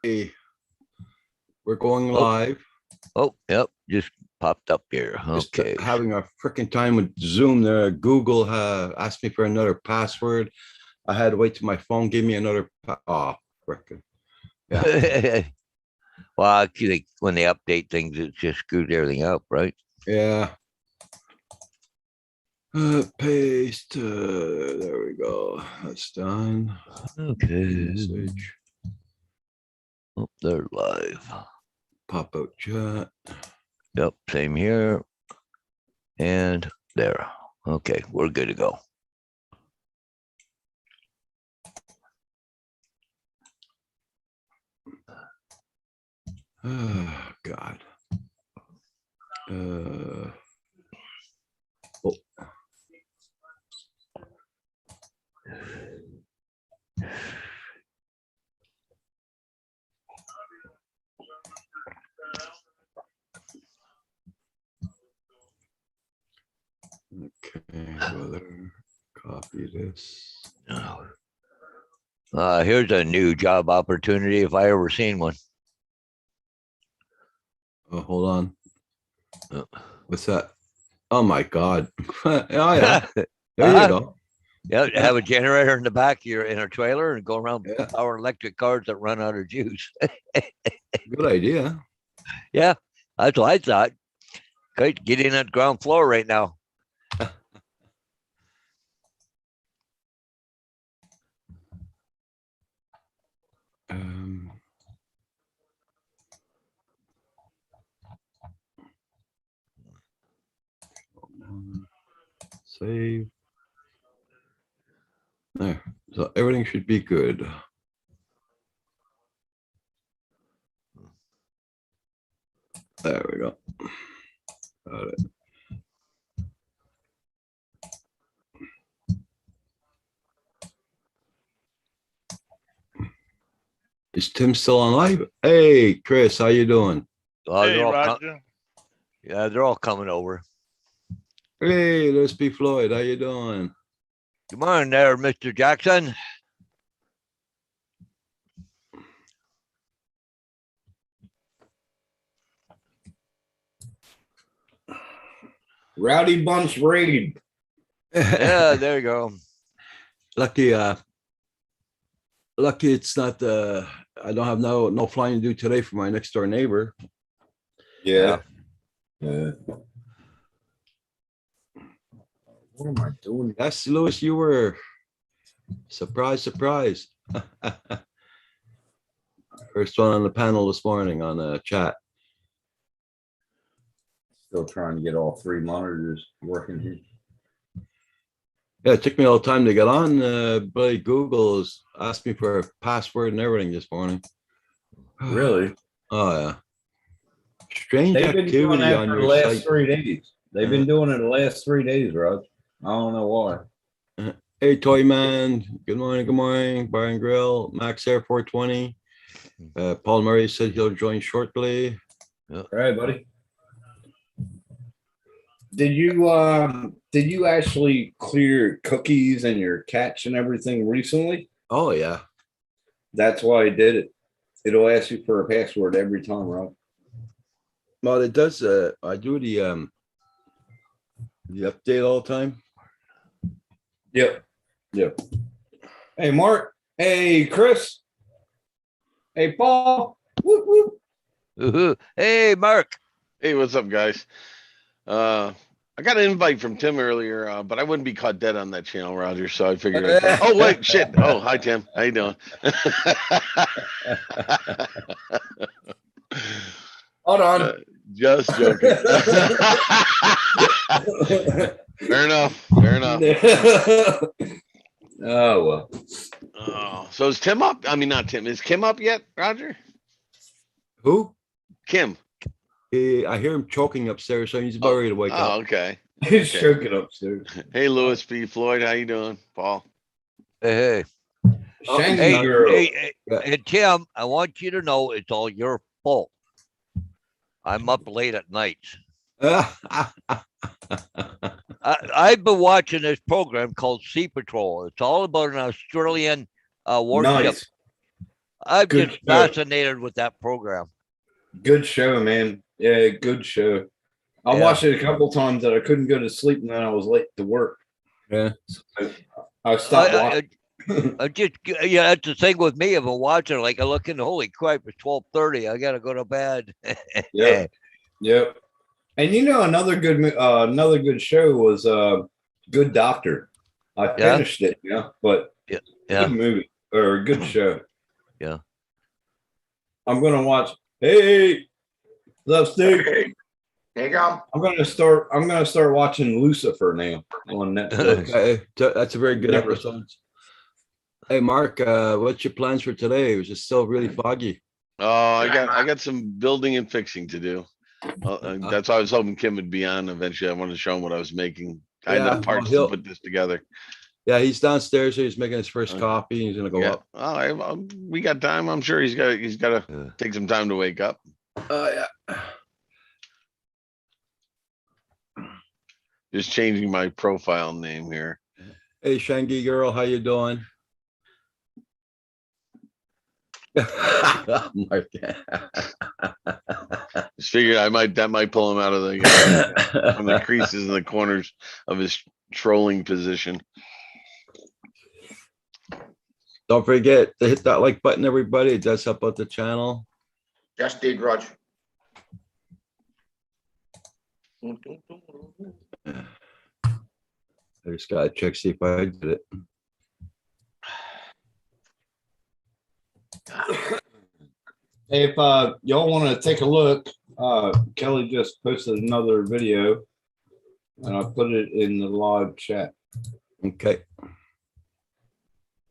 Hey, we're going Oh, live. yep, just popped up here. Just Okay. having a freaking time with Zoom there. Google asked me for another password. I had to wait till my phone gave me another. Oh, freaking. Yeah. Well, actually, when they update things, it just screws everything up, right? Yeah. Paste. There we go. That's done. Okay. Message. Oh, they're live. Pop out chat. Yep, same here. And there. Okay, we're good to go. Oh, God. Oh. Okay, go there. Copy this. Here's a new job opportunity if I ever seen one. Oh, hold on. Uh, What's that? Oh my God. Oh yeah. There you uh-huh. go. Yeah, have a generator in the back of your in a trailer and go around Yeah. power electric cars that run out of juice. Good idea. Yeah, that's what I thought. Great, get in at ground floor right now. Um, Save. There. So everything should be good. There we go. Got it. Is Tim still on live? Hey, Chris, how you doing? Oh, Hey, Roger. yeah, they're all coming over. Hey, let's be Floyd. How you doing? Come on there, Mr. Jackson. Rowdy Bunch raid. Yeah, there you go. Lucky, lucky it's not I don't have no flying to do today for my next door neighbor. Yeah. What am I doing? Yes, Lewis, you were surprise, surprise. First one on the panel this morning on chat. Still trying to get all three monitors working here. Yeah, it took me all the time to get on. But Google's asked me for a password and everything this morning. Really? Oh yeah. Strange They've been doing activity that on for the your last site. 3 days. They've been doing it the last 3 days, Rod. I don't know why. Hey, Toy Man. Good morning. Good morning. Bar and Grill. Max Air 420. Paul Murray said he'll join shortly. All right, buddy. Did you actually clear cookies and your cache and everything recently? Oh yeah. That's why I did it. It'll ask you for a password every time, Rod. Well, it does. I do the update all the time. Yep. Yep. Hey, Mark. Hey, Chris. Hey, Paul. Whoop, whoop. Hey, Mark. Hey, what's up, guys? I got an invite from Tim earlier, but I wouldn't be caught dead on that channel, Roger. So I figured I'd come. Oh wait, shit. Oh, hi, Tim. How you doing? Hold on. Just joking. Fair enough. Fair enough. Oh well. Oh, so is Tim up? I mean, not Tim. Is Kim up yet, Roger? Who? Kim. I hear him choking upstairs, so he's about ready to wake up. Oh, okay. He's Okay. choking upstairs. Hey, Lewis B. Floyd. How you doing, Paul? Hey, Shiny hey, girl. hey, Tim, I want you to know it's all your fault. I'm up late at nights. I've been watching this program called Sea Patrol. It's all about an Australian warship. Nice. I'm Good just show. fascinated with that program. Good show, man. Yeah, good show. I Yeah. watched it a couple times that I couldn't go to sleep, and then I was late to work. Yeah. So I stopped I- watching. I just, yeah, that's the thing with me. If I'm watching, like, I look in, holy crap, it's 12:30. I gotta go to bed. Yep. Yep. And another good show was Good Doctor. I Yeah? finished it, but Yeah. good movie or a good show. Yeah. I'm gonna watch. Hey, what's up, Steve? Hey, there you go. I'm gonna start watching Lucifer now on Netflix. Okay, that's a very good Never- episode. Hey, Mark, what's your plans for today? It was just still really foggy. Oh, I got some building and fixing to do. That's why I was hoping Kim would be on eventually. I wanted to show him what I was making. I had Yeah, enough parts well, to he'll- put this together. Yeah, he's downstairs. He's making his first Okay. coffee. He's gonna go Yeah. up. We got time. I'm sure he's got to Yeah. take some time to wake up. Oh yeah. Just changing my profile name here. Hey, Shangy girl, how you doing? Mark. Just figured that might pull him out of the from the creases and the corners of his trolling position. Don't forget to hit that like button, everybody. It does help out the channel. Just did, Rog. I just gotta check, see if I did it. If y'all want to take a look, Kelly just posted another video, and I put it in the live chat. Okay,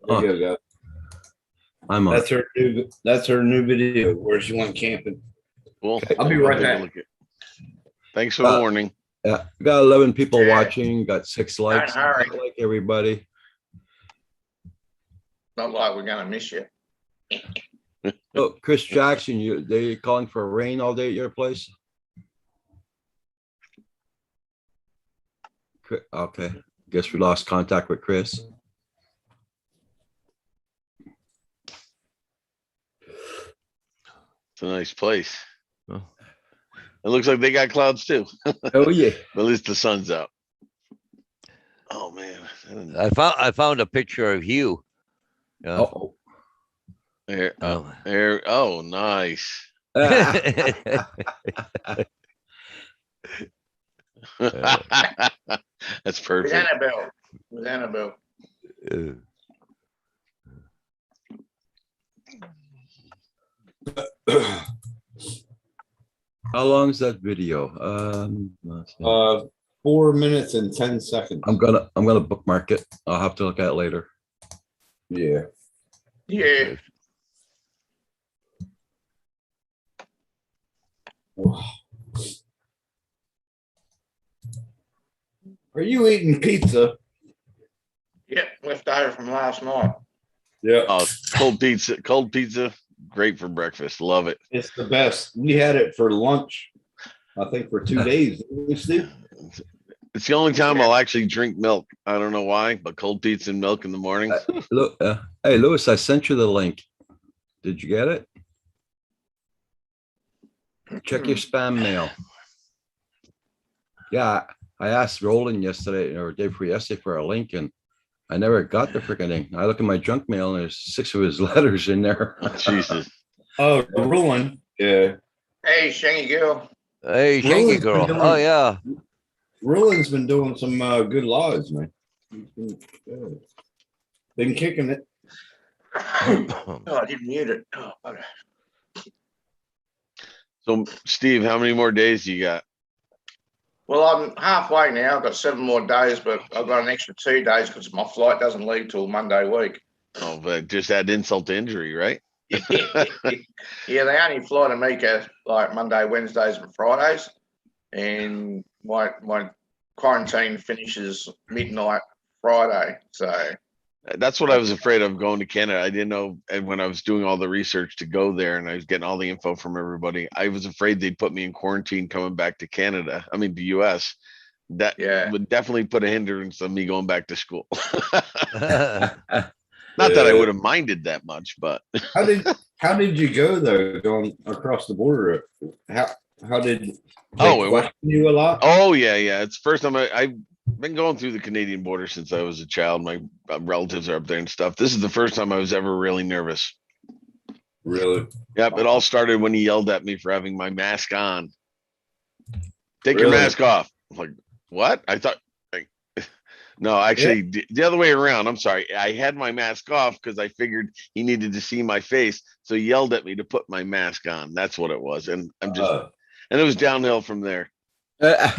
There you go, guys. I'm on. That's her new video where she went camping. Cool. I'll be right take a back. look at- Thanks for the warning. Yeah, we got 11 people Yeah. watching, got 6 likes. hurry. Like everybody. Not like we're gonna miss you. Oh, Chris Jackson, they calling for rain all day at your place? Okay, guess we lost contact with Chris. It's a nice place. Oh. It looks like they got clouds too. Oh, yeah. At least the sun's out. Oh man. I found a picture of Hugh. Yeah. Oh. There, Oh. there. Oh, nice. That's With perfect. Annabelle. With Annabelle. How long is that video? Let's see. 4 minutes and 10 seconds. I'm gonna bookmark it. I'll have to look at it later. Yeah. Yeah. Are you eating pizza? Yep, left over from last night. Yeah. Oh, cold pizza. Cold pizza. Great for breakfast. Love it. It's the best. We had it for lunch, I think for 2 days. didn't we, Steve? It's the only time I'll actually drink milk. I don't know why, but cold pizza and milk in the morning. Look, hey, Lewis, I sent you the link. Did you get it? Check your spam mail. Yeah, I asked Roland yesterday or day before yesterday for a link, and I never got the freaking thing. I look in my junk mail, and there's 6 of his letters in there. Oh, Jesus. Oh, Roland. Yeah. Hey, Shangy girl. Hey, Shanky Roland's girl. been Oh doing- yeah. Roland's been doing some good lives, man. Been kicking it. Oh, I didn't mute it. Oh, bugger. So, Steve, how many more days you got? Well, I'm halfway now. I've got 7 more days, but I've got an extra 2 days because my flight doesn't leave till Monday week. Oh, but just add insult to injury, right? Yeah, they only fly to Mika like Monday, Wednesdays, and Fridays, and my quarantine finishes midnight Friday. So That's what I was afraid of going to Canada. I didn't know. And when I was doing all the research to go there and I was getting all the info from everybody, I was afraid they'd put me in quarantine coming back to Canada. I mean, the US. That yeah, would definitely put a hindrance on me going back to school. Not that I Yeah. would have minded that much, but How did you go though, going across the border? How did Oh, they it went- question you a lot? oh yeah, yeah. It's the first time I've been going through the Canadian border since I was a child. My relatives are up there and stuff. This is the first time I was ever really nervous. Really? Yep, it all started when he yelled at me for having my mask on. Take your Really? mask off. I'm like, what? I thought, like, no, actually, the other way around. I'm sorry. I had my mask off because I figured he needed to see my face. So he yelled at me to put my mask on. That's what it was. And I'm just, and it was downhill from there. I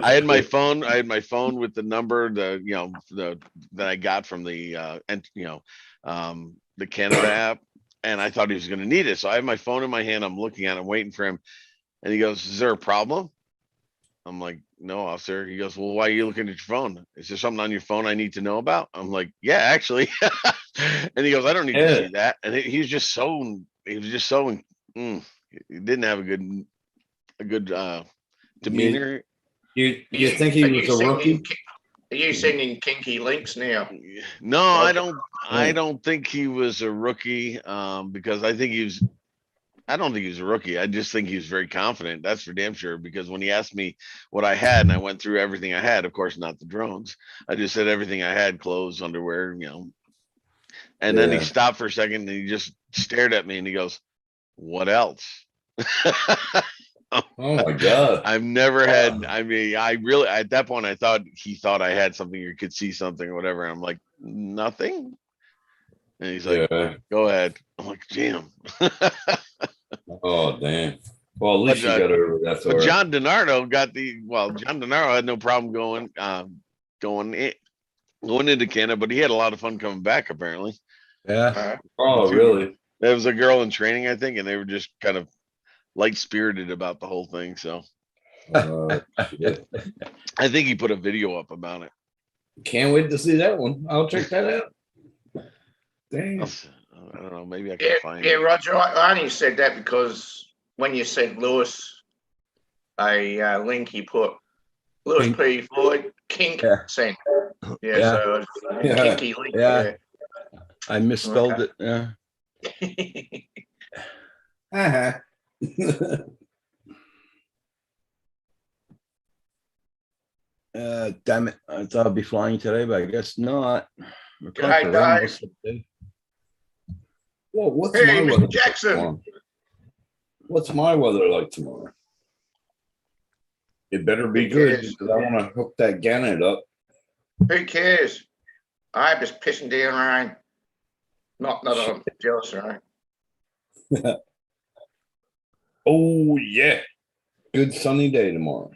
had my shit. phone. I had my phone with the number, that I got from the the Canada app, and I thought he was going to need it. So I have my phone in my hand. I'm looking at him, waiting for him, and he goes, "Is there a problem?" I'm like, "No, officer." He goes, "Well, why are you looking at your phone? Is there something on your phone I need to know about?" I'm like, "Yeah, actually." And he goes, "I don't need to see that." And he was just so. He didn't have a good demeanor. You think he was a rookie? Are you sending kinky links now? No, I don't. I don't think he was a rookie. Because I think he was. I don't think he was a rookie. I just think he was very confident. That's for damn sure. Because when he asked me what I had, and I went through everything I had, of course, not the drones. I just said everything I had: clothes, underwear, And then he Yeah. stopped for a second and he just stared at me and he goes, "What else?" Oh my god. I've never had, I mean, I really, at that point, I thought he thought I had something or could see something or whatever. I'm like, nothing. And he's like, Yeah. "Go ahead." I'm like, damn. Oh damn. Well, at least you But, got over that. But John DiNardo John DiNardo had no problem going into Canada, but he had a lot of fun coming back, apparently. Yeah. Oh really? There was a girl in training, I think, and they were just kind of light spirited about the whole thing. So Shit. I think he put a video up about it. Can't wait to see that one. I'll check that out. Damn. I don't know. Maybe I can find Yeah, it. Roger. I only said that because when you said Lewis, a link he put Lewis Kink. P. Floyd kink Yeah. sent. Yeah, Yeah. so it's a Yeah. kinky link. Yeah. I misspelled Okay. it. Yeah. Uh-huh. Damn it. I thought I'd be flying today, but I guess not. We're Good calling for day, rain Dave. most of the day. Well, what's Hey, my Mick weather? Jackson. tomorrow? What's my weather like tomorrow? It better be good Yes. because I want to hook that Gannett up. Who cares? I hope it's pissing down rain. Not that I'm jealous, right? Oh yeah, good sunny day tomorrow.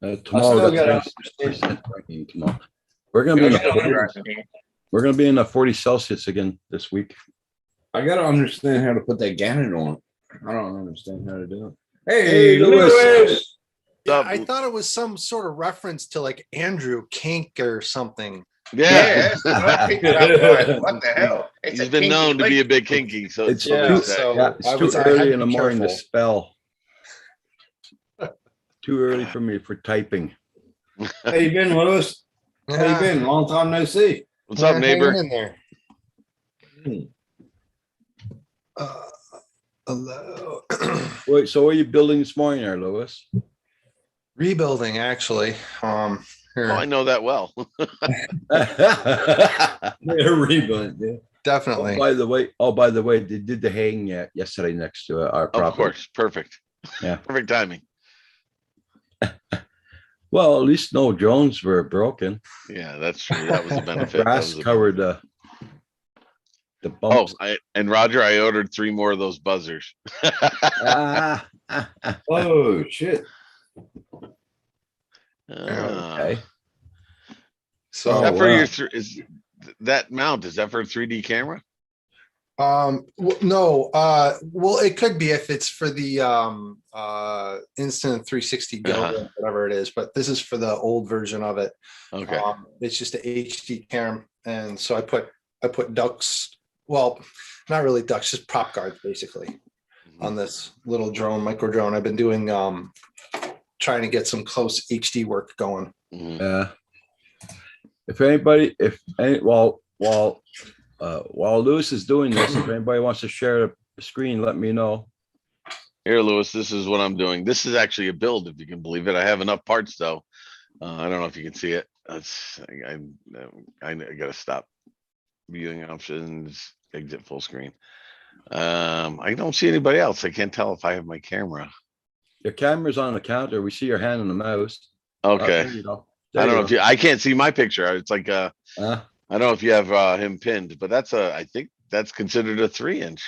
Tomorrow, still that's gotta 20% raining tomorrow. We're gonna be in Yeah, the I'm 40 right in here. we're gonna be in the 40 Celsius again this week. I gotta understand how to put that Gannett on. I don't understand how to do it. Hey, Lewis. Yeah, Up- I thought it was some sort of reference to like Andrew Kink or something. Yeah. Yeah, that's what I picked up. Like, what the hell? It's He's a been kinky known to be a link. bit kinky. So It's so Yeah, there's that. so Yeah, it's I too had early to in the be morning to careful. spell. Too early for me for typing. How you been, Lewis? How you Yeah, been? Long time no see. What's up, hanging neighbor? in there. Hmm. Hello. Wait, so what are you building this morning there, Lewis? Rebuilding, actually. Here, Oh, I know that well. Rebuild, yeah. definitely. By the way, they did the haying yesterday next to our Of property. course. Perfect. Yeah. Perfect timing. Well, at least no drones were broken. Yeah, that's true. That was a benefit. That Grass was a covered benefit. the Oh, bumps. and Roger, I ordered 3 more of those buzzers. Ah, Oh shit. okay. So, Oh, That for wow. your is that mount? Is that for a 3D camera? no, well, it could be if it's for the instant 360 go, Uh-huh. whatever it is, but this is for the old version of it. Okay. It's just a HD cam, and so I put ducks. Well, not really ducks, just prop guards basically on this little drone, micro drone. I've been doing trying to get some close HD work going. Mhm. Yeah. If anybody, while Lewis is doing this, if anybody wants to share the screen, let me know. Here, Lewis, this is what I'm doing. This is actually a build, if you can believe it. I have enough parts though. I don't know if you can see it. I gotta stop viewing options, exit full screen. I don't see anybody else. I can't tell if I have my camera. Your camera's on the counter. We see your hand on the mouse. Oh, Okay. there you go. I don't know if you you, I can't see my picture. It's like, go. I don't know if you have him pinned, but that's I think that's considered a 3-inch.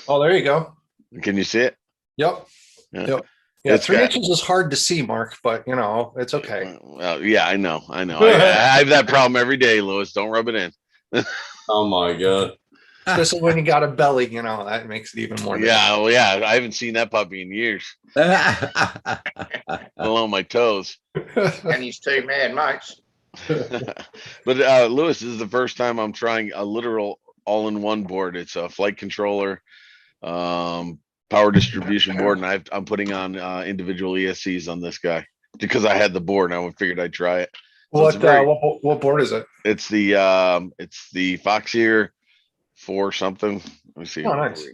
Oh, there you go. Can you see it? Yep. Yeah. Yep. Yeah, It's 3 got- inches is hard to see, Mark, but you know, it's okay. Well, yeah, I know. I have that problem every day, Lewis. Don't rub it in. Oh my god. Especially when you got a belly, you know, that makes it even more. Yeah, well, yeah. I haven't seen that puppy in years. Below my toes. difficult. And he's 2 mad mates. But Lewis, this is the first time I'm trying a literal all-in-one board. It's a flight controller, power distribution board, and I'm putting on individual ESCs on this guy because I had the board and I figured I'd try it. So it's What board is it? It's the Foxeer 4 something. Let me see. Oh, nice.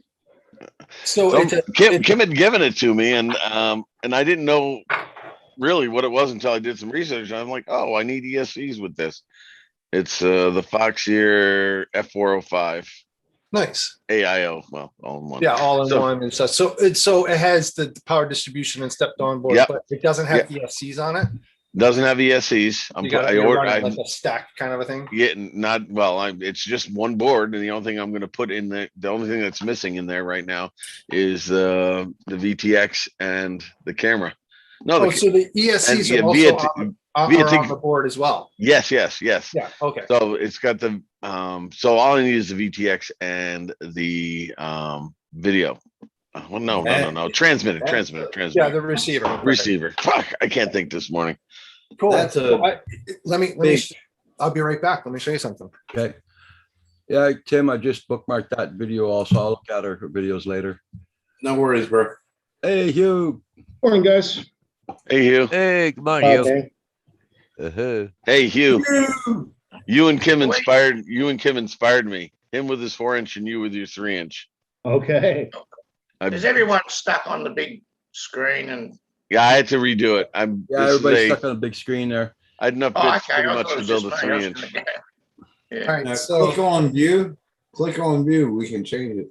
So So it's a, Kim had given it to me, and I didn't know really what it was until I did some research. I'm like, oh, I need ESCs with this. It's the Foxeer F405 nice. AIO. Well, all in one. Yeah, all in So- one and stuff. So it has the power distribution and stepped on board, Yep. but it doesn't have ESCs on it. Doesn't have ESCs. You're running like a stack kind of a thing. It's just one board, and the only thing I'm going to put in the only thing that's missing in there right now is the VTX and the camera. No, Oh, so the ESCs yeah, are also VT are VT on the board as well. yes. Yeah. Okay. So it's got the so all I need is the VTX and the video. Well, no. Transmitter. Yeah, the receiver. Receiver. Fuck, I can't think this morning. Cool. That's a Let me. big- I'll be right back. Let me show you something. Okay. Yeah, Tim, I just bookmarked that video also. I'll look at her videos later. No worries, bro. Hey, Hugh. Morning, guys. Hey Hugh. Hey, come on, you. Okay. Uh-huh. Hey Hugh. You and Kim inspired me. Him with his 4-inch and you with your 3-inch. Okay. Is everyone stuck on the big screen and? Yeah, I had to redo it. Yeah, this is everybody's stuck on a big screen there. I had enough Oh, bits okay. pretty I much thought it to was build a just me. I was 3-inch. gonna- Yeah. All right. Now, So click on view. Click on view. We can change it.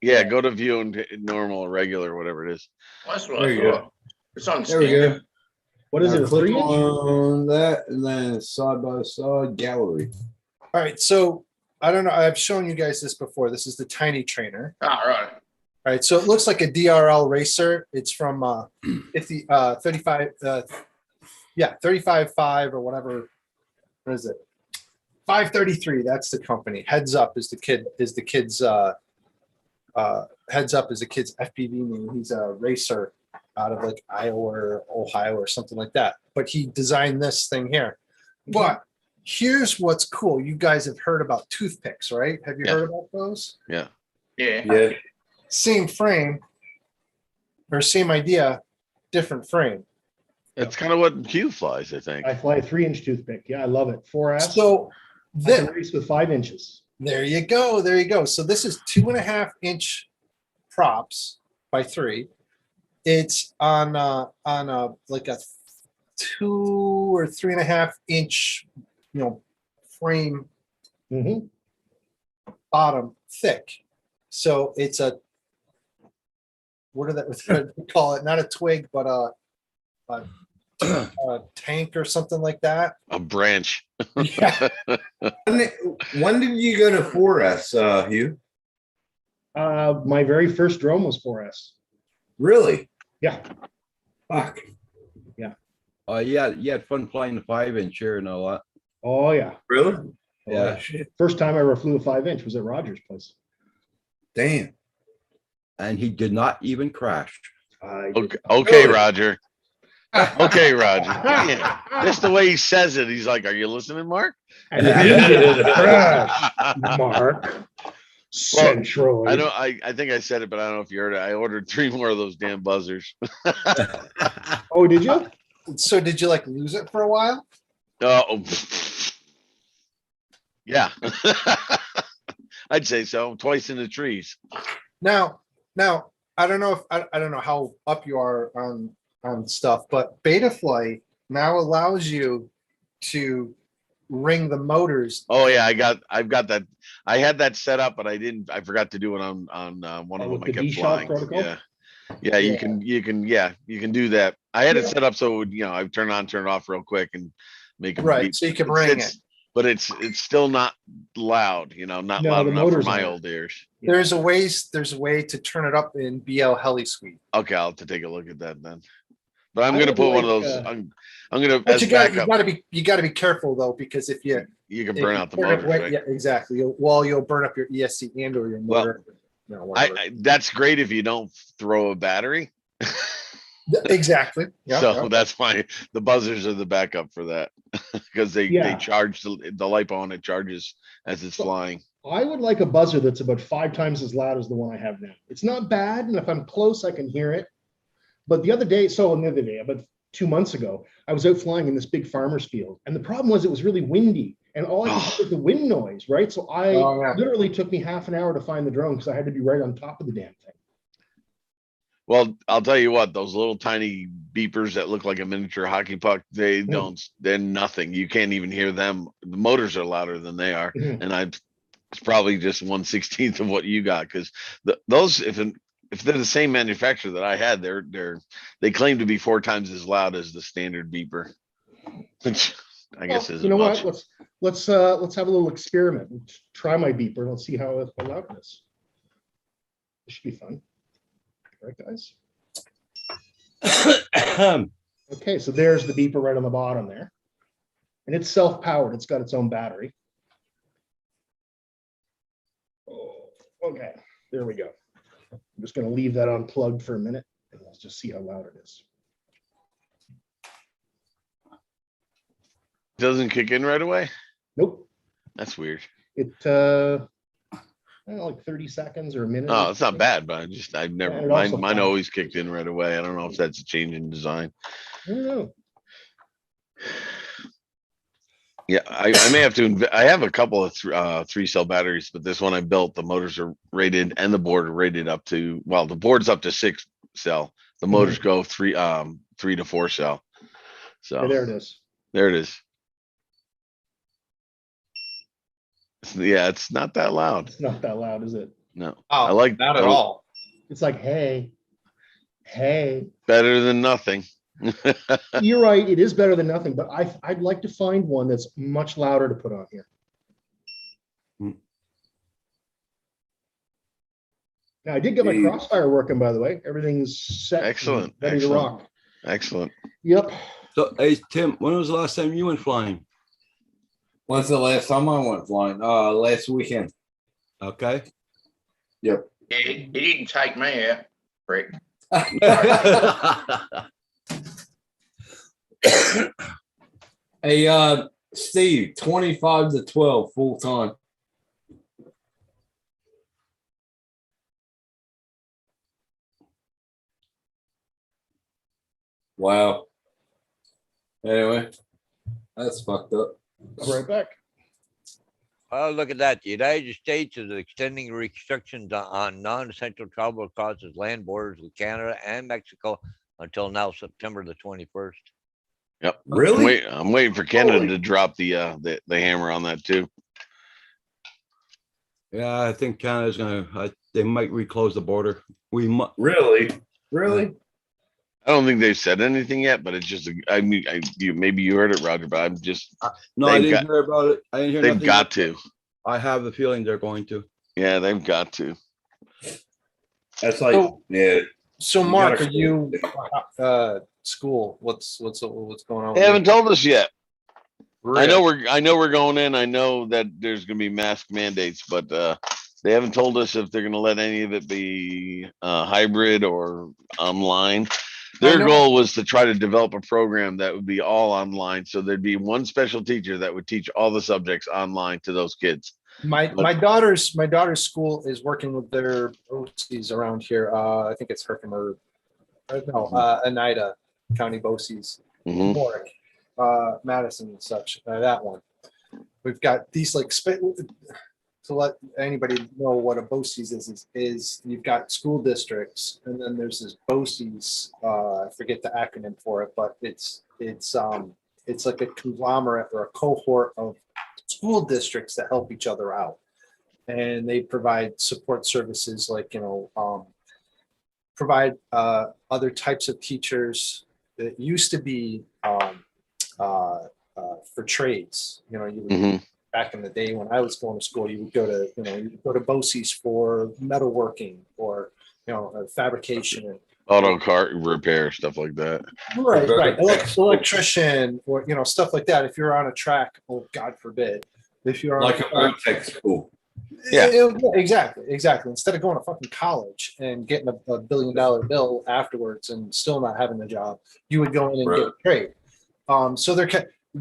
Yeah, go to view and hit normal or regular, whatever it is. That's what There I you go. thought. It's on There we standard. go. What is Now it, a click 3-inch? on that and then side by side gallery. all right. So I don't know. I've shown you guys this before. This is the tiny trainer. Oh, right. All right, so it looks like a DRL racer. It's from 35 35.5 or whatever. What is it? 533, that's the company. Heads Up is the kid's Heads Up is the kid's FPV name. He's a racer out of like Iowa or Ohio or something like that. But he designed this thing here. But here's what's cool. You guys have heard about toothpicks, right? Have you Yeah. heard about those? Yeah. Yeah. Yeah. Same frame or same idea, different frame. That's kind of what Hugh flies, I think. I fly a 3-inch toothpick. Yeah, I love it. 4S. So I this, can race with 5 inches. there you go. There you go. So this is 2.5-inch props by 3. It's on like a 2 or 3.5-inch, frame Mhm. bottom thick. So it's a, what do they call it? Not a twig, but a tank or something like that. A branch. Yeah. When did you go to 4S, Hugh? My very first drone was 4S. Really? Yeah. Fuck. Yeah, you had fun flying the 5-inch here and all that. Oh, yeah. Really? Yeah. Oh, shit. First time I ever flew a 5-inch was at Rogers' place. Damn. And he did not even crash. Okay, Roger. Okay, Roger. Yeah. Just the way he says it, he's like, "Are you listening, Mark?" And it didn't crash, Mark. Central. I know. I think I said it, but I don't know if you heard it. I ordered 3 more of those damn buzzers. Oh, did you? So did you like lose it for a while? Oh, Yeah. I'd say so, twice in the trees. Now, I don't know if, I don't know how up you are on stuff, but Betaflight now allows you to ring the motors. Oh yeah, I've got that. I had that set up, but I forgot to do it on one of with them. I the kept D-Shock flying. protocol? Yeah. Yeah, you can do that. I had it set up so, I would turn it on, turn it off real quick and make them Right, beep. so you can It's- ring it's- it. But it's still not loud, not No, loud the enough for motors my aren't. old ears. There's a way to turn it up in BL Heli Suite. Okay, I'll have to take a look at that then. But I'm I gonna would put one of like, those, I'm gonna, But as you backup, gotta be careful though, because if you. you can if burn you out the turn it motors, way- right? Yeah, exactly. You'll burn up your ESC and or your Well, motor. Whatever. That's great if you don't throw a battery. Exactly. Yeah. So that's why the buzzers are the backup for that. Because they Yeah. charge the LiPo and it charges as it's flying. I would like a buzzer that's about 5 times as loud as the one I have now. It's not bad, and if I'm close, I can hear it. But the other day, about 2 months ago, I was out flying in this big farmer's field, and the problem was it was really windy, and all I could hear was the wind noise, right? So literally took me half an hour to find the drone because I had to be right on top of the damn thing. Well, I'll tell you what, those little tiny beepers that look like a miniature hockey puck, they're nothing. You can't even hear them. The motors are louder than they are. Mhm. And it's probably just 1/16 of what you got. Cause those, if they're the same manufacturer that I had, they claim to be 4 times as loud as the standard beeper. Which I guess Well, is you know what? Let's have a little experiment. Let's try my beeper. Let's see how loud it is. This should be fun. Right, guys? Okay, so there's the beeper right on the bottom there. And it's self-powered. It's got its own battery. Oh, okay, there we go. I'm just going to leave that unplugged for a minute and let's just see how loud it is. Doesn't kick in right away. Nope. That's weird. It like 30 seconds or a minute. Oh, it's not bad, but I've never, And it also mine flies. always kicked in right away. I don't know if that's a change in design. I don't know. Yeah, I may have to, I have a couple of 3-cell batteries, but this one I built, the motors are rated and the board are rated up to, well, the board's up to 6-cell. The motors go 3 to 4-cell. So Yeah, there it is. there it is. Yeah, it's not that loud. It's not that loud, is it? No, Oh, I like not at all. It's like, hey, better than nothing. you're right. It is better than nothing, but I'd like to find one that's much louder to put on here. Now, I did get my crossfire working, by the way. Everything's set. and Excellent, Ready to excellent. rock. Excellent. Yep. So, hey, Tim, when was the last time you went flying? When's the last time I went flying? Last weekend. Okay. Yeah, he didn't take me out, Rick. Hey, Steve, 25 to 12 full time. Wow. Anyway, that's fucked up. I'll be right back. Well, look at that. The United States is extending restrictions on non-essential travel across its land borders with Canada and Mexico until now, September the 21st. Yep. Really? I'm waiting for Canada to drop the hammer on that too. Yeah, I think Canada's gonna, they might reclose the border. We might, Really? Really? I don't think they've said anything yet, but it's just, I mean, maybe you heard it, Roger, but I'm just, no, I They've didn't got- hear about it. I didn't hear they've nothing. got to. I have the feeling they're going to. Yeah, they've got to. That's like, So- yeah. So You Mark, gotta- are you, school, what's going on? They haven't told us yet. I know Really? we're going in. I know that there's gonna be mask mandates, but they haven't told us if they're gonna let any of it be hybrid or online. Their know. goal was to try to develop a program that would be all online. So there'd be one special teacher that would teach all the subjects online to those kids. My daughter's school is working with their BOCES around here. I think it's Herkimer, Oneida County BOCES, Mhm. Warwick, Madison and such, that one. we've got these like, to let anybody know what a BOCES is you've got school districts, and then there's this BOCES, I forget the acronym for it, but it's like a conglomerate or a cohort of school districts that help each other out. And they provide support services like, provide other types of teachers that used to be for trades. You would, Mhm. back in the day when I was going to school, you would go to, BOCES for metalworking or, fabrication. Auto car repair, stuff like that. Right. Electrician or, stuff like that. If you're on a track, oh, God forbid. If you're on Like a tech school. Yeah. Exactly. Instead of going to fucking college and getting a $1 billion bill afterwards and still not having a job, you would go in and get a trade. So they're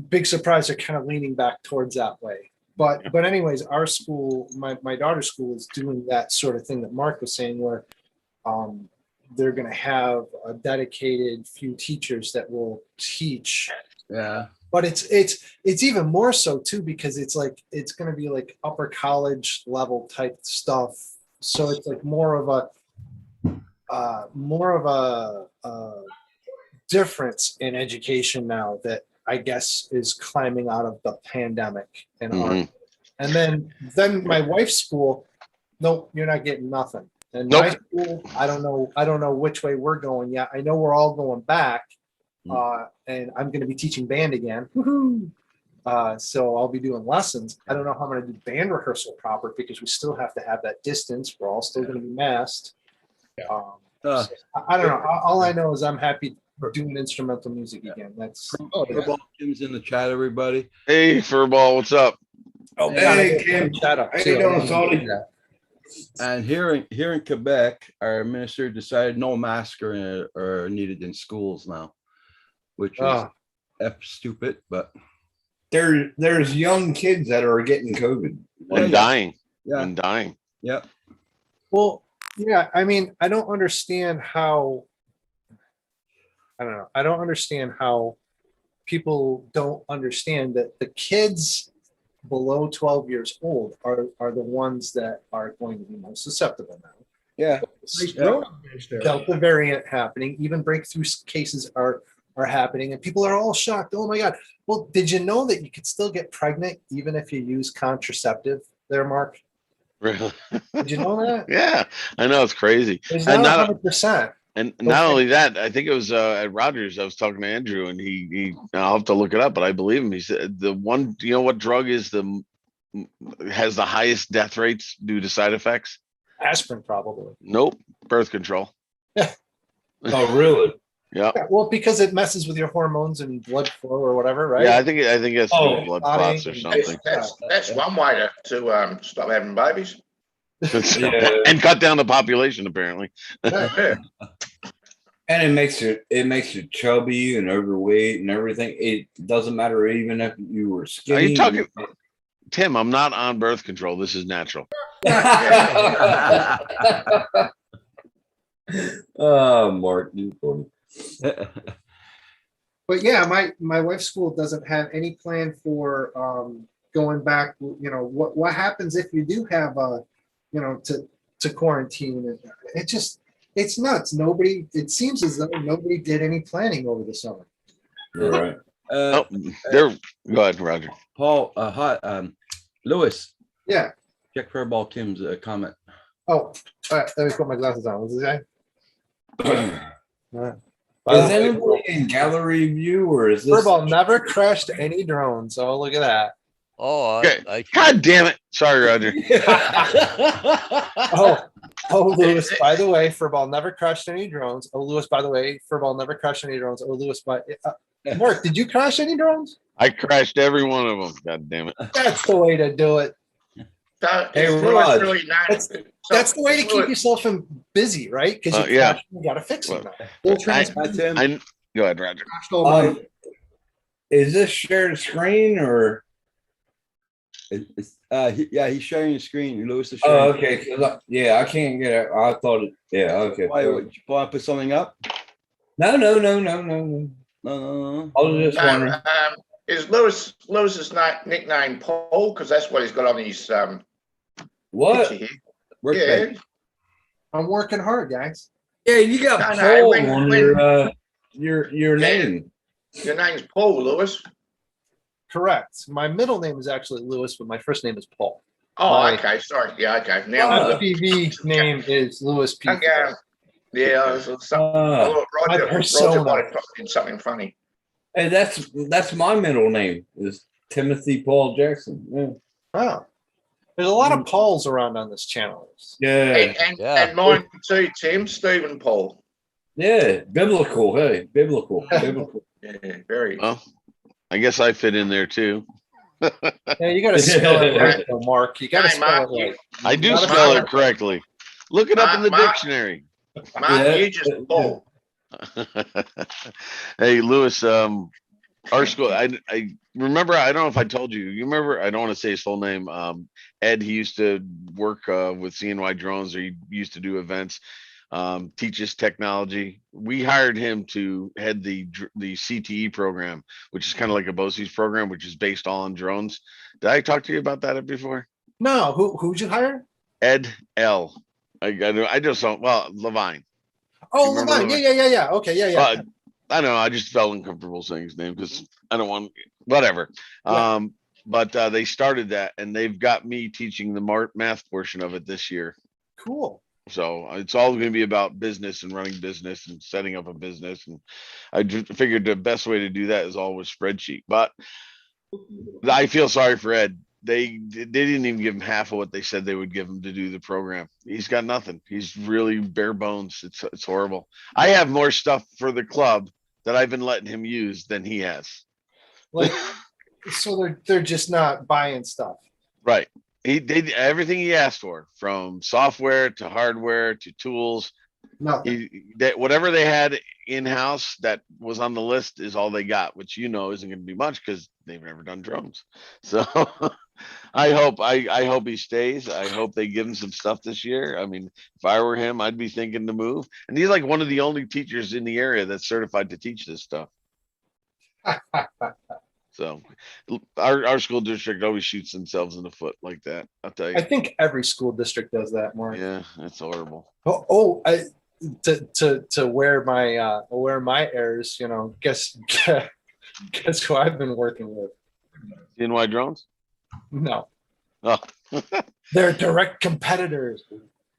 big surprise. They're kind of leaning back towards that way. But anyways, our school, my daughter's school is doing that sort of thing that Mark was saying, where they're going to have a dedicated few teachers that will teach. Yeah. But it's even more so too, because it's going to be like upper college level type stuff. So it's like more of a difference in education now that I guess is climbing out of the pandemic and Mhm. and then my wife's school, nope, you're not getting nothing. And Nope. my school, I don't know which way we're going yet. I know we're all going back. And I'm going to be teaching band again. Woohoo! So I'll be doing lessons. I don't know how I'm going to do band rehearsal proper because we still have to have that distance. We're all still going to be masked. Uh, So I don't know. All I know is I'm happy doing instrumental music again. That's Football Kim's in the chat, everybody. Hey, Furball, what's up? Oh, hey, Kim. Shut up. How you doing, Salty? And here in Quebec, our minister decided no masks are needed in schools now, which is stupid, but There's young kids that are getting COVID. And dying. yeah, And dying. yeah. Well, yeah. I mean, I don't understand how. I don't know. I don't understand how people don't understand that the kids below 12 years old are the ones that are going to be most susceptible now. Yeah. Delta variant happening, even breakthrough cases are happening, and people are all shocked. Oh my God. Well, did you know that you could still get pregnant even if you use contraceptive there, Mark? Really? Did you know that? Yeah, I know, it's crazy. It's And not not, 100%. and not only that, I think it was at Rogers, I was talking to Andrew, and he I'll have to look it up, but I believe him. He said the one, you know what drug has the highest death rates due to side effects? Aspirin, probably. Nope, birth control. Oh, really? Yeah. Yeah, well, because it messes with your hormones and blood flow or whatever, right? Yeah, I think it's to do Oh, with blood body- clots or something. That's one way to stop having babies. Yeah. And cut down the population, apparently. Yeah. And it makes you chubby and overweight and everything. It doesn't matter even if you were skinny. Are you talking, Tim? I'm not on birth control. This is natural. Oh, Mark, you funny. But yeah, my wife's school doesn't have any plan for going back. What happens if you do have to quarantine? It's nuts. It seems as though nobody did any planning over the summer. You're right. Oh, there. Go ahead, Roger. Paul, Lewis, Yeah. check Furball Kim's comment. Oh, all right. Let me put my glasses on. What's it say? Is anybody in gallery view or is this? Furball never crashed any drones. Oh, look at that. Oh, Okay. God damn it. Sorry, Roger. Oh, Lewis, by the way, Furball never crashed any drones. Oh, Lewis, by the way, Furball never crashed any drones. Oh, Lewis, Mark, did you crash any drones? I crashed every one of them. God damn it. That's the way to do it. So Hey, it's Raj, really not. That's the way to keep yourself busy, right? Because yeah. you got to fix it now. Full That's him. Go ahead, Roger. Is this shared screen or? He's sharing the screen. Lewis is sharing. Oh, okay. 'Cause I can't get it. I thought it. Yeah. Okay. Why would you want to put something up? No. No. Uh, I was just wondering. is Lewis's nickname Paul? Because that's what he's got on his What? picture here. Work Yeah. bench. I'm working hard, guys. Yeah, you got No, no, Paul when- on when- your Yeah. name. Your name's Paul Lewis. Correct. My middle name is actually Lewis, but my first name is Paul. Oh, Right. okay. Sorry. Yeah, okay. Now My I PV name is Lewis P. Okay. Yeah, I was some, Uh, Roger persona. might have did something funny. hey, that's my middle name is Timothy Paul Jackson. Yeah. Oh. There's a lot of Pauls around on this channel. Yeah. Yeah. And mine too, Tim, Stephen Paul. Yeah. Biblical. Hey, biblical. Biblical. Yeah, very. Well, I guess I fit in there too. Yeah, you gotta spell it right, though, Mark. You gotta Hey, spell Mark, it right. I do Not a spell fan. it correctly. Look it up in the Mark- dictionary. Mark, Yeah. you just Paul. Hey, Lewis, our school, I remember, I don't know if I told you, you remember, I don't want to say his full name. Ed, he used to work with CNY drones, or he used to do events, teach us technology. We hired him to head the CTE program, which is kind of like a BOCES program, which is based all on drones. Did I talk to you about that before? No, who'd you hire? Ed L. I just don't, well, Levine. Oh, remember Levine. Yeah. Okay, yeah. I don't know. I just felt uncomfortable saying his name because I don't want whatever. Yeah. But they started that, and they've got me teaching the math portion of it this year. Cool. So it's all going to be about business and running business and setting up a business. And I figured the best way to do that is always spreadsheet. But I feel sorry for Ed. They didn't even give him half of what they said they would give him to do the program. He's got nothing. He's really bare bones. It's horrible. I have more stuff for the club that I've been letting him use than he has. Like, so they're just not buying stuff. Right. They did everything he asked for, from software to hardware to tools. No. Whatever they had in-house that was on the list is all they got, which isn't going to be much because they've never done drones. So I hope he stays. I hope they give him some stuff this year. I mean, if I were him, I'd be thinking to move. And he's like one of the only teachers in the area that's certified to teach this stuff. So our school district always shoots themselves in the foot like that. I'll tell you. I think every school district does that, Mark. Yeah, it's horrible. To wear my errors, guess who I've been working with? CNY drones? No, Oh, they're direct competitors.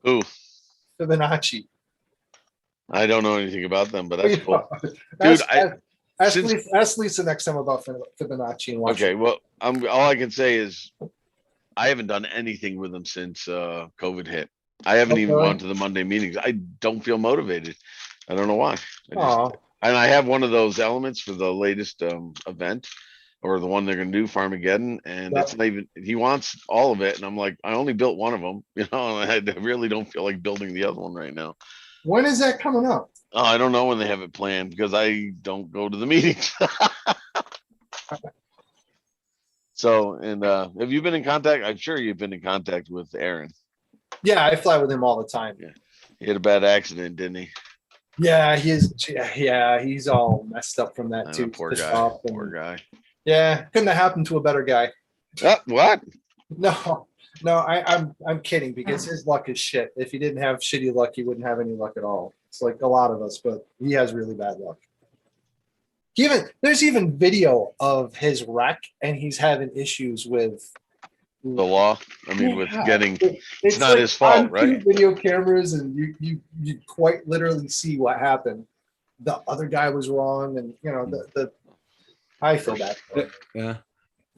ooh, Fibonacci. I don't know anything about them, but that's cool. Ask, Dude, ask, since- ask Lisa next time about Fibonacci and watch. Okay, well, all I can say is I haven't done anything with them since COVID hit. I haven't even Okay. gone to the Monday meetings. I don't feel motivated. I don't know why. Aw. And I have one of those elements for the latest event, or the one they're gonna do, Farmageddon, and Yeah. it's not even, he wants all of it, and I'm like, I only built one of them, and I really don't feel like building the other one right now. When is that coming up? Oh, I don't know when they have it planned because I don't go to the meetings. So, and have you been in contact? I'm sure you've been in contact with Aaron. Yeah, I fly with him all the time. He had a bad accident, didn't he? Yeah, he's all messed up from I that know, too. poor Pissed guy. off and- Poor guy. Yeah, couldn't have happened to a better guy. What? No, I'm kidding because his luck is shit. If he didn't have shitty luck, he wouldn't have any luck at all. It's like a lot of us, but he has really bad luck. There's even video of his wreck, and he's having issues with The law? I mean, with Yeah, getting, it's not his fault, on two right? Video cameras, and you quite literally see what happened. The other guy was wrong, and the I feel bad. for him. Yeah.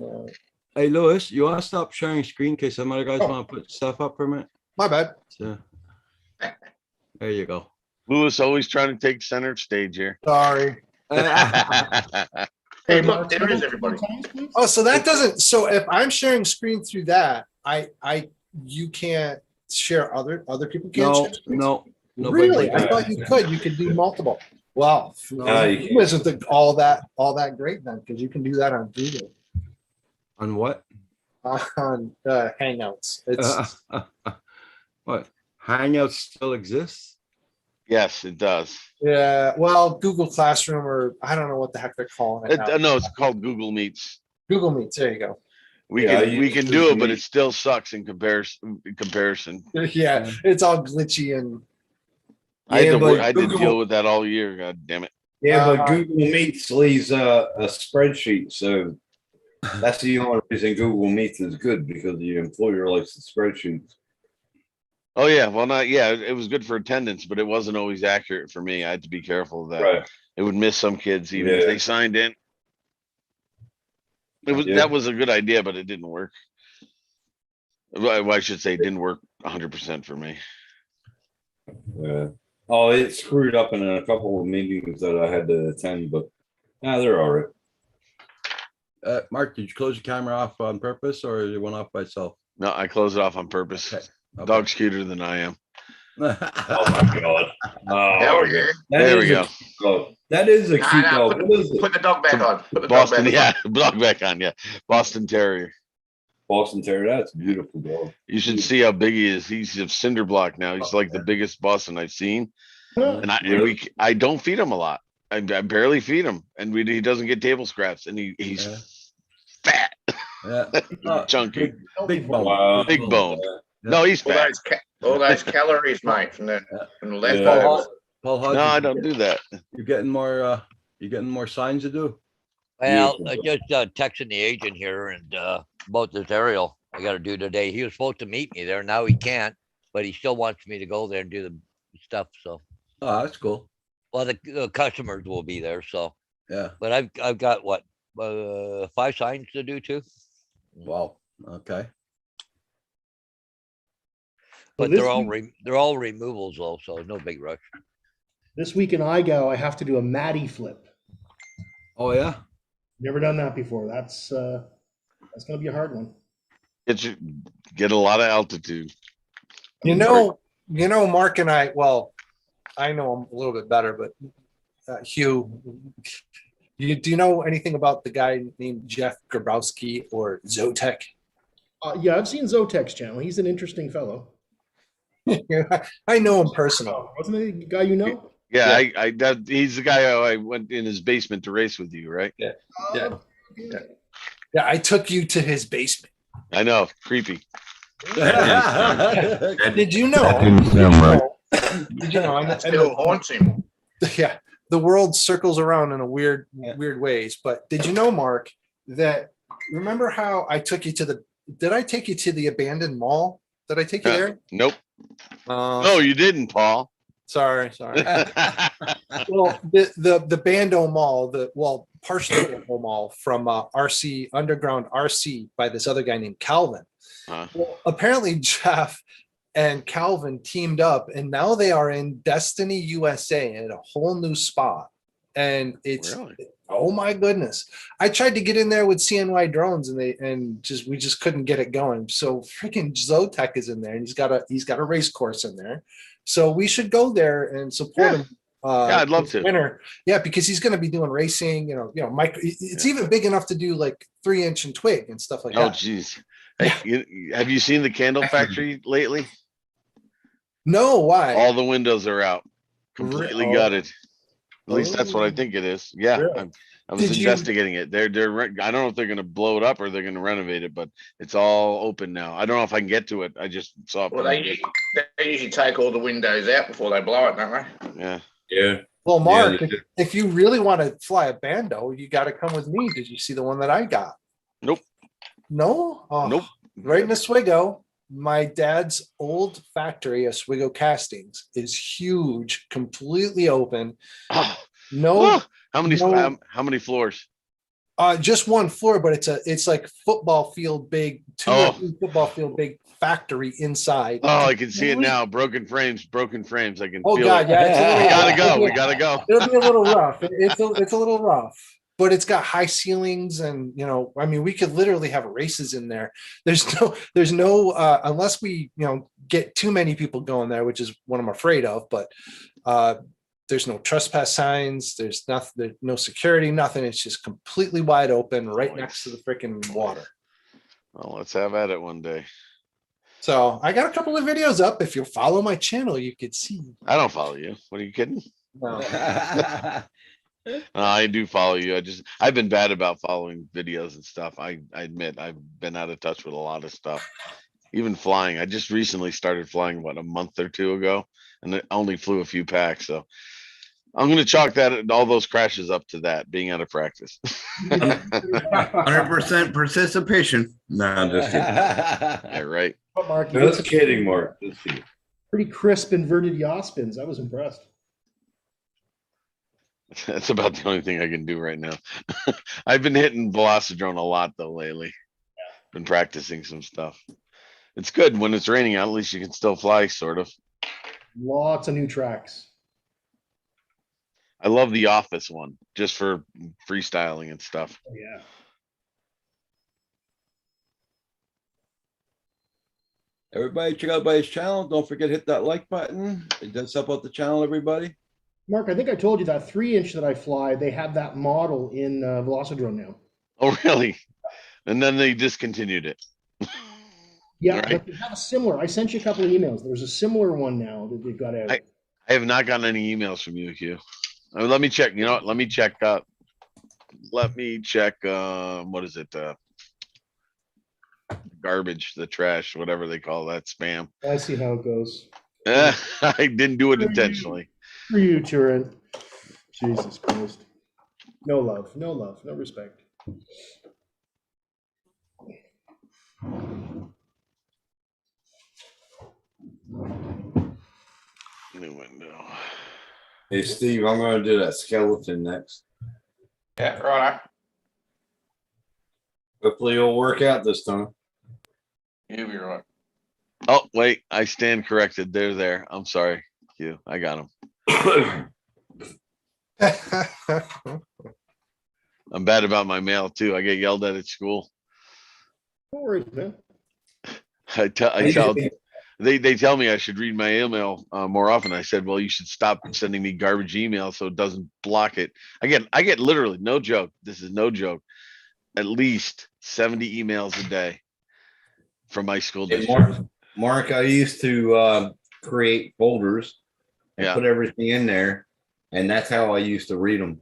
Uh, Hey, Lewis, you want to stop sharing screen in case some other guys Oh. want to put stuff up for a minute? my bad. So, there you go. Lewis always trying to take center stage here. Sorry. Hey, look, there is everybody. Oh, so that doesn't. So if I'm sharing screen through that, you can't share other people can't No, share screens? no. nobody Really? can. I thought you could. You could do multiple. Well, No, you you isn't all that great then, because you can do that on Google On what? on Hangouts. It's What? Hangouts still exists? Yes, it does. Yeah, well, Google Classroom, or I don't know what the heck they're calling it now. No, it's called Google Meets. Google Meets, there you go. We Yeah, I can we use can do Google it, but it Meet. still sucks in comparison. Yeah, it's all glitchy and I had Yeah, to but I had to Google- deal with that all year. God damn it. Yeah, but Uh, Google Meets leaves a spreadsheet, so that's the only reason Google Meets is good, because the employer likes the spreadsheets. Oh yeah, well not it was good for attendance, but it wasn't always accurate for me. I had to be careful of that. Right. It would miss some kids even if Yeah. they signed in. Yeah. That was a good idea, but it didn't work. Well, I should say it didn't work 100% for me. Yeah. Oh, it screwed up in a couple of meetings that I had to attend, but they're all right. Mark, did you close your camera off on purpose or it went off by itself? No, I closed it off on purpose. Okay. Okay. Dog's cuter than I am. Oh my God. Hell yeah. There we go. That is a Nah, cute nah, dog. What is it? Put the dog back on. Put the Boston, dog back yeah, dog back on, yeah. Boston Terrier. Boston Terrier. That's a beautiful dog. You should see how big he is. He's a cinder block now. He's like the biggest Boston I've seen. And I don't feed him a lot. I barely feed him, and he doesn't get table scraps, and he's Yeah. fat, Yeah. chunky, Big bone. Wow. big bone. Yeah. No, he's on. fat. All those calories, mate, from the Yeah. leftovers. Paul No, Hodges, I don't do that. you're getting more signs to do. Well, I Beautiful. just texted the agent here and about this aerial I gotta do today. He was supposed to meet me there. Now he can't, but he still wants me to go there and do the stuff. So, Oh, that's cool. well, the customers will be there. So, Yeah. but I've got what 5 signs to do too. Wow. Okay. But this they're all removals though, so no big rush. This week in IGO, I have to do a Matty flip. Oh, yeah. Never done that before. That's gonna be a hard one. Get a lot of altitude. you know, Mark and I, well, I know him a little bit better, but Hugh, do you know anything about the guy named Jeff Grabowski or Zotek? Yeah, I've seen Zotek's channel. He's an interesting fellow. I know him personally. Oh, wasn't he the guy you know? Yeah, he's the guy I went in his basement to race with you, right? Yeah. Yeah. Yeah, I took you to his basement. I know, creepy. Did you know? Did you know? That still haunts him. Yeah, the world circles around in a weird ways. But did you know, Mark, that remember how I took you to did I take you to the abandoned mall? Did I take you there? Nope. No, you didn't, Paul. Sorry. Well, the Bando Mall, partially Bando Mall from RC Underground RC by this other guy named Calvin. Well, apparently Jeff and Calvin teamed up, and now they are in Destiny USA at a whole new spot. And it's Really? oh my goodness! I tried to get in there with CNY drones, and we just couldn't get it going. So freaking Zotek is in there, and he's got a race course in there. So we should go there and support him. Yeah, I'd love this to. winter. Yeah, because he's going to be doing racing. Mike. It's even big enough to do like 3-inch and twig and stuff like Oh, that. geez. Hey, have you seen the candle factory lately? No, why? All the windows are out, completely Oh. gutted. At least that's what I Oh. think it is. Yeah, Really? I was Did you- investigating it. I don't know if they're going to blow it up or they're going to renovate it, but it's all open now. I don't know if I can get to it. I just saw it. Well, they usually take all the windows out before they blow it, don't they? Yeah. Yeah. Well, Mark, Yeah, if you really want to fly a Bando, you got to come with me. Did you see the one that I got? Nope. No? Oh, Nope. Right in Oswego. My dad's old factory, Oswego Castings, is huge, completely open. Oh, No, how many No. how many floors? just one floor, but it's like football field big, two or Oh. 3 football field big factory inside. Oh, I can see it now. Broken frames. I can Oh feel God, it. yeah, it's a We little- gotta go. We gotta go. It'll be a little rough. It's a little rough, but it's got high ceilings, and I mean, we could literally have races in there. There's no unless we get too many people going there, which is what I'm afraid of. But there's no trespass signs. There's nothing. There's no security. Nothing. It's just completely wide open, right next to the freaking water. Well, let's have at it one day. So I got a couple of videos up. If you follow my channel, you could see. I don't follow you. What are you kidding? No. I do follow you. I've been bad about following videos and stuff. I admit I've been out of touch with a lot of stuff. Even flying. I just recently started flying, what, a month or two ago, and I only flew a few packs. So I'm gonna chalk that all those crashes up to that being out of practice. 100% participation. No, I'm just kidding. Yeah, right. But Mark, you Just did some kidding, Mark. Just kidding. pretty crisp inverted yaw spins. I was impressed. That's about the only thing I can do right now. I've been hitting Velocidrone a lot though lately. Been practicing some stuff. It's good when it's raining out, at least you can still fly, sort of. Lots of new tracks. I love the office one just for freestyling and stuff. Oh, yeah. Everybody check out his channel. Don't forget to hit that like button. It does help out the channel, everybody. Mark, I think I told you that 3-inch that I fly, they have that model in Velocidrone now. Oh, really? And then they discontinued it. Yeah, Right. but they have a similar. I sent you a couple of emails. There's a similar one now that they've got out. I have not gotten any emails from you, Hugh. Let me check. You know what? Let me check. Let me check. What is it? Garbage, the trash, whatever they call that, spam. I see how it goes. I didn't do it intentionally. For you, Turin. Jesus Christ. No love, no love, no respect. New window. Hey, Steve, I'm gonna do that skeleton next. Yeah, right. Hopefully it'll work out this time. You'll be right. Oh, wait, I stand corrected. They're there. I'm sorry, Hugh. I got them. I'm bad about my mail too. I get yelled at school. Don't worry, man. I tell they tell me I should read my email more often. I said, well, you should stop sending me garbage email so it doesn't block it. I get literally, no joke. This is no joke. At least 70 emails a day from my school Hey, district. Mark, I used to create folders and Yeah. put everything in there, and that's how I used to read them.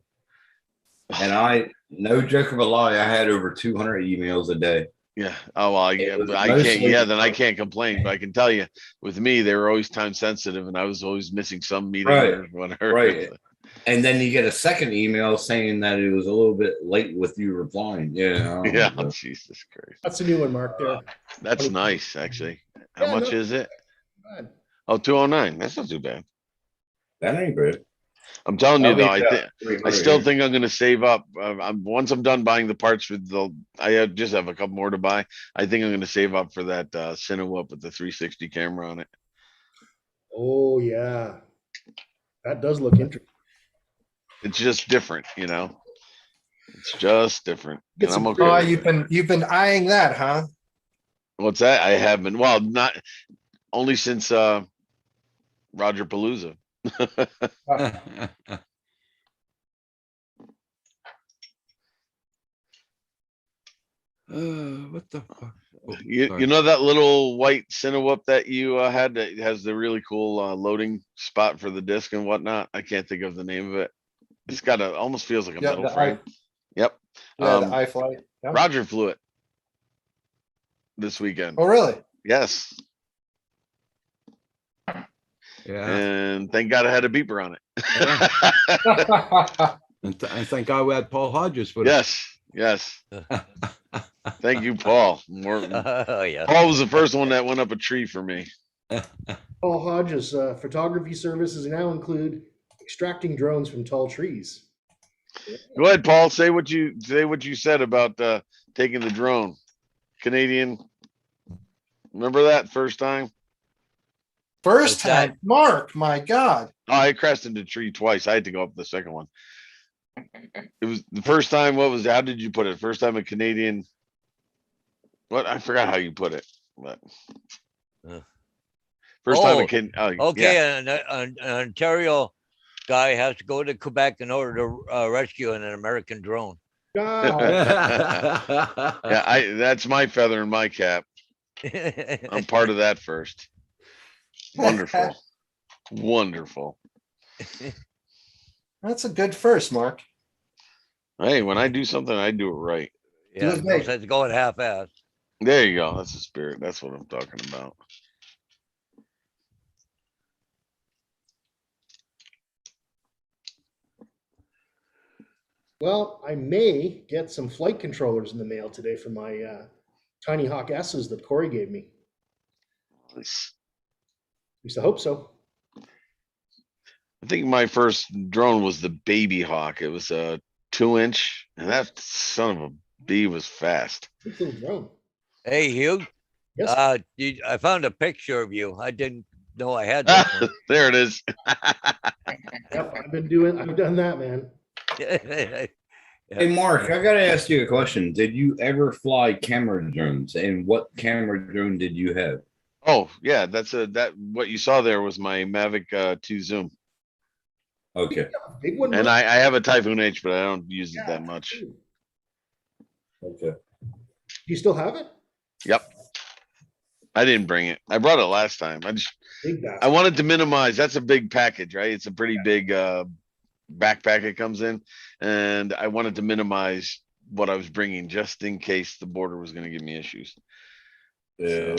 And no joke of a lie, I had over 200 emails a day. Yeah. Oh, well, It was but I can't. mostly- Yeah, then I can't complain. But I can tell you, with me, they were always time sensitive, and I was always missing some meeting Right, or whatever. right. And then you get a second email saying that it was a little bit late with you replying. Yeah. Yeah. Jesus Christ. That's a new one, Mark. There. That's nice, actually. How Yeah, much no. is it? Bad. Oh, 209. That's not too bad. That ain't good. I'm telling you I'll though, leave I that think. 300 I still here. think I'm gonna save up. Once I'm done buying the parts for just have a couple more to buy. I think I'm gonna save up for that Cinewhoop with the 360 camera on it. Oh yeah, that does look interesting. It's just different, you know. It's just different, Get and some I'm okay. Oh, with it. you've been eyeing that, huh? What's that? I have been. Well, not only since Roger Palooza. What the fuck? Oh, You sorry. know that little white Cinewhoop that you had that has the really cool loading spot for the disc and whatnot? I can't think of the name of it. It's got almost feels like a Yeah, metal the frame. Yep. Yeah, Um, the iFlight. Yeah. Roger flew it this weekend. Oh, really? Yes. Yeah, And thank God I had a beeper on it. and thank God we had Paul Hodges with us. Yes, yes. Thank you, Paul. Oh, yeah. Paul was the first one that went up a tree for me. Paul Hodges, photography services now include extracting drones from tall trees. Go ahead, Paul. Say what you said about taking the drone. Canadian. Remember that first time? First What's that? time, Mark, my God. Oh, I crashed into a tree twice. I had to go up the second one. It was the first time. How did you put it? First time a Canadian. What? I forgot how you put it. But first time a Oh, can. Okay, Yeah. an Ontario guy has to go to Quebec in order to rescue an American drone. Ah, Yeah, that's my feather in my cap. I'm part of that first. Wonderful. Wonderful. That's a good first, Mark. Hey, when I do something, I do it right. Yeah, it no big. sense going half-ass. There you go. That's the spirit. That's what I'm talking about. Well, I may get some flight controllers in the mail today for my Tiny Hawk S's that Corey gave me. Nice. At least I hope so. I think my first drone was the Baby Hawk. It was a 2-inch, and that son of a bee was fast. Big little drone. Hey, Hugh, Yes. I found a picture of you. I didn't know I had this one. There it is. Yep, I've done that, man. Hey, Mark, I gotta ask you a question. Did you ever fly camera drones? And what camera drone did you have? Oh, yeah, that what you saw there was my Mavic 2 Zoom. Okay, Big one. And Mark. I have a Typhoon H, but I don't use it Yeah, that much. too. okay. Do you still have it? Yep. I didn't bring it. I brought it last time. Big I bastard. wanted to minimize. That's a big package, right? It's a pretty big backpack it comes in, and I wanted to minimize what I was bringing just in case the border was going to give me issues. Yeah,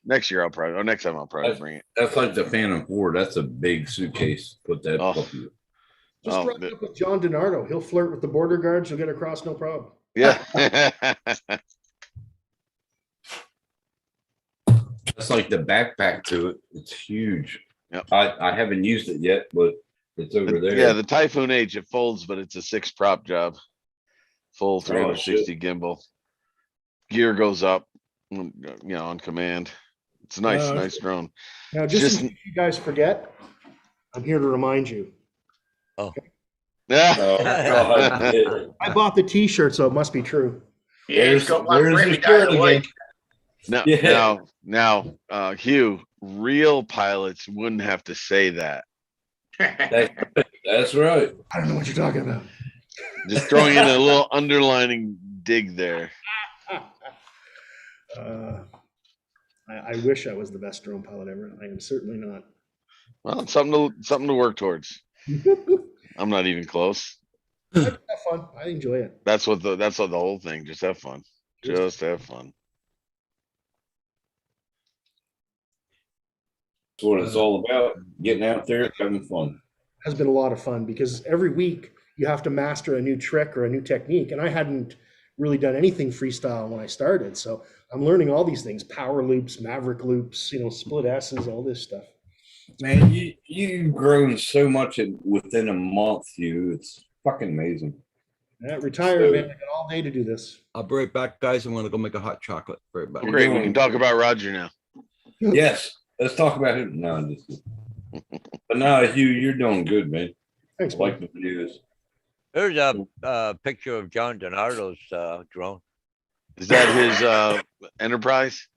Next year I'll probably, or next time I'll probably bring it. that's like the Phantom 4. That's a big suitcase. Put that Oh. puppy in. Just Oh, run up with John DiNardo. He'll flirt with the border guards. You'll get across, no problem. Yeah. That's like the backpack to it. It's huge. Yep. I haven't used it yet, but it's over there. Yeah, the Typhoon H, it folds, but it's a 6 prop job. Full Oh, 360 gimbal. Gear goes up, on command. It's a nice, Uh, nice drone. Now, It's just in case you guys forget, I'm here to remind you. Oh, God. Yeah. I bought the T-shirt, so it must be true. Yeah, he's got one for There's every the day of shirt the again. week. Yeah. Now, Hugh, real pilots wouldn't have to say that. That's right. I don't know what you're talking about. Just throwing in a little underlining dig there. I wish I was the best drone pilot ever. I am certainly not. Well, it's something to work towards. I'm not even close. Have fun. I enjoy it. That's what the whole thing. Just have fun. Just have fun. That's what it's all about. Getting out there, having fun. Has been a lot of fun because every week you have to master a new trick or a new technique. And I hadn't really done anything freestyle when I started. So I'm learning all these things, power loops, Maverick loops, split S's, all this stuff. Man, you've grown so much within a month, you. It's fucking amazing. Retired, man. I got all day to do this. I'll be right back, guys. I'm gonna go make a hot chocolate for everybody. Oh, great. We can talk about Roger now. Yes, let's talk about it. No, I'm just. But no, you're doing good, man. Thanks, I Mike. like the videos. There's a picture of John DiNardo's drone. Is that his Enterprise?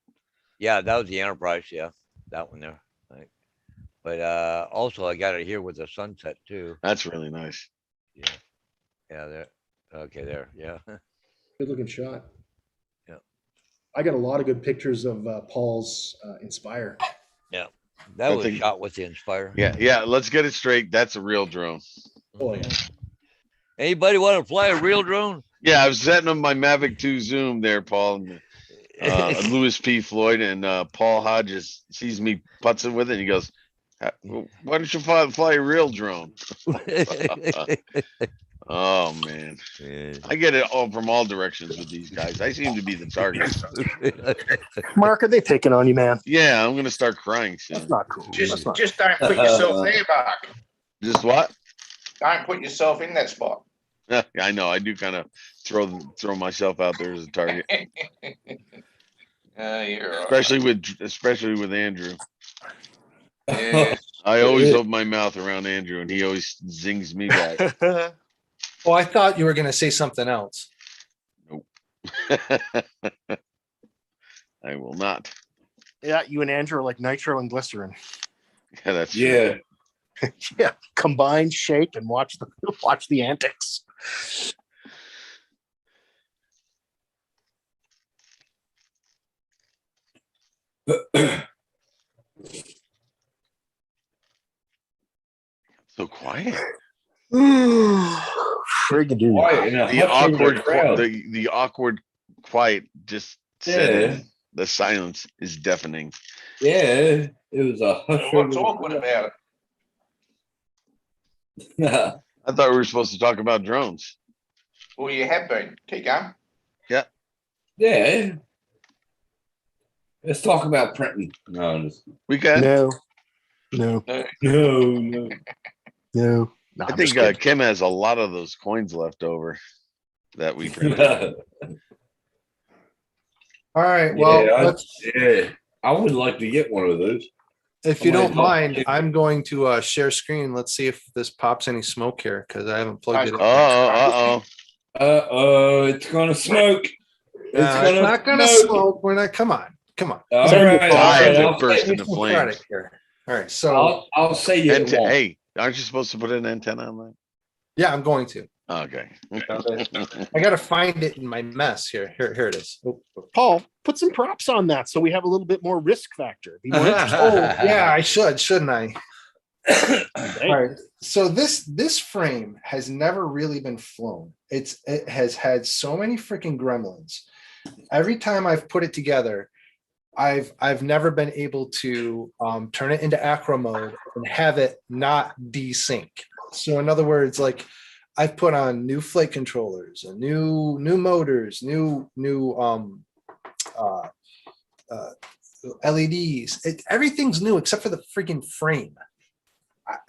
Yeah, that was the Enterprise. Yeah, that one there. Right. But also I got it here with the sunset too. That's really nice. Yeah. Yeah, there. Okay, there. Yeah. Good looking shot. Yeah. I got a lot of good pictures of Paul's Inspire. That I was think- shot with the Inspire. Yeah. Let's get it straight. That's a real drone. Oh, yeah. Anybody want to fly a real drone? Yeah, I was setting up my Mavic 2 Zoom there, Paul. And, Louis P. Floyd and Paul Hodges sees me putzing with it. And he goes, "Why don't you fly a real drone?" Oh man, I get it all from all directions with these guys. I seem to be the target. Mark, are they picking on you, man? Yeah, I'm gonna start crying soon. That's not cool. Just don't put yourself there, Mark. Just what? Don't put yourself in that spot. Yeah, I know. I do kind of throw myself out there as a target, You're right. especially with Andrew. Yeah. I always open my mouth around Andrew, and he always zings me back. Well, I thought you were going to say something else. I will not. Yeah, you and Andrew are like nitro and glycerin. Yeah, that's true. Yeah. Yeah, combine, shake, and watch the antics. So quiet. Frigadoon. Quiet in a The hushing awkward, crowd. the awkward quiet just set in. The silence is deafening. Yeah, it was a hush. What's awkward about it? I thought we were supposed to talk about drones. Well, you have been. Keep going. Yeah. Let's talk about printing. No, We can. No. No. no. No. I think Kim has a lot of those coins left over that we printed. All right, well, Yeah, let's, yeah, I would like to get one of those. if you I'm don't gonna- mind, I'm going to share screen. Let's see if this pops any smoke here, because I haven't plugged it in. Uh-oh. It's gonna smoke. It's not gonna smoke. We're not, come on. All Send right, it. all right, Eyes I'll are burst say- into Some flames. credit here. All right, so, I'll say you. it won't. Hey, aren't you supposed to put an antenna on that? yeah, I'm going to. Okay. I gotta find it in my mess here. Here it is. Oh, Paul, put some props on that so we have a little bit more risk factor. Be more interesting. yeah, I should, shouldn't I? Hey, All right. So this frame has never really been flown. It has had so many freaking gremlins. Every time I've put it together, I've never been able to turn it into acro mode and have it not desync. So in other words, like I've put on new flight controllers, and new motors, new LEDs. Everything's new except for the freaking frame.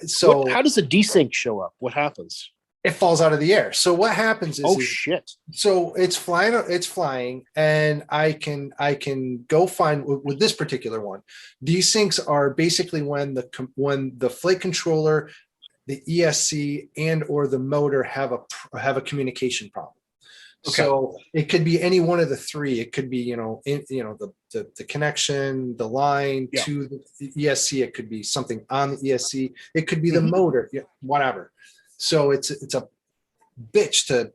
So how does a desync show up? What happens? it falls out of the air. So what happens is, Oh shit. so it's flying, and I can go find with this particular one. Desyncs are basically when the flight controller, the ESC, and or the motor have a communication problem. Okay. So it could be any one of the three. It could be the connection, the line Yeah. to the ESC. It could be something on the ESC. It could be the Mhm. motor, whatever. So it's a bitch to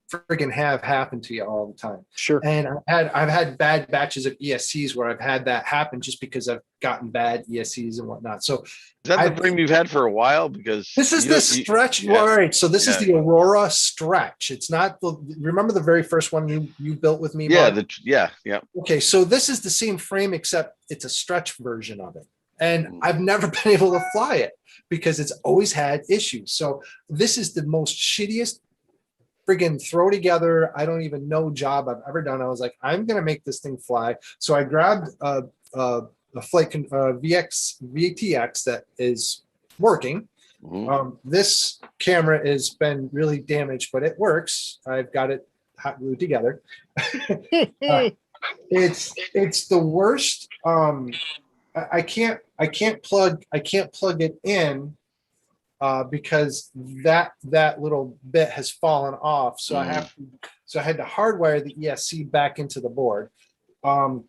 friggin' have happen to you all the time. Sure. And I've had bad batches of ESCs where I've had that happen just because I've gotten bad ESCs and whatnot. So Is that the I- frame you've had for a while? Because this is you- the you- stretch. yeah. Well, all right. So this is Yeah. the Aurora stretch. It's not the, remember the very first one you built with me? Yeah, Mark? yeah. Okay. So this is the same frame, except it's a stretch version of it. And Mm. I've never been able to fly it because it's always had issues. So this is the most shittiest friggin' throw together, I don't even know job I've ever done. I was like, I'm gonna make this thing fly. So I grabbed a VTX that is working. Mhm. This camera has been really damaged, but it works. I've got it hot glued together. It's the worst. I can't plug it in because that little bit has fallen off. So I had to hardwire the ESC back into the board. The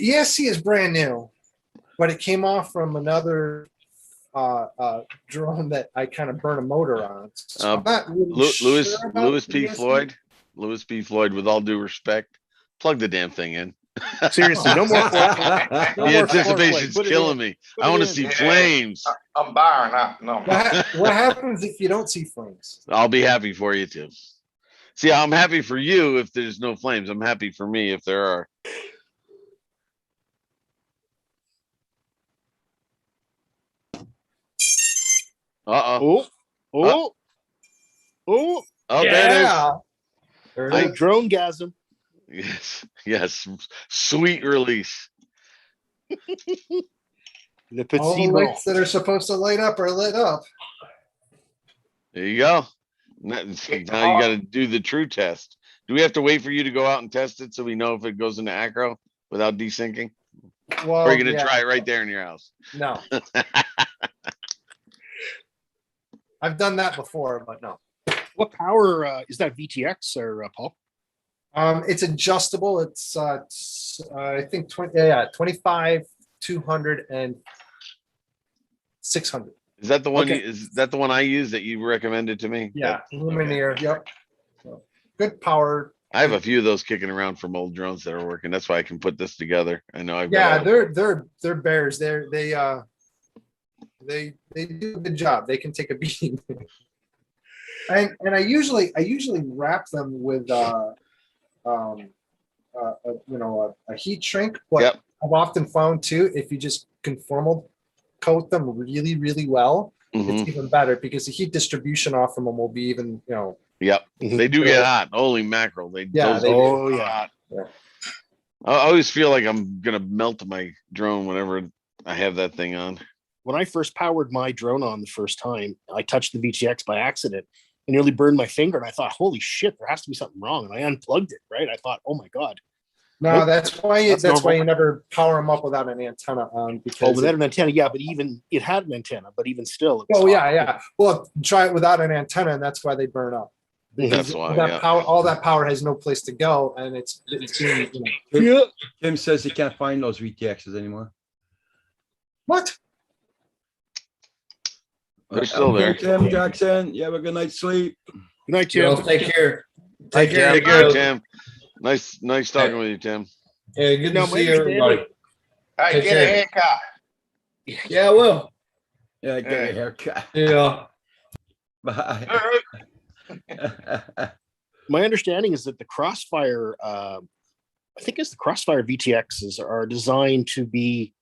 ESC is brand new, but it came off from another drone that I kind of burn a motor on. So I'm not really Louis sure about Louis P. the ESC. Floyd, with all due respect, plug the damn thing in. Seriously, no more. No The more anticipation's foreplay. Put it killing in. me. Put I it want to in. see Yeah. flames. I'm barring up. No. What happens if you don't see flames? I'll be happy for you too. See, I'm happy for you if there's no flames. I'm happy for me if there are. Uh-oh. Oh, oh, Oh, there There I- it oh, is. drone gasm. it is. Yes. Sweet release. Le All petit the mot. lights that are supposed to light up are lit up. There you go. Now you got to do the true test. Do we have to wait for you to go out and test it so we know if it goes into acro without desyncing? Well, Or are you going to yeah, try it right there in your house? No. I've done that before, but no. What power is that VTX or Paul? It's adjustable. It's I think 25, 200, and 600. Is that the one? Okay. Is that the one I use that you recommended to me? Yeah, Lumineer. Yep. So, good power I have a few of those kicking around from old drones that are working. That's why I can put this together. I know I've got. Yeah, other- they're bears. They do a good job. They can take a beating. And I usually wrap them with a heat shrink. But Yep. I've often found too, if you just conformal coat them really, really well, Mhm. it's even better because the heat distribution off from them will be even, Yep. They do get hot. Holy mackerel. Yeah, those they get do. Oh, yeah. hot. Yeah. I always feel like I'm gonna melt my drone whenever I have that thing on. When I first powered my drone on the first time, I touched the VTX by accident and nearly burned my finger. And I thought, holy shit, there has to be something wrong. And I unplugged it, right? I thought, oh my God. No, Nope. that's why That's that's why normal. you never power them up without an antenna on Oh, because without an antenna, yeah, but even it had an antenna, but even still. it was oh hot. yeah. Well, try it without an antenna, and that's why they burn up. That's why, that yeah. power, all that power has no place to go, and it's being, Yeah. Tim says he can't find those VTXs anymore. what? They're still Okay, there. Tim Jackson, you have a good night's sleep. Good night, Yo, Jim. take care. Hi, Take care. Take care, Tim. Nice talking with you, Tim. Yeah, good Now, to my see everybody. Hey, Take get a care. haircut. Yeah, I will. Yeah, get a haircut. Yeah. Bye. My understanding is that the Crossfire, I think it's the Crossfire VTXs are designed to be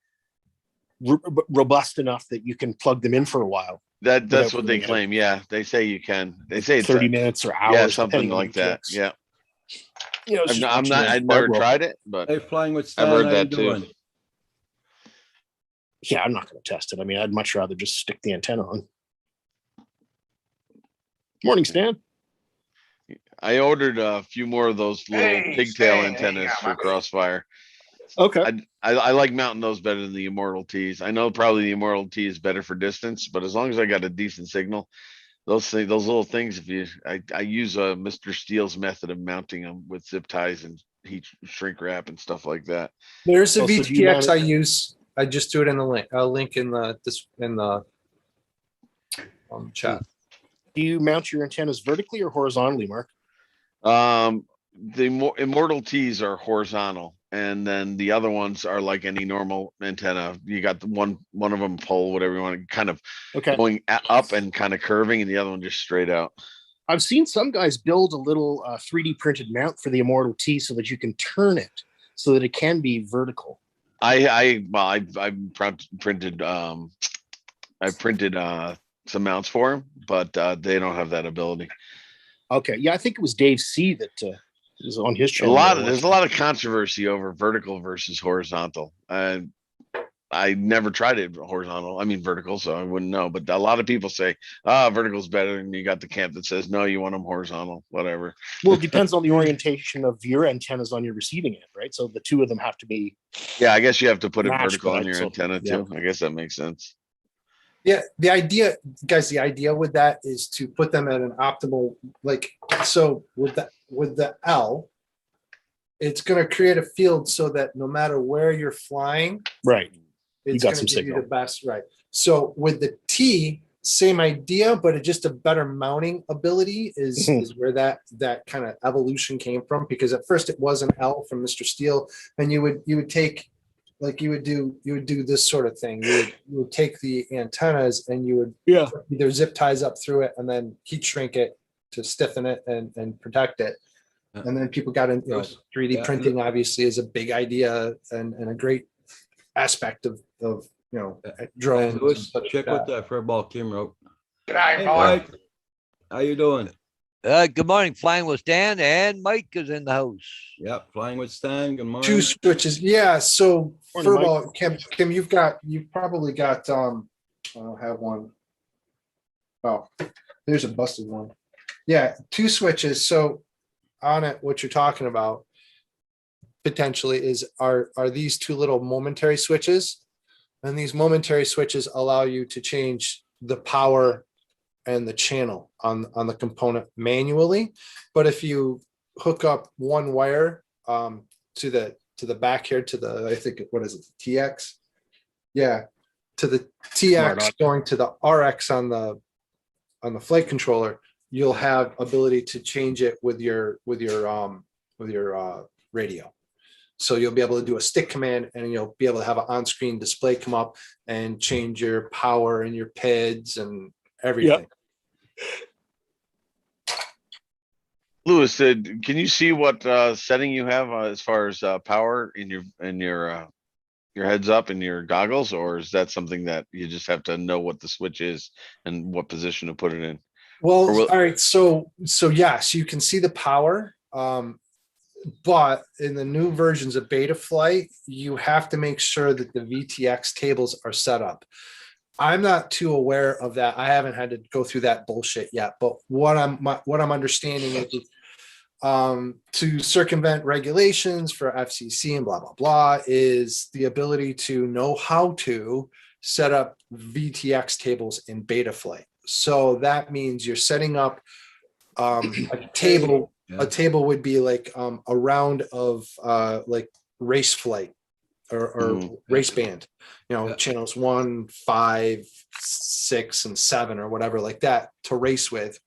robust enough that you can plug them in for a while. That's Without what they feeling like- claim. Yeah, they say you can. They say it's 30 minutes or hours. yeah, something depending on like the that. VTX. Yeah, You know, it's I'm just not. watching the I've never hardware. tried it, but Hey, Flying with I've Stan, heard how that you too. doing? Yeah, I'm not going to test it. I mean, I'd much rather just stick the antenna on. Morning, Stan. I ordered a few more of those little Hey, pigtail Stan, antennas yeah, for my- Crossfire. Okay. I like mounting those better than the Immortal T's. I know probably the Immortal T is better for distance, but as long as I got a decent signal, those little things. I use Mr. Steele's method of mounting them with zip ties and heat shrink wrap and stuff like that. There's a Also, do you VTX mount I use. I just do it in the link in the chat. Do you mount your antennas vertically or horizontally, Mark? The Immortal T's are horizontal, and then the other ones are like any normal antenna. You got the one of them pole, whatever you want, kind of Okay. going up and kind of curving, and the other one just straight out. I've seen some guys build a little 3D printed mount for the Immortal T so that you can turn it so that it can be vertical. I printed some mounts for him, but they don't have that ability. Okay. Yeah, I think it was Dave C that was on his channel. There's a lot of controversy over vertical versus horizontal. I never tried it horizontal. I mean vertical, so I wouldn't know. But a lot of people say, vertical's better, and you got the camp that says, no, you want them horizontal, whatever. Well, it depends on the orientation of your antennas on your receiving end, right? So the two of them have to be. Yeah, I guess you have to put it Match, vertical but on your so- antenna yeah. too. I guess that makes sense. Yeah, the idea, guys, the idea with that is to put them at an optimal, like, so with the L, it's going to create a field so that no matter where you're flying, Right. it's got going some to give you the signal. best, right? So with the T, same idea, but it's just a better mounting ability is Mhm. is where that kind of evolution came from. Because at first it was an L from Mr. Steele, and you would take, like you would do this sort of thing. You would take the antennas and you would Yeah. either zip ties up through it and then heat shrink it to stiffen it and protect it. Yeah. And then people got into 3D Yeah. printing. Obviously, is a big idea and a great aspect of drones. and Louis, such check like what that fur ball came out. Good night, Hey, boy. Mike, how you doing? Good morning, Flying with Stan, and Mike is in the house. Yep, Flying with Stan, good morning. Two switches. Yeah. So Morning, Mike. furball, Kim, you've probably got I'll have one. Oh, there's a busted one. Yeah, two switches. So on it, what you're talking about potentially is are these two little momentary switches. And these momentary switches allow you to change the power and the channel on the component manually. But if you hook up one wire to the back here to the, I think, what is it, TX? Yeah, to the Smart TX on. going to the RX on the flight controller, you'll have ability to change it with your radio. So you'll be able to do a stick command and you'll be able to have an on-screen display come up and change your power and your PIDs and everything. Louis, can you see what setting you have as far as power in your heads up in your goggles, or is that something that you just have to know what the switch is and what position to put it in? Well, Or will- all right. So yes, you can see the power. But in the new versions of Betaflight, you have to make sure that the VTX tables are set up. I'm not too aware of that. I haven't had to go through that bullshit yet. But what I'm understanding is to circumvent regulations for FCC and blah blah blah is the ability to know how to set up VTX tables in Betaflight. So that means you're setting up a table. Yeah. A table would be like a round of like race flight or race band, Yeah. channels 1, 5, 6, and 7 or whatever like that to race with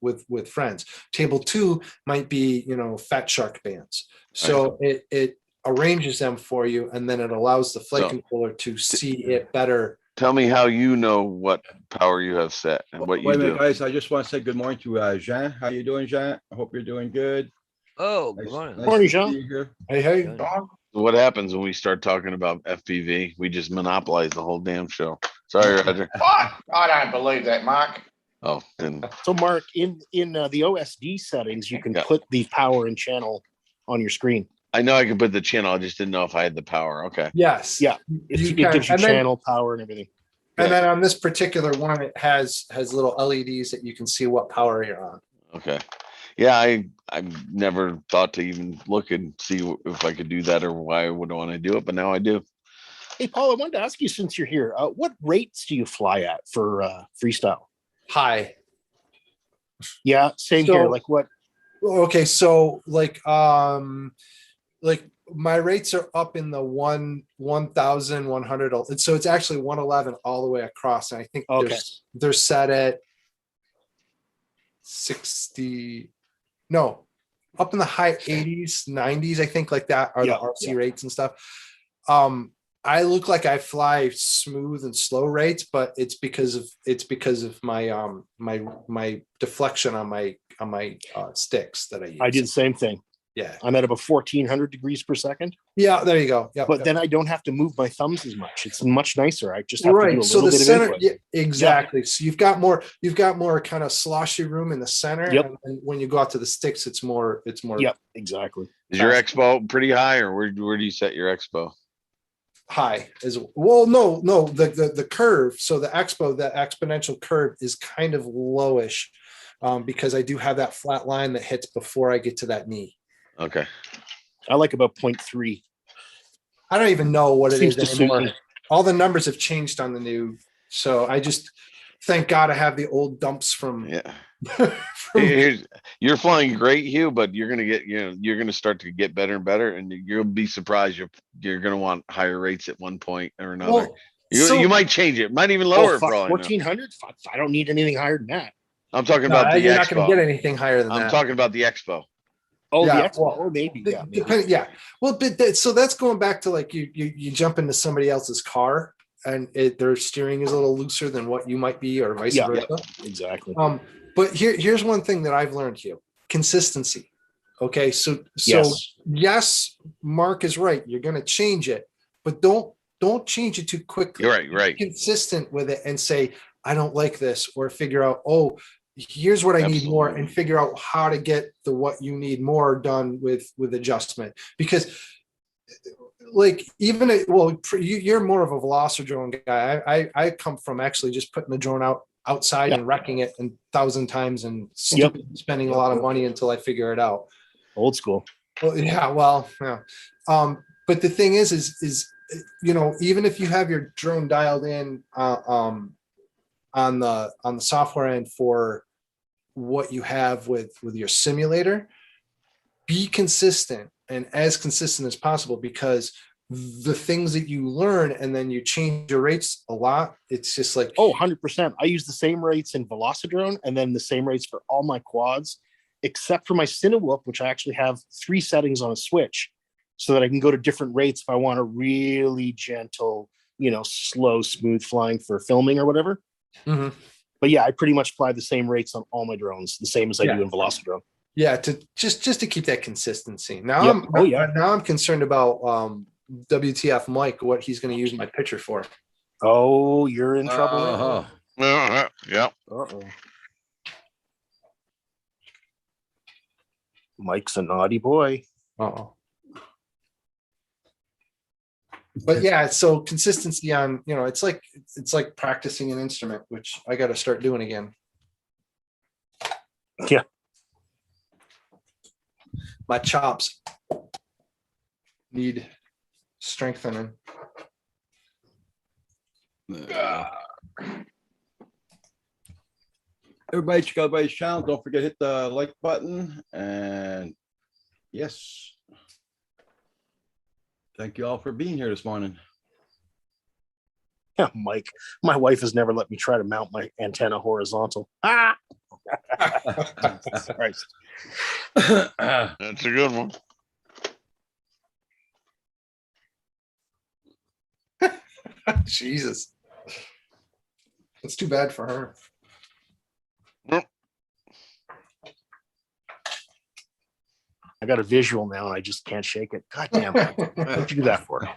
friends. Table 2 might be, Fat Shark bands. So it arranges them for you, and then it allows the flight So- controller to see it better. Tell me how you know what power you have set and what you Wait a minute, do. guys. I just want to say good morning to Jean. How you doing, Jean? I hope you're doing good. Oh, good Nice- morning. nice Morning, to Jean. see you here. Hey, Good. What happens when we start talking about FPV? We just monopolize the whole damn show. Sorry, Roger. What? I don't believe that, Mark. Oh, then So Mark, in the OSD settings, you can Yeah. put the power and channel on your screen. I know I could put the channel. I just didn't know if I had the power. Okay. yes. Yeah. It You gives you can. And then- channel power and everything. And then on this particular one, it has little LEDs that you can see what power you're on. Okay. Yeah, I never thought to even look and see if I could do that or why I would want to do it, but now I do. Hey, Paul, I wanted to ask you, since you're here, what rates do you fly at for freestyle? High. Yeah, same So- here. Like what? Okay, so like my rates are up in the 1,100. So it's actually 111 all the way across. And I think Okay. they're set at 60. No, up in the high 80s, 90s, I think, like that are Yeah, the RC yeah. rates and stuff. I look like I fly smooth and slow rates, but it's because of my my deflection on my sticks that I use. I did the same thing. Yeah. I'm at about 1,400 degrees per second, Yeah, there you go. Yeah. but then I don't have to move my thumbs as much. It's much nicer. I just have to do a Right. So little the bit center, of input. yeah, exactly. So you've got more kind of sloshy room in the center. Yep. And when you go out to the sticks, it's more. Yep, exactly. Is your expo pretty high or where do you set your expo? high as well. No, the curve. So the exponential curve is kind of lowish because I do have that flat line that hits before I get to that knee. Okay. I like about 0.3. I don't even know what it Seems is to suit anymore. me. All the numbers have changed on the new. So I just thank God I have the old dumps from. Yeah. from- You're flying great, Hugh, but you're gonna get, you're gonna start to get better and better, and you'll be surprised. You're gonna want higher rates at one point or another. Well, you so- you might change it, might even lower it for all I know. 1,400? I don't need anything higher than that. I'm talking No, about the you're not going to get expo. anything higher than I'm that. talking about the expo. Oh, Yeah, the Expo. well, Oh, maybe. Yeah, maybe. Yeah. Well, so that's going back to like you jump into somebody else's car and their steering is a little looser than what you might be, or vice Yeah. versa. Exactly. But here's one thing that I've learned, Hugh: consistency. Okay, so Yes. yes, Mark is right. You're going to change it, but don't change it too quickly. You're right, right. Be consistent with it and say, I don't like this, or figure out, oh, here's what I need more, Absolutely. and figure out how to get the what you need more done with adjustment. Because like even you're more of a Velocidrone guy. I come from actually just putting the drone outside and wrecking it 1,000 times and spending a lot of money until I figure it out. Old school. Well, yeah. But the thing is even if you have your drone dialed in on the software end for what you have with your simulator, be consistent and as consistent as possible, because the things that you learn and then you change your rates a lot, it's just like, Oh, 100%. I use the same rates in Velocidrone and then the same rates for all my quads except for my Cinewhoop, which I actually have 3 settings on a switch so that I can go to different rates if I want a really gentle, slow, smooth flying for filming or whatever. Mhm. But yeah, I pretty much fly the same rates on all my drones, the same as I do in Velocidrone. Yeah, to just to keep that consistency. Now Yep. now I'm concerned about WTF Mike, what he's going to use my picture for. Oh, you're in trouble. Uh-huh. Yeah. Uh-oh. Mike's a naughty boy. Uh-oh. But yeah, so consistency on, it's like practicing an instrument, which I got to start doing again. Yeah. My chops need strengthening. Everybody check out everybody's channel. Don't forget to hit the like button. And yes. Thank you all for being here this morning. Yeah, Mike. My wife has never let me try to mount my antenna horizontal. Ah! Christ. That's a good one. Jesus. It's too bad for her. I got a visual now and I just can't shake it. God damn it. What'd you do that for?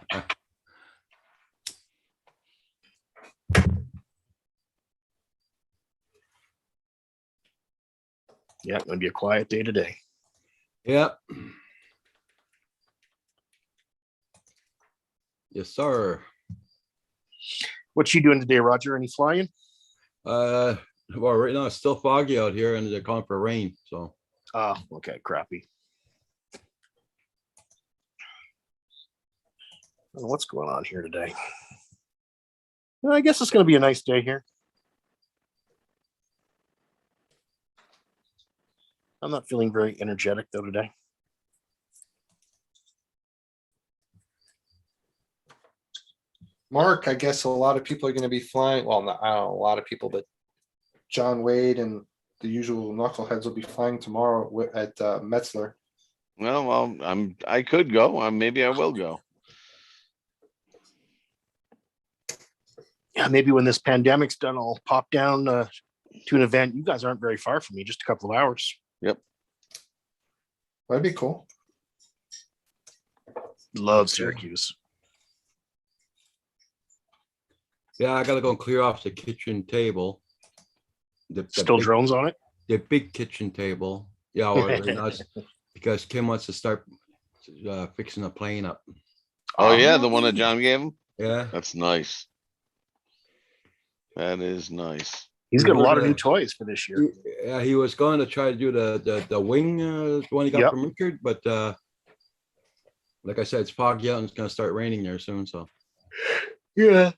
Yeah, it's gonna be a quiet day today. Yep. Yes, sir. What you doing today, Roger? Any flying? Well, right now it's still foggy out here and they're calling for rain. So Oh, okay, crappy. I don't know what's going on here today? Well, I guess it's going to be a nice day here. I'm not feeling very energetic though today. Mark, I guess a lot of people are going to be flying. Well, not, I don't know, a lot of people, but John Wade and the usual knuckleheads will be flying tomorrow at Metzler. Well, I could go. Maybe I will go. Yeah, maybe when this pandemic's done, I'll pop down to an event. You guys aren't very far from me, just a couple of hours. Yep. That'd be cool. Love Syracuse. yeah, I gotta go and clear off the kitchen table. The Still big- drones on it? The big kitchen table. Yeah, well, right now it's because Kim wants to start fixing a plane up. Oh yeah, the one that John gave him. Yeah. That's nice. That is nice. He's got a lot of Yeah. new toys for this year. Yeah, he was going to try to do the wing, the one he got Yep. from Richard, but like I said, it's foggy out and it's gonna start raining there soon, so Yeah.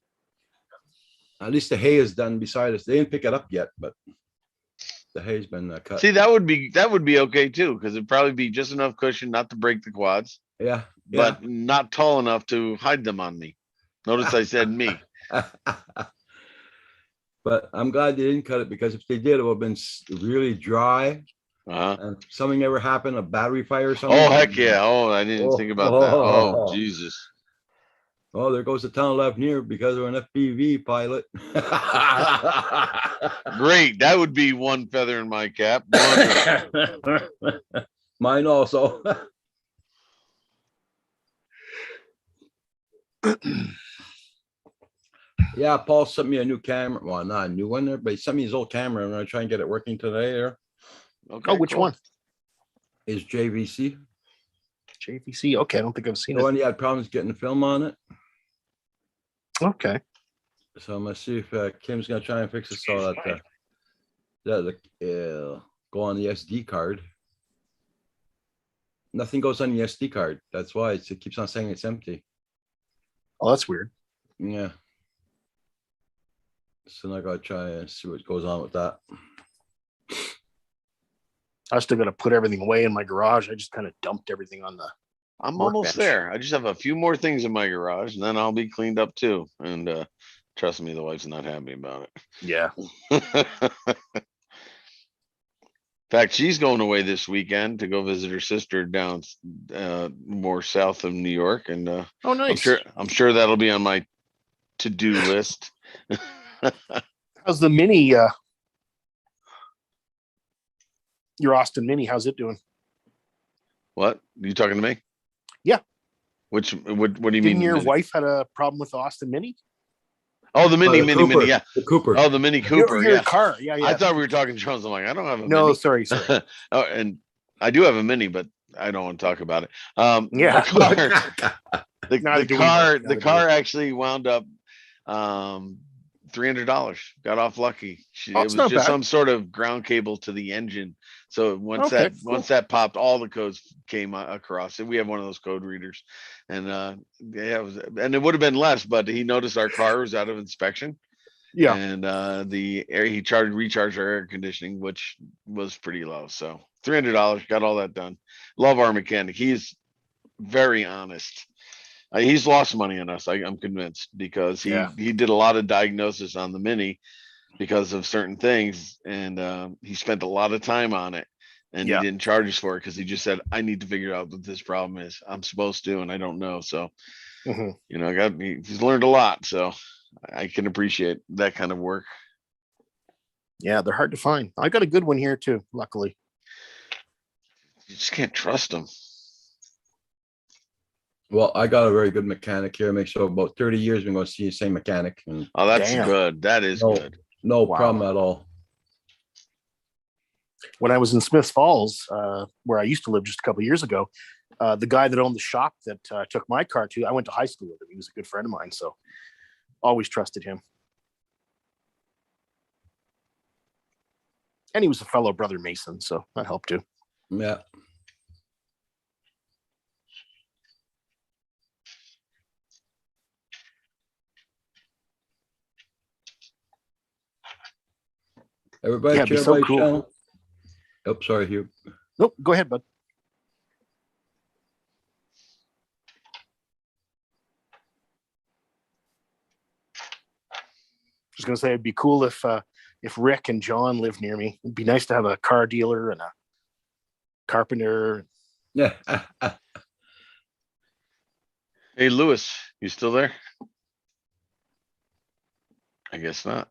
at least the hay is done beside us. They didn't pick it up yet, but the hay's been cut. See, that would be okay too, because it'd probably be just enough cushion not to break the quads, Yeah, but not tall enough to hide them on me. Notice I said me. but I'm glad they didn't cut it because if they did, it would have been really dry. Uh-huh. And if something ever happened, a battery fire or something. Oh, heck yeah. Oh, I didn't think about that. Oh, Oh. Jesus. Oh, there goes the town left near because of an FPV pilot. Great. That would be one feather in my cap. Wonderful. Mine also. Yeah, Paul sent me a new camera. Well, not a new one there, but he sent me his old camera. I'm gonna try and get it working today. There Okay, Oh, which cool. one? is JVC. JVC. Okay, I don't think I've seen The it. one he had problems getting the film on it. Okay. So I'm gonna see if Kim's gonna try and fix it so that go on the SD card. Nothing goes on the SD card. That's why it keeps on saying it's empty. Oh, that's weird. Yeah. So now I gotta try and see what goes on with that. I still got to put everything away in my garage. I just kind of dumped everything on the. I'm Workbench. almost there. I just have a few more things in my garage and then I'll be cleaned up too. And trust me, the wife's not happy about Yeah. it. fact, she's going away this weekend to go visit her sister down more south of New York, and Oh, I'm nice. sure that'll be on my to-do list. How's the Mini? Your Austin Mini, how's it doing? What? You talking to me? Yeah. What do you Didn't mean? your Mini? wife had a problem with the Austin Mini? Oh, the mini, the mini, Cooper, yeah. The Cooper. Oh, the Mini Cooper. Your Yeah. car. Yeah, yeah. I thought we were talking Jones. I'm like, I don't have a No, Mini. sorry. Oh, and I do have a Mini, but I don't want to talk about it. Yeah. The Neither do we, car, Mark. the Neither do car actually wound up $300. Got off lucky. Oh, It it's was not just bad. some sort of ground cable to the engine. So once Okay, once that popped, all the codes came across. And we have one of those code readers, and yeah, and it would have been less, but he noticed our car was out of inspection. Yeah. And he recharged our air conditioning, which was pretty low. So $300, got all that done. Love our mechanic. He's very honest. He's lost money on us. I'm convinced, because he did a lot of diagnosis on the Mini because of certain things, and he spent a lot of time on it, and Yeah. he didn't charge us for it because he just said, I need to figure out what this problem is. I'm supposed to, and I don't know. So Mhm. you know, he's learned a lot. So I can appreciate that kind of work. Yeah, they're hard to find. I got a good one here too, luckily. You just can't trust them. Well, I got a very good mechanic here. Make sure about 30 years we're going to see the same mechanic, and Oh, that's Damn. good. That is No. good. no Wow. problem at all. When I was in Smiths Falls, where I used to live just a couple of years ago, the guy that owned the shop that took my car to, I went to high school with him. He was a good friend of mine, so always trusted him. And he was a fellow brother Mason, so that helped too. Yeah. Everybody Yeah, it'd be care so about your cool. channel? Oh, sorry, Hugh. Nope, go ahead, bud. Just gonna say it'd be cool if Rick and John lived near me. It'd be nice to have a car dealer and a carpenter. Yeah. Hey, Lewis, you still there? I guess not.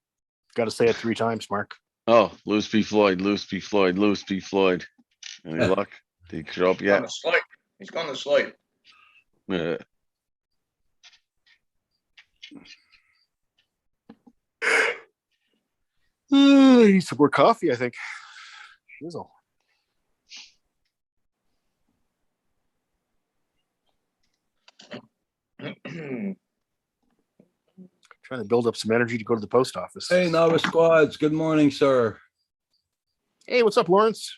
Got to say it 3 times, Mark. Oh, Lewis P. Floyd, Lewis P. Floyd, Lewis P. Floyd. Any luck? Did he show up He's gone yet? to sleep. He's gone to sleep. Yeah. I need some more coffee, I think. Shizzle. Trying to build up some energy to go to the post office. Hey, Nova Squads. Good morning, sir. Hey, what's up, Lawrence?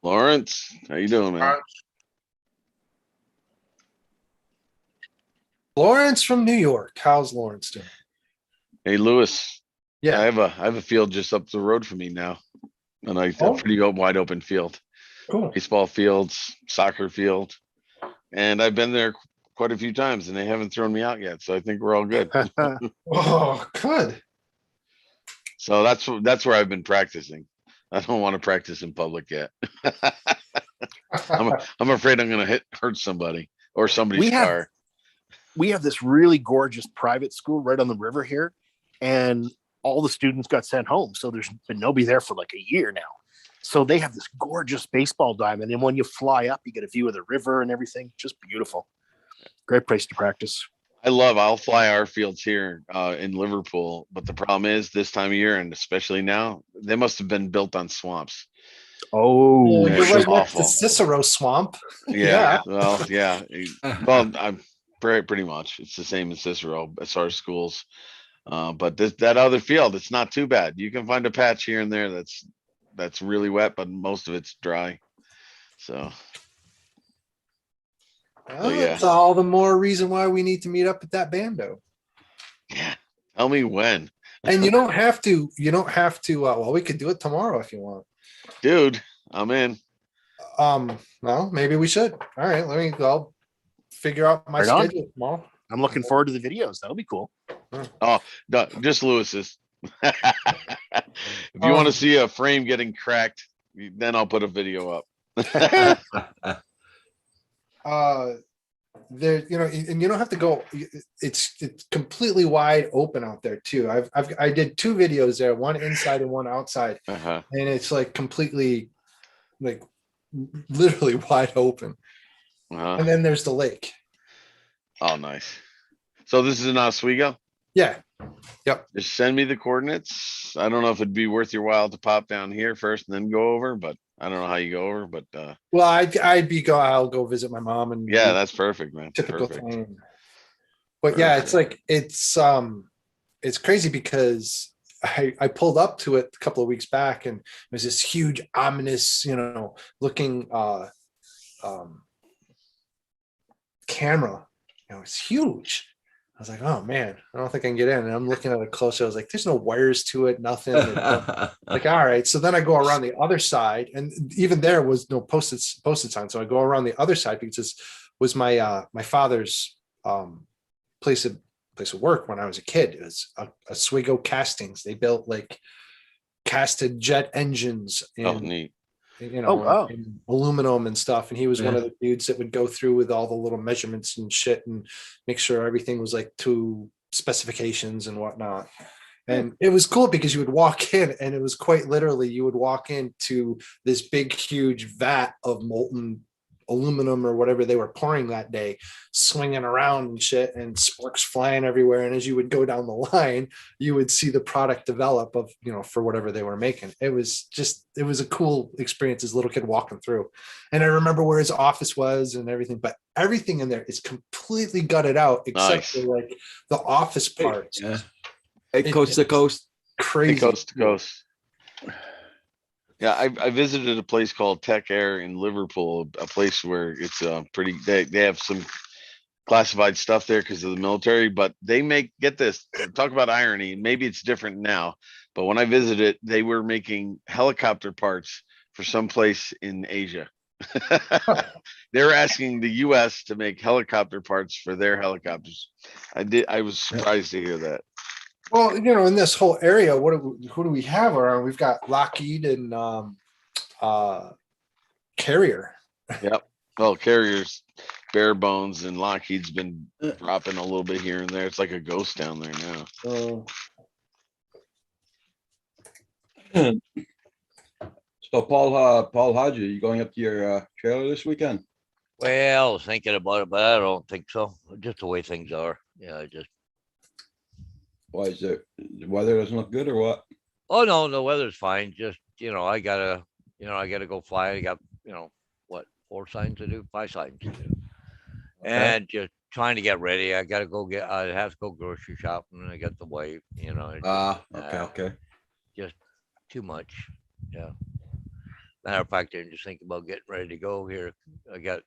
Lawrence, how you doing, man? Lawrence from New York. How's Lawrence doing? Hey, Lewis. Yeah. I have a field just up the road from me now, and a Oh. pretty wide open field. Cool. Baseball fields, soccer field, and I've been there quite a few times, and they haven't thrown me out yet. So I think we're all good. Oh, good. So that's where I've been practicing. I don't want to practice in public yet. I'm afraid I'm going to hurt somebody or somebody's car. We have this really gorgeous private school right on the river here, and all the students got sent home. So there's been nobody there for like a year now. So they have this gorgeous baseball diamond. And when you fly up, you get a view of the river and everything. Just beautiful. Great place to practice. I'll fly our fields here in Liverpool. But the problem is this time of year, and especially now, they must have been built on swamps. Oh, Well, Yeah, you're it's right next to awful. Cicero Swamp. Yeah. Well, yeah. Well, I'm pretty much. It's the same as Cicero as far as schools. But that other field, it's not too bad. You can find a patch here and there that's really wet, but most of it's dry. So Well, yeah. that's all the more reason why we need to meet up at that bando. yeah, tell me when, And you don't have to, well, we could do it tomorrow if you want. dude. I'm in. Well, maybe we should. All right, I'll figure out my Right on. schedule tomorrow. I'm looking forward to the videos. That'll be cool. No, just Lewis's. If you want to see a frame getting cracked, Then I'll put a video up. There, and you don't have to go, it's completely wide open out there too. I did 2 videos there, one inside and one outside, Uh-huh. and it's like completely, like literally wide open. Uh-huh. And then there's the lake. Oh, nice. So this is in Oswego? Yeah. Just send me the coordinates. I don't know if it'd be worth your while to pop down here first and then go over, but I don't know how you go over, but Well, I'll go visit my mom and yeah, that's perfect, man. typical Perfect. thing. But yeah, it's like, it's crazy because I pulled up to it a couple of weeks back and there's this huge ominous, looking camera. It's huge. I was like, oh man, I don't think I can get in. And I'm looking at it closer. I was like, there's no wires to it, nothing. Like, all right. So then I go around the other side, and even there was no posted sign. So I go around the other side because this was my father's place of work when I was a kid. It was Oswego Castings. They built like casted jet engines Oh, and neat. Oh, wow. and aluminum and stuff. And he was one Yeah. of the dudes that would go through with all the little measurements and shit and make sure everything was like to specifications and whatnot. And it was cool because you would walk in and it was quite literally, you would walk into this big, huge vat of molten aluminum or whatever they were pouring that day, swinging around and shit, and sparks flying everywhere. And as you would go down the line, you would see the product develop of, for whatever they were making. It was a cool experience as a little kid walking through. And I remember where his office was and everything, but everything in there is completely gutted out except Nice. for like the office parts. Yeah. Hey, coast to coast. Crazy. Coast to coast. Yeah, I visited a place called Tech Air in Liverpool, a place where it's pretty, they have some classified stuff there because of the military, but they get this, talk about irony, maybe it's different now, but when I visited, they were making helicopter parts for some place in Asia. They're asking the US to make helicopter parts for their helicopters. I was surprised to hear that. Well, in this whole area, who do we have around? We've got Lockheed and Carrier. Yep. Well, Carrier's bare bones and Lockheed's been dropping a little bit here and there. It's like a ghost down there now. So Paul Hodge, are you going up to your trailer this weekend? Well, I was thinking about it, but I don't think so. Just the way things are. Yeah, Why is it? The weather doesn't look good or what? oh no, the weather's fine. Just, I gotta go fly. I got, 4 signs to do, 5 signs to do. And just trying to get ready. I have to go grocery shopping, and I got the wife, Okay. just too much. Yeah. Matter of fact, I'm just thinking about getting ready to go here. I got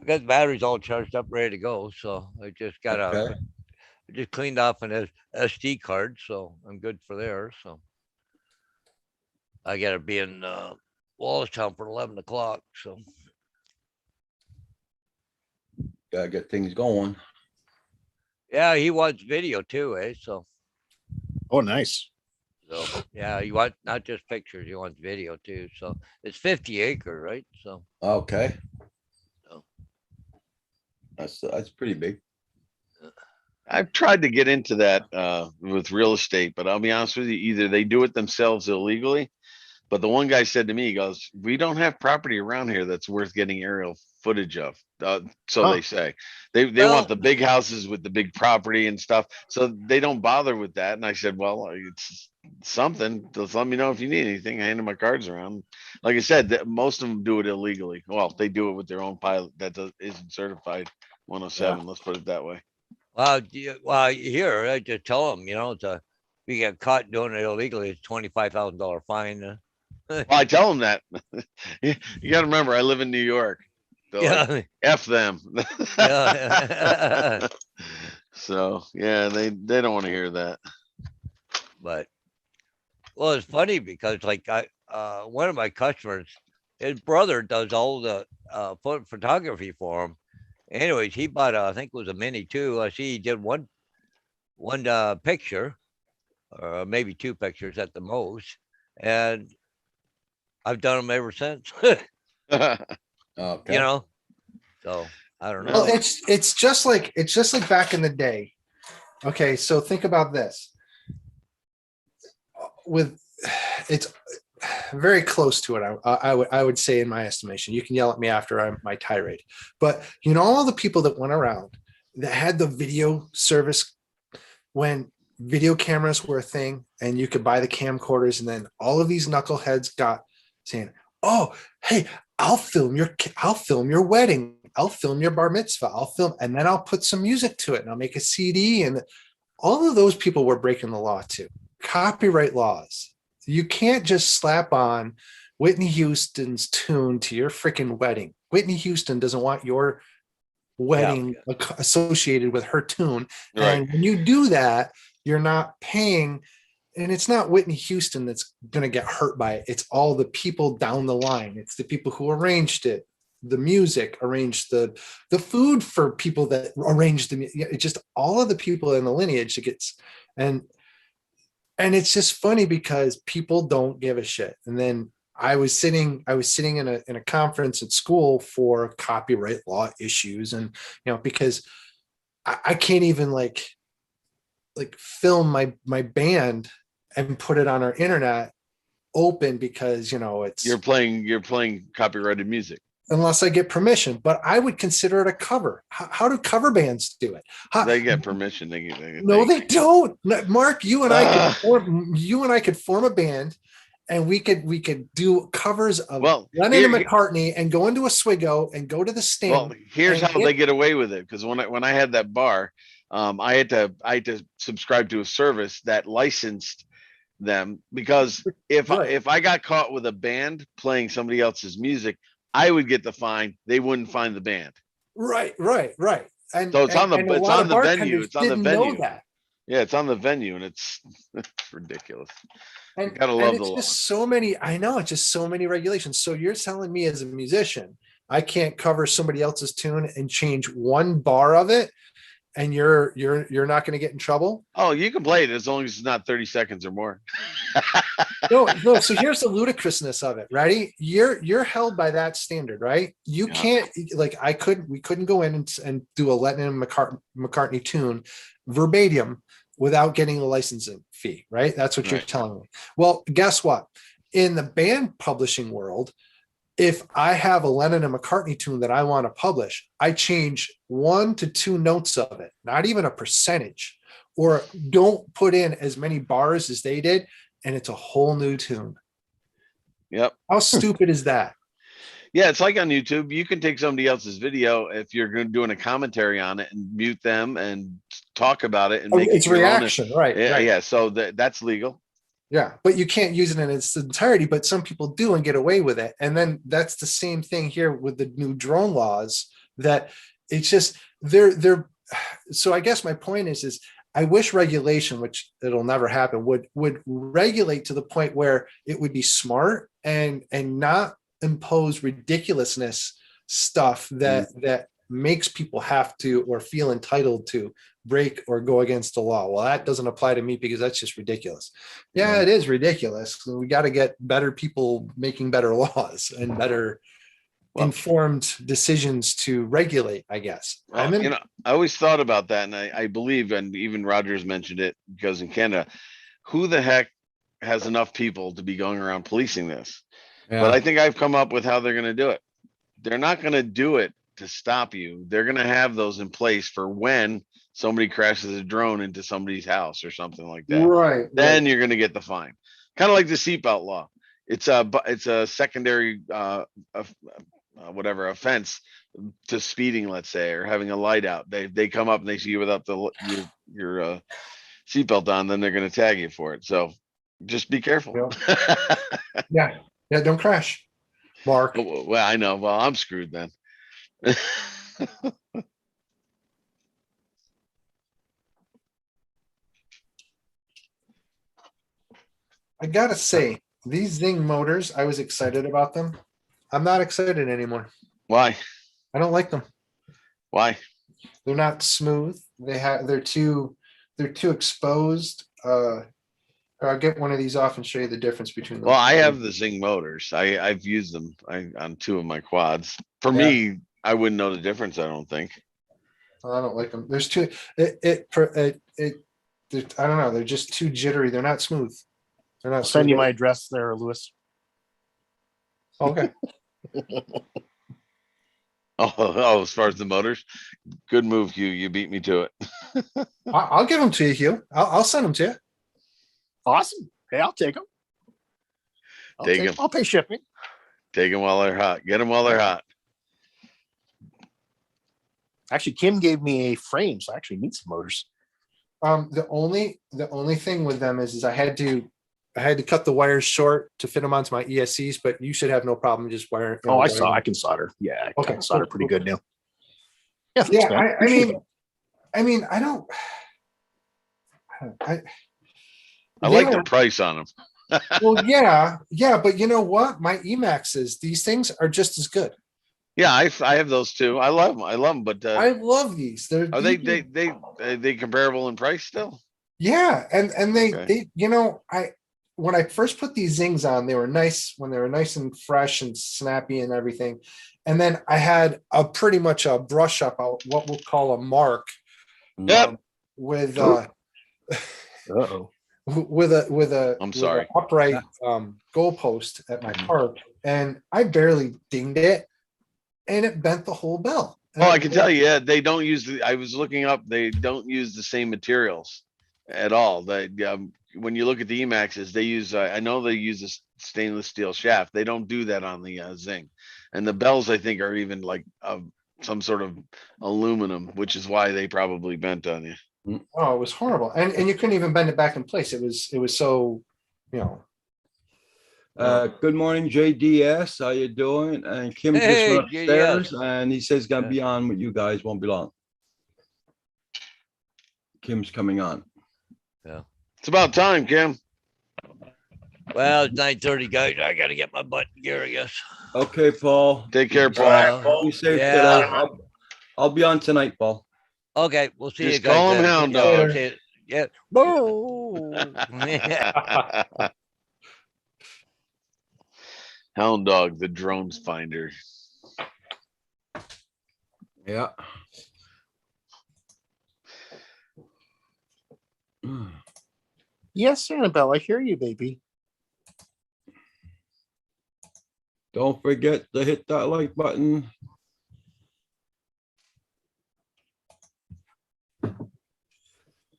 the batteries all charged up, ready to go. So I just Okay. I just cleaned off an SD card, so I'm good for there. So I gotta be in Wallace-town for 11 o'clock. So Gotta get things going. yeah, he wants video too, So Oh, nice. yeah, he wants not just pictures, he wants video too. So it's 50 acres, right? So Okay. Oh. That's pretty big. I've tried to get into that with real estate, but I'll be honest with you, either they do it themselves illegally, but the one guy said to me, he goes, we don't have property around here that's worth getting aerial footage of. So Huh. they say they Well- want the big houses with the big property and stuff. So they don't bother with that. And I said, well, it's something. Just let me know if you need anything. I handed my cards around. Like I said, most of them do it illegally. Well, they do it with their own pilot that isn't certified 107. Let's put it that way. Here I just tell them, if you get caught doing it illegally, it's $25,000 fine. Well, I tell them that. You got to remember, I live in New York. So like, Yeah, F them. yeah. So yeah, they don't want to hear that. But well, it's funny because like one of my customers, his brother does all the photography for him. Anyways, he bought I think it was a Mini too. I see he did one picture, or maybe 2 pictures at the most, and I've done them ever since. Okay. You know, so I don't Well, know. it's just like back in the day. Okay, so think about this. With it's very close to it. I would say in my estimation. You can yell at me after my tirade, but you know all the people that went around that had the video service when video cameras were a thing, and you could buy the camcorders, and then all of these knuckleheads got saying, "Oh, hey, I'll film your wedding. I'll film your bar mitzvah. I'll film, and then I'll put some music to it, and I'll make a CD." And all of those people were breaking the law too. Copyright laws. You can't just slap on Whitney Houston's tune to your freaking wedding. Whitney Houston doesn't want your wedding associated with her tune. Right. And when you do that, you're not paying. And it's not Whitney Houston that's going to get hurt by it. It's all the people down the line. It's the people who arranged it, the music, arranged the food for people that arranged the. It's just all of the people in the lineage that gets and it's just funny because people don't give a shit. And then I was sitting in a conference at school for copyright law issues, and because I can't even like film my band and put it on our internet open because it's You're playing copyrighted music. unless I get permission, but I would consider it a cover. How do cover bands do it? They get permission. No, they don't. Mark, you and I could form a band, and we could do covers of Lennon and McCartney and go into Oswego and go to the stand. Well, here's how they get away with it. Because when I had that bar, I had to subscribe to a service that licensed them, because if I got caught with a band playing somebody else's music, I would get the fine. They wouldn't find the band. Right. And so it's on the venue. It's on the venue. That. Yeah, it's on the venue, and it's ridiculous. And you gotta love it's the just so many. I know it's just so many regulations. So you're telling me as a musician, I can't cover somebody else's tune and change one bar of it, and you're not going to get in trouble? Oh, you can play it as long as it's not 30 seconds or more. No. So here's the ludicrousness of it. Ready? You're held by that standard, right? You can't we couldn't go in and do a Lennon and McCartney tune verbatim without getting a licensing fee, right? That's what you're telling me. Well, guess what? In the band publishing world, if I have a Lennon and McCartney tune that I want to publish, I change 1 to 2 notes of it, not even a percentage, or don't put in as many bars as they did, and it's a whole new tune. Yep. How stupid is that? Yeah, it's like on YouTube. You can take somebody else's video if you're doing a commentary on it and mute them and talk about it and make it's reaction, right? Yeah. So that's legal. Yeah, but you can't use it in its entirety. But some people do and get away with it. And then that's the same thing here with the new drone laws. That it's just they're. So I guess my point is I wish regulation, which it'll never happen, would regulate to the point where it would be smart and not impose ridiculousness stuff that makes people have to or feel entitled to break or go against the law. Well, that doesn't apply to me because that's just ridiculous. Yeah, it is ridiculous. We got to get better people making better laws and better informed decisions to regulate, I guess. I always thought about that, and I believe, and even Rogers mentioned it, because in Canada, who the heck has enough people to be going around policing this? Yeah. But I think I've come up with how they're going to do it. They're not going to do it to stop you. They're going to have those in place for when somebody crashes a drone into somebody's house or something like that. Right. Then you're going to get the fine. Kind of like the seatbelt law. It's a secondary offense to speeding, let's say, or having a light out. They come up and they see you without your seatbelt on, then they're going to tag you for it. So just be careful. Yeah. Don't crash, Mark. Well, I know. Well, I'm screwed then. I gotta say, these Zing motors, I was excited about them. I'm not excited anymore. Why? I don't like them. Why? They're not smooth. They're too exposed. I'll get one of these off and show you the difference between. Well, I have the Zing motors. I've used them on 2 of my quads. For Yeah. me, I wouldn't know the difference, I don't think. I don't like them. There's too, I don't know. They're just too jittery. They're not smooth. They're not. I'll send you smooth. my address there, Lewis. Okay. Oh, as far as the motors, good move, Hugh. You beat me to it. I'll give them to you, Hugh. I'll send them to you. Awesome. Hey, I'll take them. Take 'em. I'll pay shipping. Take them while they're hot. Get them while they're hot. Actually, Kim gave me a frame, so I actually need some motors. The only thing with them is I had to cut the wires short to fit them onto my ESCs, but you should have no problem just wiring. Oh, I saw. I can solder. Yeah, I Okay, can solder cool, pretty cool. good now. Yeah, thanks, Yeah, man. I mean, I don't. I like the price on them. Well, yeah, but you know what? My Emaxes, these things are just as good. Yeah, I have those too. I love them. But I love these. are they comparable in price still? Yeah, and they Okay. when I first put these Zings on, they were nice when they were nice and fresh and snappy and everything. And then I had pretty much a brush up, what we'll call a mark. Yep. With Uh-oh. with a I'm with sorry. an upright goalpost at my park, and I barely dinged it, and it bent the whole bell. And Oh, I can tell you, yeah, they don't use I was looking up, they don't use the same materials at all. When you look at the Emaxes, they use, I know they use a stainless steel shaft. They don't do that on the Zing. And the bells, I think, are even like some sort of aluminum, which is why they probably bent on you. Oh, it was horrible, and you couldn't even bend it back in place. It was so, Good morning, JDS. How you doing? And Kim just Hey, went upstairs and he says he's gonna be on with you guys. Won't be long. Kim's coming on. It's about time, Kim. Well, it's 9:30, guys. I gotta get my butt in gear, I guess. Okay, Paul. Take care, Paul. Be safe Yeah. today. I'll be on tonight, Paul. Okay, we'll see you Just guys. call him then. Hound Yeah, Dog. see you. Yeah. Boo. Hound Dog, the drones finder. Yeah. Yes, Annabelle, I hear you, baby. Don't forget to hit that like button.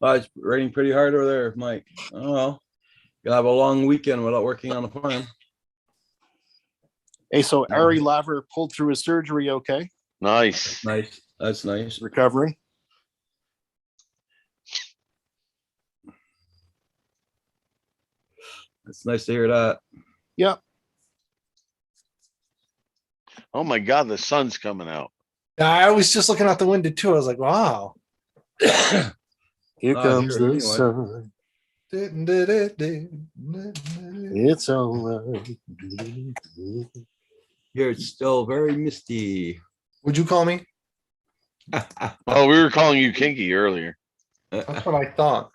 It's raining pretty hard over there, Mike. Oh, well. You'll have a long weekend without working on the farm. Hey, so Ari Laver pulled through his surgery okay? Nice. Nice. That's nice. Recovering? It's nice to hear that. Yep. Oh my God, the sun's coming out. I was just looking out the window too. I was like, wow. Here Oh, comes here, the anyway. sun. It's all right. Here it's still very misty. Would you call me? Oh, we were calling you kinky earlier. That's what I thought.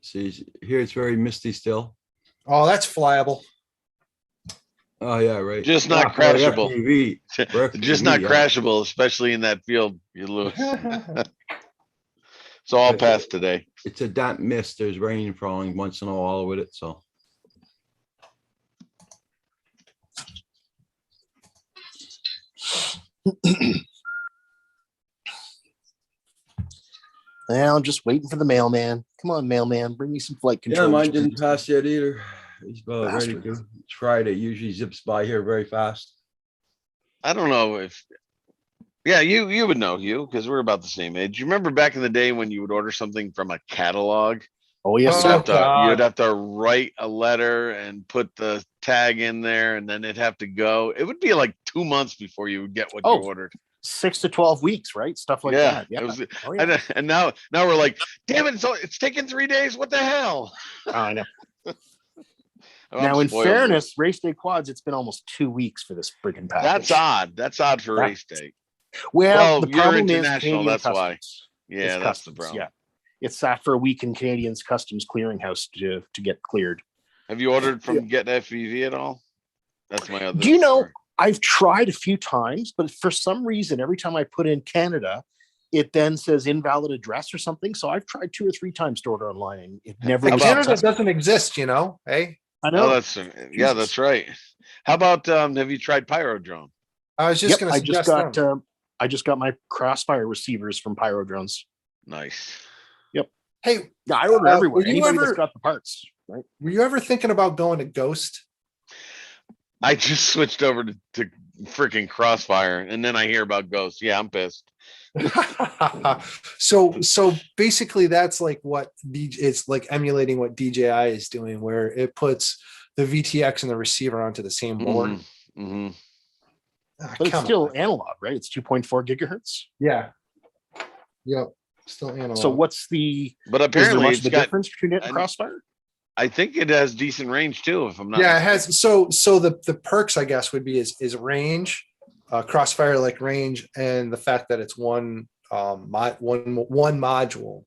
See, here it's very misty still. Oh, that's flyable. Oh yeah, right. Just not For crashable. FPV. For Just FPV, not yeah. crashable, especially in that field, you lose. So I'll pass today. It's a damp mist. There's rain falling once in a while with it, so. Now I'm just waiting for the mailman. Come on, mailman, bring me some flight Yeah, control. mine didn't pass yet either. He's about ready Bastard. to. It's Friday. Usually zips by here very fast. I don't know if, yeah, you would know, Hugh, because we're about the same age. You remember back in the day when you would order something from a catalog? Oh yes, Oh, sir. You'd have to write a letter and put the tag in there, and then it'd have to go. It would be like 2 months before you would get what you Oh. ordered. 6 to 12 weeks, right? Stuff like Yeah, that. Yeah. it was. Oh, yeah. And now we're like, damn it! It's taken 3 days. What the hell? I know. I'm Now, in spoiled. fairness, race day quads, it's been almost 2 weeks for this freaking package. That's odd. That's odd for That- race day. Well, Well, the you're problem is international, Canadian that's why. customs. Yeah, It's that's the customs, problem. Yeah. It's sat for a week in Canadians Customs Clearinghouse to get cleared. Have you ordered from Get FPV at all? That's my other. Do you know, story. I've tried a few times, but for some reason, every time I put in Canada, it then says invalid address or something. So I've tried 2 or 3 times to order online and it never Hey, How was about- Canada successful. doesn't exist, you know, hey? I Oh, know. that's yeah, that's right. How about have you tried Pyrodrome? I was just Yep, gonna I just suggest got them. I just got my Crossfire receivers from Pyro Drones. Nice. Hey, Yeah, I order were everywhere. you Anybody that's ever- got the parts, right? were you ever thinking about going to Ghost? I just switched over to freaking Crossfire, and then I hear about Ghost. Yeah, I'm pissed. So basically that's like what it's like emulating what DJI is doing, where it puts the VTX and the receiver onto the same board. hmm Ah, But it's come still on. analog, right? It's 2.4 gigahertz. Yeah. Yep. Still analog. So what's the But is there apparently, much it's of a got. difference between it and and- Crossfire? I think it has decent range too. If I'm not. Yeah, it mistaken. has. So the perks, I guess, would be is range, Crossfire like range, and the fact that it's one module.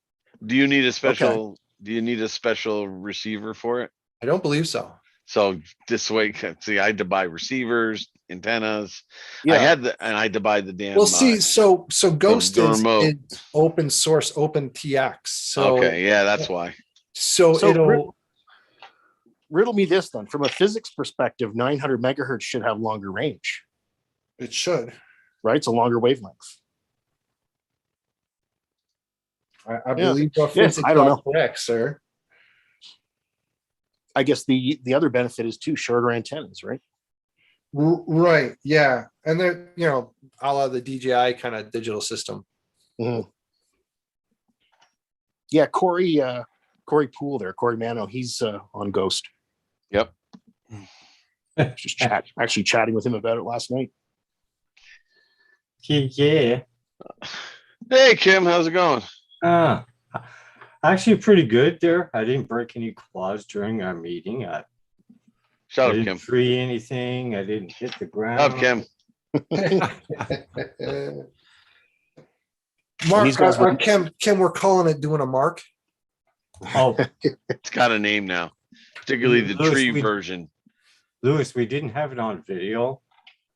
Do you need a special? Do you need a special receiver for it? I don't believe so. So this way, see, I had to buy receivers, antennas. Yeah. I had to buy the damn. Well, see, so Ghost the is remote. open source, open TX. So okay, yeah, that's why. so So it'll Riddle me this then. From a physics perspective, 900 megahertz should have longer range, it should. right? It's a longer wavelength. I believe your Yeah, physics I don't are know. correct, sir. I guess the other benefit is too shorter antennas, right? Right. Yeah. And they're, a la the DJI kind of digital system. Mhm. Yeah, Corey Poole there, Corey Mano, he's on Ghost. Yep. Just actually chatting with him about it last night. Yeah. Hey, Kim, how's it going? Actually pretty good there. I didn't break any claws during our meeting. I Shut up, didn't Kim. free anything. I didn't hit the ground. Shut up, Kim. Mark, these guys were- Kim, we're calling it doing a mark. Oh, It's got a name now, particularly the Louis, tree we- version. Lewis, we didn't have it on video,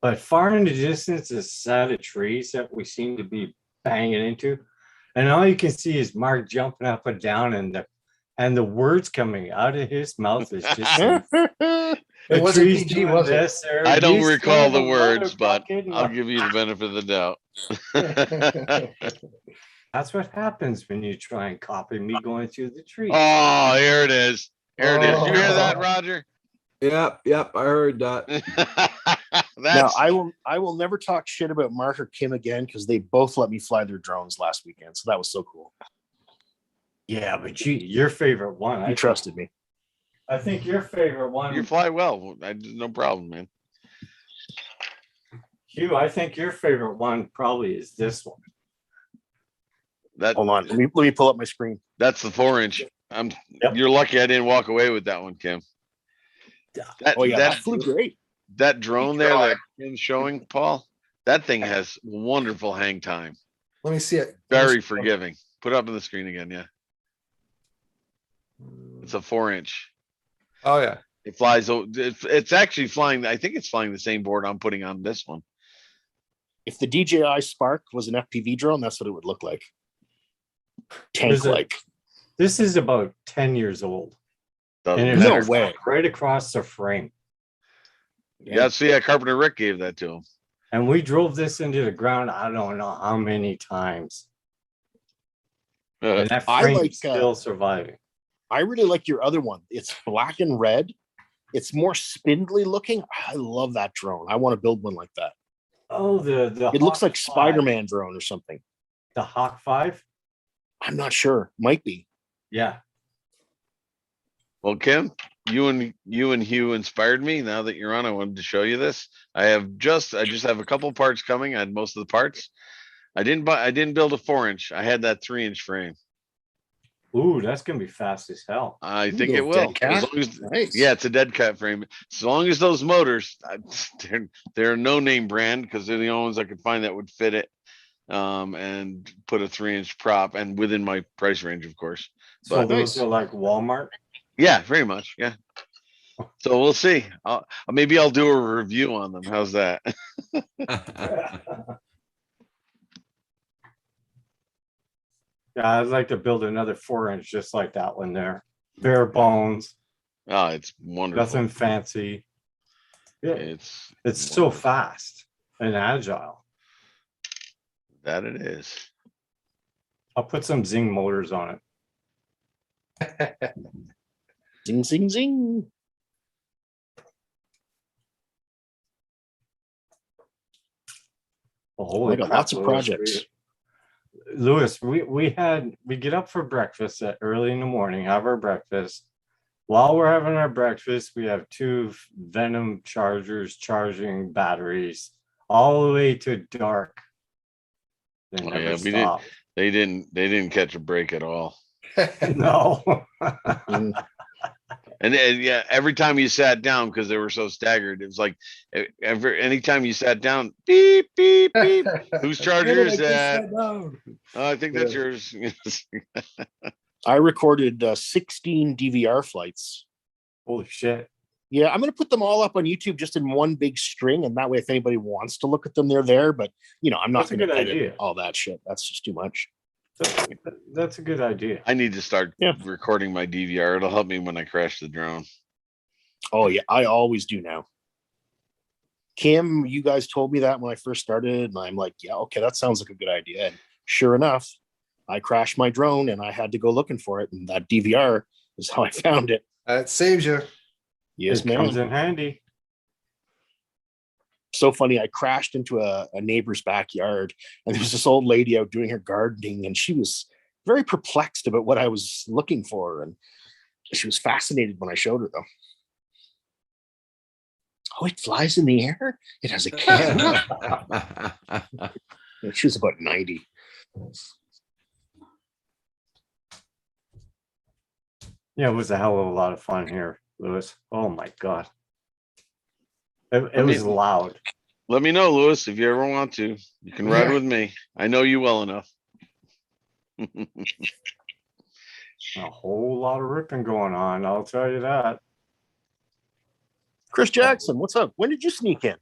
but far in the distance is a set of trees that we seem to be banging into. And all you can see is Mark jumping up and down and the words coming out of his mouth is just It the wasn't trees PG, doing was it? this or I don't you recall son the of a words, but motherfucking- I'll give you the benefit of the doubt. That's what happens when you try and copy me going through the trees. Oh, here it is. Here it is. You hear that, Oh. Roger? Yep, I heard that. Now That's I will never talk shit about Mark or Kim again because they both let me fly their drones last weekend. So that was so cool. Yeah, but your favorite one. You trusted me. I think your favorite one. you fly well. No problem, man. Hugh, I think your favorite one probably is this one. Hold on. Let me pull up my screen. That's the 4-inch. Yep. You're lucky I didn't walk away with that one, Kim. That, Oh yeah, that that, flew great. that drone there that Kim's showing, Paul, that thing has wonderful hang time. Let me see it. Very forgiving. Put it up on the screen again, yeah. It's a 4-inch. Oh yeah. It flies. It's actually flying. I think it's flying the same board I'm putting on this one. If the DJI Spark was an FPV drone, that's what it would look like. There's a- Tank-like. This is about 10 years old. Doesn't And No matter. it's way. right across the frame. Yeah, see, Carpenter Rick gave that to him. And we drove this into the ground, I don't know how many times. And that I frame like, is still surviving. I really like your other one. It's black and red. It's more spindly looking. I love that drone. I want to build one like that. Oh, the It looks Hawk like 5. Spider-Man drone or something. The Hawk 5? I'm not sure. Might be. Yeah. Well, Kim, you and Hugh inspired me. Now that you're on, I wanted to show you this. I just have a couple parts coming. I had most of the parts. I didn't build a 4-inch. I had that 3-inch frame. Ooh, that's gonna be fast as hell. I think it Little dead will. cat. As long as, Nice. yeah, it's a dead cat frame. As long as those motors, they're no name brand because they're the only ones I could find that would fit it. and put a 3-inch prop and within my price range, of course. So But those are like Walmart. yeah, very much. Yeah. So we'll see. Maybe I'll do a review on them. How's that? Yeah, I'd like to build another 4-inch just like that one there. Bare bones, Oh, it's wonderful. nothing fancy. Yeah, It's it's so wonderful. fast and agile. That it is. I'll put some Zing motors on it. Zing, zing, zing. Oh, holy I got crap, lots of Louis, projects. Louis, we get up for breakfast at early in the morning, have our breakfast. While we're having our breakfast, we have 2 Venom chargers charging batteries all the way to dark. They Oh, never yeah, we stop. They didn't catch a break at all. No. And yeah, every time you sat down, because they were so staggered, it was like anytime you sat down, beep, beep, beep. Whose charger is that? Oh, I think that's yours. I recorded 16 DVR flights. Holy shit. Yeah, I'm going to put them all up on YouTube just in one big string. And that way, if anybody wants to look at them, they're there. But, I'm not That's a going to good edit idea. all that shit. That's just too much. That's a good idea. I need to start Yeah. recording my DVR. It'll help me when I crash the drone. Oh, yeah, I always do now. Kim, you guys told me that when I first started. And I'm like, yeah, okay, that sounds like a good idea. And sure enough, I crashed my drone and I had to go looking for it. And that DVR is how I found it. That saves you. Yes, It comes man. in handy. So funny. I crashed into a neighbor's backyard and there was this old lady out doing her gardening and she was very perplexed about what I was looking for. And she was fascinated when I showed her though. Oh, it flies in the air. It has a camera. And she was about 90. Yeah, it was a hell of a lot of fun here, Louis. Oh my God. It I was mean- loud. Let me know, Lewis, if you ever want to. You can ride Yeah. with me. I know you well enough. A whole lot of ripping going on, I'll tell you that. Chris Jackson, what's up? When did you sneak in?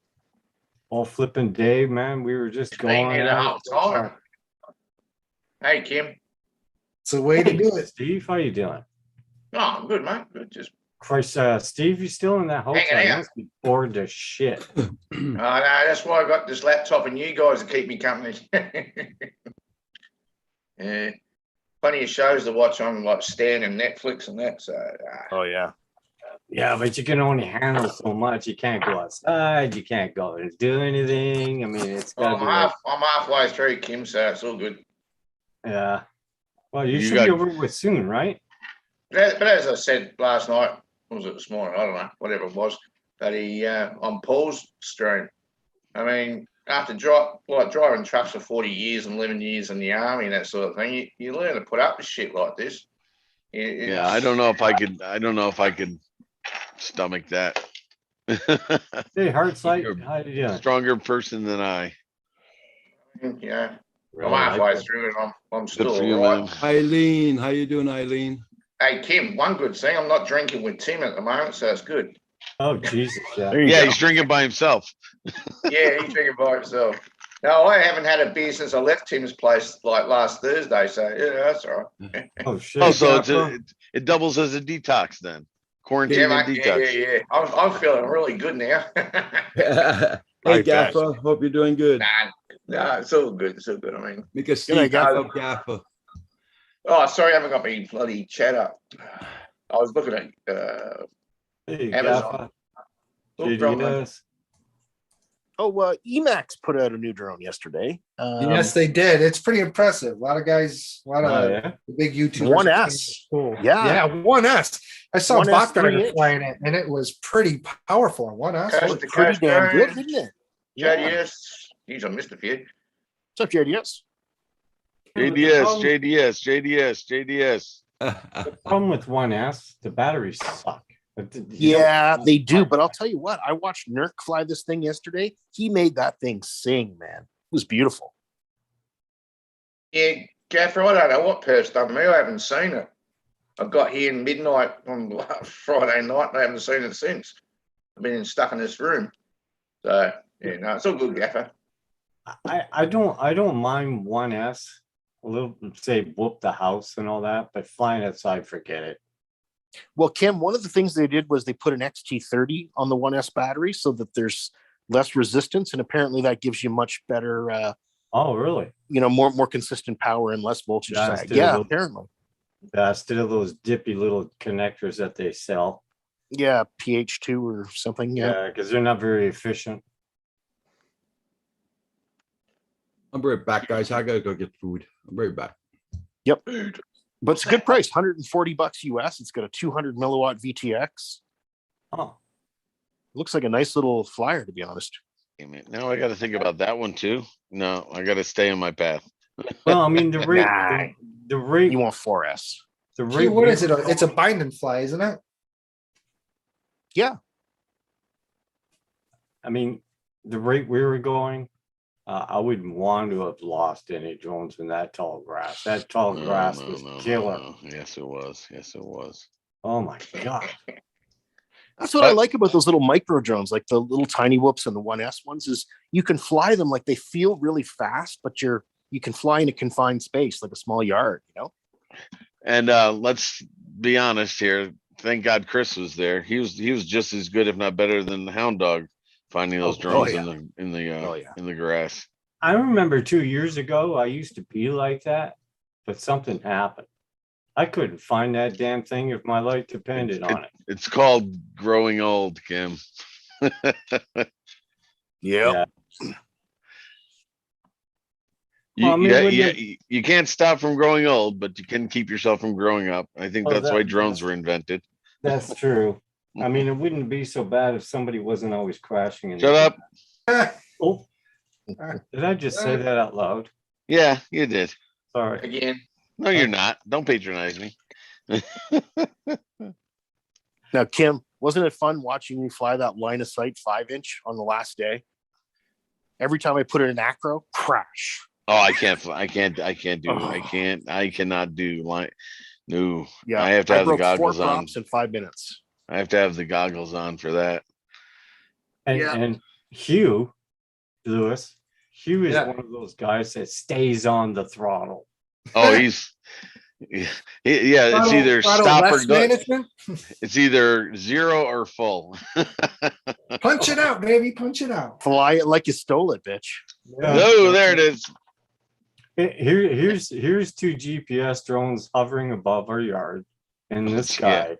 All flipping day, man. We were just Been going. here the at whole it. time. Hey, Kim. It's a way to Hey, do it. Steve, how you doing? Oh, I'm good, mate. Good. Just, Christ, Steve, you still in that hotel? Hanging You out. must be bored to shit. oh, no, that's why I got this laptop and you guys to keep me company. Yeah. Plenty of shows to watch on like Stan and Netflix and that. So, Oh, yeah. Yeah, but you can only handle so much. You can't go outside. You can't go and do anything. I mean, it's well, gotta be like, I'm halfway through, Kim, so it's all good. yeah. Well, you You should got- be over with soon, right? But as I said last night, or was it this morning? I don't know, whatever it was. But on Paul's stream. I mean, after driving trucks for 40 years and 11 years in the army and that sort of thing, you learn to put up with shit like this. Yeah, I don't know if I could stomach that. Hey, Heartslight, You're how you doing? Stronger person than I. Yeah, Really I'm halfway like it. through it. I'm Good still for you, all right. man. Eileen, how you doing, Eileen? Hey, Kim, one good thing, I'm not drinking with Tim at the moment, so it's good. Oh, Jesus, yeah. There you Yeah, go. he's drinking by himself. Yeah, he's drinking by himself. No, I haven't had a beer since I left Tim's place like last Thursday, so yeah, that's all right. Oh, shit. Oh, so Gaffer. it doubles as a detox then. Quarantine Yeah, and mate, yeah, detox. yeah. I'm feeling really good now. Hey, bet. Gaffer, hope you're doing good. No, it's all good. It's all good. I mean, Make a night, Steve Gaffer. up, Gaffer. oh, sorry, I haven't got my bloody chat up. I was looking at Hey, Amazon. Gaffer. from, JDS. Oh, Emacs put out a new drone yesterday. Yes, they did. It's pretty impressive. A lot of guys, a lot of Oh, yeah. big YouTubers. 1S. Cool. Yeah. Yeah, 1S. I saw 1S Bachner 3-inch. flying it, and it was pretty powerful. 1S. Coast Looked to pretty coast damn good, drones. didn't it? JDS. Geez, I missed a few. What's up, JDS? JDS. The problem with 1S, the batteries suck. But you don't- Yeah, they do. But I'll tell you what, I watched Nurk fly this thing yesterday. He made that thing sing, man. It was beautiful. Yeah, Gaffer, I don't know what Perth's done me. I haven't seen it. I got here in midnight on last Friday night. And I haven't seen it since. I've been stuck in this room. So yeah, no, it's all good, Gaffer. I don't mind 1S a little, say whoop the house and all that, but flying outside, forget it. Well, Kim, one of the things they did was they put an XT30 on the 1S battery so that there's less resistance, and apparently that gives you much better, Oh, really? more consistent power and less voltage. Yeah, sag. instead of Yeah, those- apparently. Instead of those dippy little connectors that they sell. Yeah, PH2 or something. Yeah. Yeah, because they're not very efficient. I'll be right back, guys. I gotta go get food. I'll be right back. Yep. But it's a good price, $140 US. It's got a 200 milliwatt VTX. Oh, Looks like a nice little flyer, to be honest. Damn it. Now I got to think about that one too. No, I got to stay on my path. well, I mean, the rate, Nah. the rate, You want 4S. the Gee, rate. what we is it? were It's a going- bind and fly, isn't it? I mean, the rate we were going, I wouldn't want to have lost any drones in that tall grass. That tall No, grass no, was no, no, killer. no. Yes, it was. Yes, it was. Oh my God. That's what I But- like about those little micro drones, like the little tiny whoops and the 1S ones, is you can fly them like they feel really fast, but you can fly in a confined space, like a small yard, And let's be honest here. Thank God Chris was there. He was just as good, if not better, than the Hound Dog finding those Oh, drones yeah. in the Oh, yeah. in the grass. I remember 2 years ago, I used to be like that, but something happened. I couldn't find that damn thing if my life depended on it. It's called growing old, Kim. Yeah. You, Well, I mean, yeah, when yeah, they- you can't stop from growing old, but you can keep yourself from growing up. I think Oh, that's why that- drones were invented. That's true. I mean, it wouldn't be so bad if somebody wasn't always crashing. Shut up. Oh, did I just say that out loud? Yeah, you did. Sorry. Again, No, you're not. Don't patronize me. Now, Kim, wasn't it fun watching you fly that line of sight 5-inch on the last day? Every time I put it in acro, crash. Oh, I can't fly. I Oh. I cannot do line. No, Yeah, I have to have the broke 4 goggles on. props in 5 minutes. I have to have the goggles on for that. And, Yeah. and Hugh Lewis, Hugh is Yeah. one of those guys that stays on the throttle. Oh, yeah, it's either stop or go. management. It's either 0 or full. Punch it out, baby. Punch it out. Fly it like you stole it, bitch. No, there it is. Here's 2 GPS drones hovering above our yard in the Yeah. sky,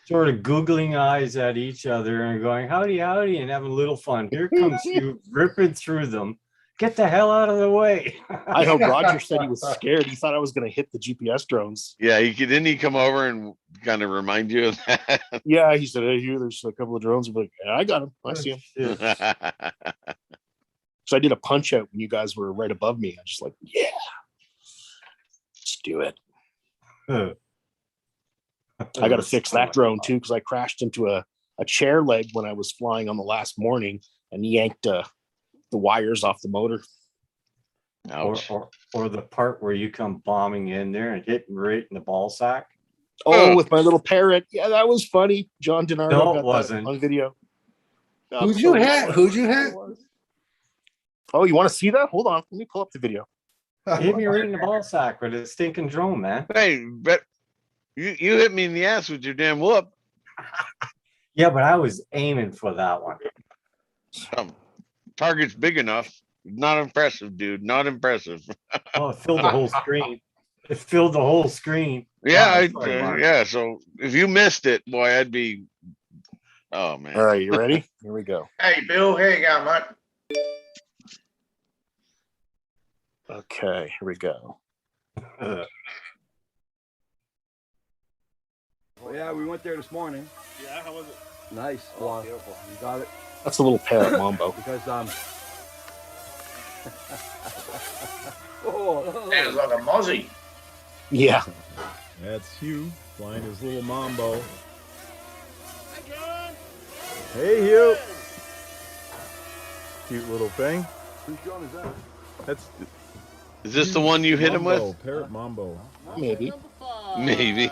sort of googling eyes at each other and going, howdy, howdy, and having a little fun. Here comes you ripping through them. Get the hell out of the way. I hope Roger said he was scared. He thought I was going to hit the GPS drones. Yeah, didn't he come over and kind of remind you of that? Yeah, he said, hey, here, there's a couple of drones. I'm like, yeah, I got him. I see him. Yeah. So I did a punch out when you guys were right above me. I just like, yeah, let's do it. I got to fix that drone too, because I crashed into a chair leg when I was flying on the last morning and yanked the wires off the motor. Ouch. Or the part where you come bombing in there and hitting right in the ball sack. Oh, with my little parrot. Yeah, that was funny. John DiNardo No, it got that wasn't. on video. Who'd you hit? Who'd you hit? Oh, you want to see that? Hold on. Let me pull up the video. Hit me right in the ball sack with a stinking drone, man. Hey, but you hit me in the ass with your damn whoop. Yeah, but I was aiming for that one. Target's big enough. Not impressive, dude. Not impressive. Oh, it filled the whole screen. It filled the whole screen. Yeah, Oh, sorry, Mark. yeah. So if you missed it, boy, I'd be. Oh man. All right, you ready? Here we go. hey, Bill, here you go, mate. Okay, here we go. Uh, Well, yeah, we went there this morning. Yeah, how was it? Nice. Oh, Beautiful. You got it. That's a little parrot mambo. Because oh, Sounds like a mozzie. Yeah. That's Hugh flying his little Mambo. Hey, Hugh. Cute little thing. whose drone is that? That's Is this the one you hit him with? Parrot Mambo. Maybe. Maybe.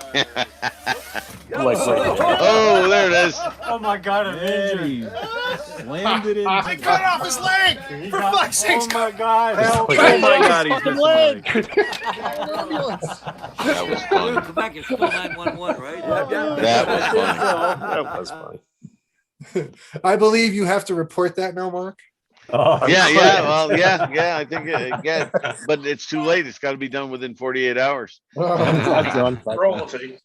Like, Oh, there it is. Oh my God, I'm Eddie injured. landed it. I cut off his leg. He For got- fuck's sake. Oh my God. Help. Oh my God, he's missing leg. That was fun. Come back, it's still 911, right? That was funny. That was funny. I believe you have to report that now, Mark. Oh, Yeah, yeah, well, yeah, I think, yeah, but it's too late. It's got to be done within 48 hours. That's done. Royalty.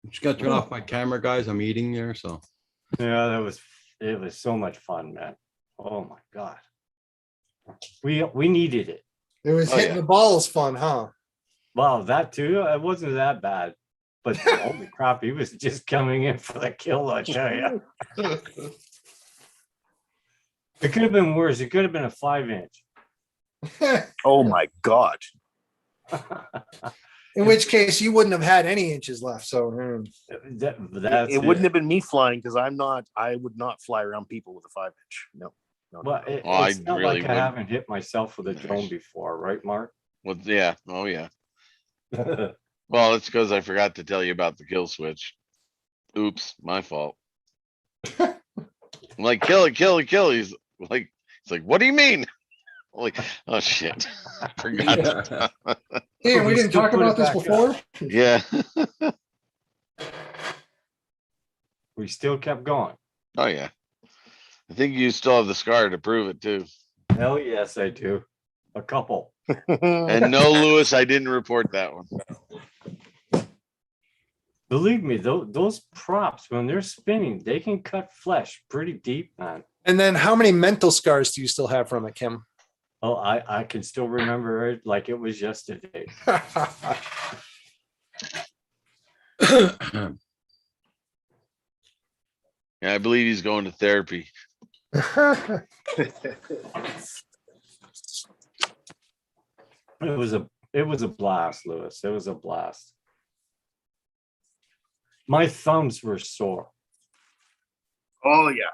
Just gotta turn off my camera, guys. I'm eating there, so. Yeah, it was so much fun, man. Oh my God. We needed it. It was Oh, hitting yeah. the balls fun, huh? Wow, that too. It wasn't that bad. But holy crap, he was just coming in for the kill, I tell you. It could have been worse. It could have been a 5-inch. Oh my God. In which case you wouldn't have had any inches left. So That's It wouldn't have been me flying because I would not fly around people with a 5-inch. No. But Oh, I it's not really like I would. haven't hit myself with a drone before, right, Mark? Well, yeah, oh, yeah. Well, it's because I forgot to tell you about the kill switch. Oops, my fault. I'm like, kill it, kill it, kill it. He's like, what do you mean? I'm like, oh shit, I forgot. yeah, we didn't still talk put it about this back before. Yeah. We still kept going. Oh yeah. I think you still have the scar to prove it too. Hell yes, I do. A couple. And no, Lewis, I didn't report that one. Believe me, those props, when they're spinning, they can cut flesh pretty deep, man. And then how many mental scars do you still have from it, Kim? Oh, I can still remember it like it was yesterday. Yeah, I believe he's going to therapy. It was a blast, Lewis. It was a blast. My thumbs were sore. Oh yeah.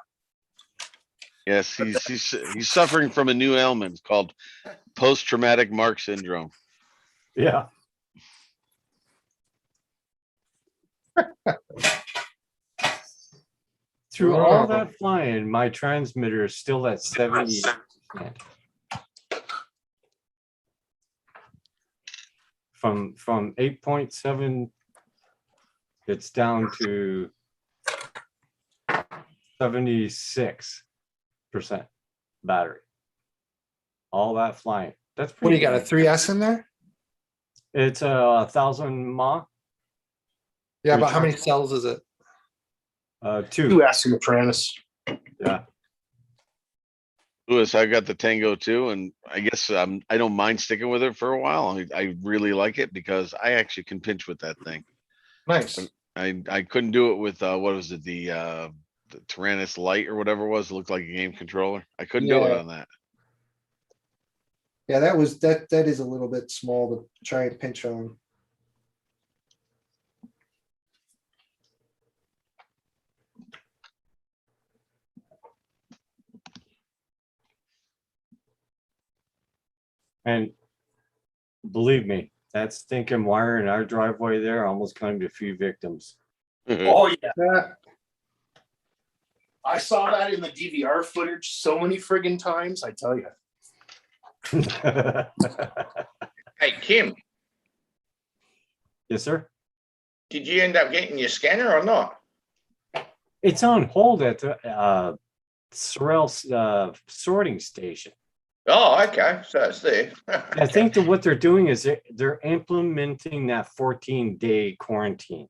Yes, he's suffering from a new ailment called post-traumatic Mark syndrome. Yeah. Through all that flying, my transmitter is still at 70. From 8.7, it's down to 76% battery. All that flying. That's What do you pretty got, a 3S in there? It's 1,000 mAh. Yeah, but how many cells is it? 2. You asked him, Travis. Yeah. Lewis, I got the Tango too, and I guess I don't mind sticking with it for a while. I really like it because I actually can pinch with that thing. Nice. I couldn't do it with what was it, the Tyrannus Lite or whatever it was. It looked like a game controller. I couldn't do it Yeah. on that. Yeah, that is a little bit small to try and pinch on. And believe me, that stinking wire in our driveway there almost claimed a few victims. Oh yeah. Yeah. I saw that in the DVR footage so many friggin' times. I tell you. Hey, Kim, Yes, sir. did you end up getting your scanner or not? It's on hold at the Sorrel sorting station. Oh, okay. So it's there. I think that what they're doing is they're implementing that 14-day quarantine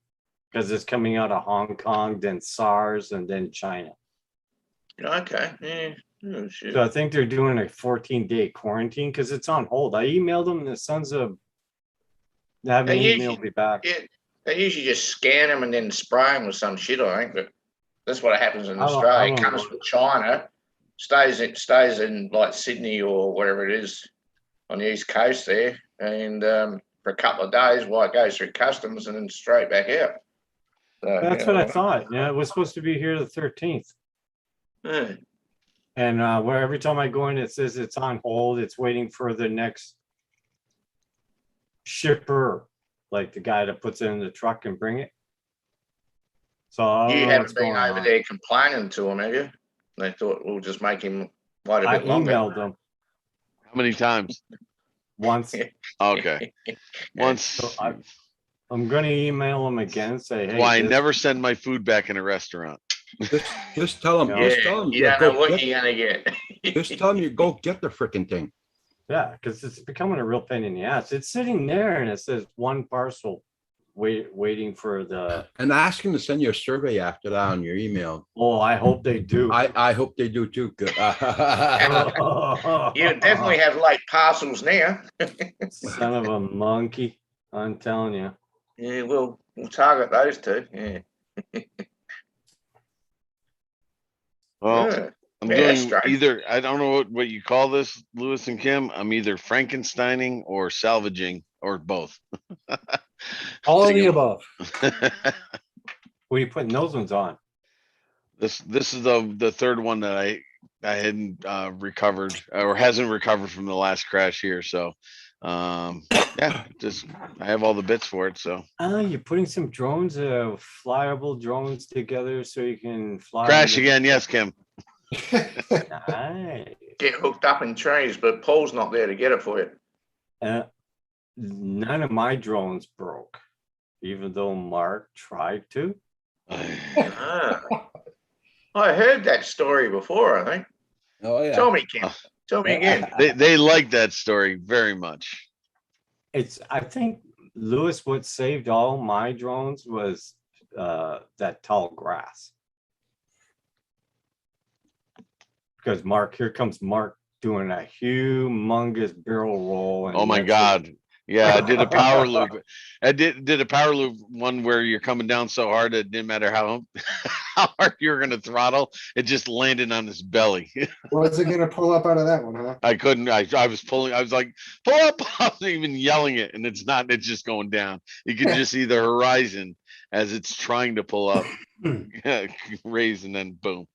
because it's coming out of Hong Kong, then SARS, and then China. Okay. Yeah. Oh, shit. So I think they're doing a 14-day quarantine because it's on hold. I emailed them, and the sons of haven't Hey, emailed me back. Yeah, they usually just scan them and then spray them with some shit, I think. But that's what happens in I don't- Australia. I It don't comes know. from China, stays in like Sydney or whatever it is on the east coast there, and for a couple of days while it goes through customs and then straight back out. So, That's what I thought. Yeah, it was supposed to be here the 13th. Yeah. And where every time I go in, it says it's on hold. It's waiting for the next shipper, like the guy that puts it in the truck and bring it. So I don't You know what's haven't been going over on. there complaining to him, have you? They thought we'll just make him wait a I bit longer. emailed them How many times? once. Okay. Once. So I'm gonna email them again, say, hey. Why I this- never send my food back in a restaurant. Just tell them, Yeah. just tell them. You don't know what you're gonna get. Just tell them you go get the freaking thing. Yeah, because it's becoming a real pain in the ass. It's sitting there and it says one parcel waiting for the. And ask them to send you a survey after that on your email. Oh, I hope they do. I hope they do too. Good. You definitely have late parcels now. Son of a monkey, I'm telling you. Yeah, we'll target those two. Yeah. Well, Yeah. I'm Yeah, that's doing strange. either, I don't know what you call this, Lewis and Kim. I'm either Frankensteining or salvaging or both. All of the above. What are you putting those ones on? This is the third one that I hadn't recovered or hasn't recovered from the last crash here. So yeah, just I have all the bits for it. So Oh, you're putting some drones, flyable drones together so you can fly. crash under- again. Yes, Kim. Nice. Get hooked up in trees, but Paul's not there to get it for you. None of my drones broke, even though Mark tried to. Ah. I heard that story before, I think. Oh yeah. Tell me, Kim. Tell me again. They like that story very much. I think, Lewis, what saved all my drones was that tall grass. Because Mark, here comes Mark doing a humongous barrel roll. And Oh my that's God. Yeah, I did a power loop. I did a power loop one where you're coming down so hard it didn't matter how hard you were gonna throttle, it just landed on his belly. Was it gonna pull up out of that one, huh? I couldn't. I was pulling. I was like, pull up! I was even yelling it, and it's not. It's just going down. You can just see the horizon as it's trying to pull up, raise, and then boom.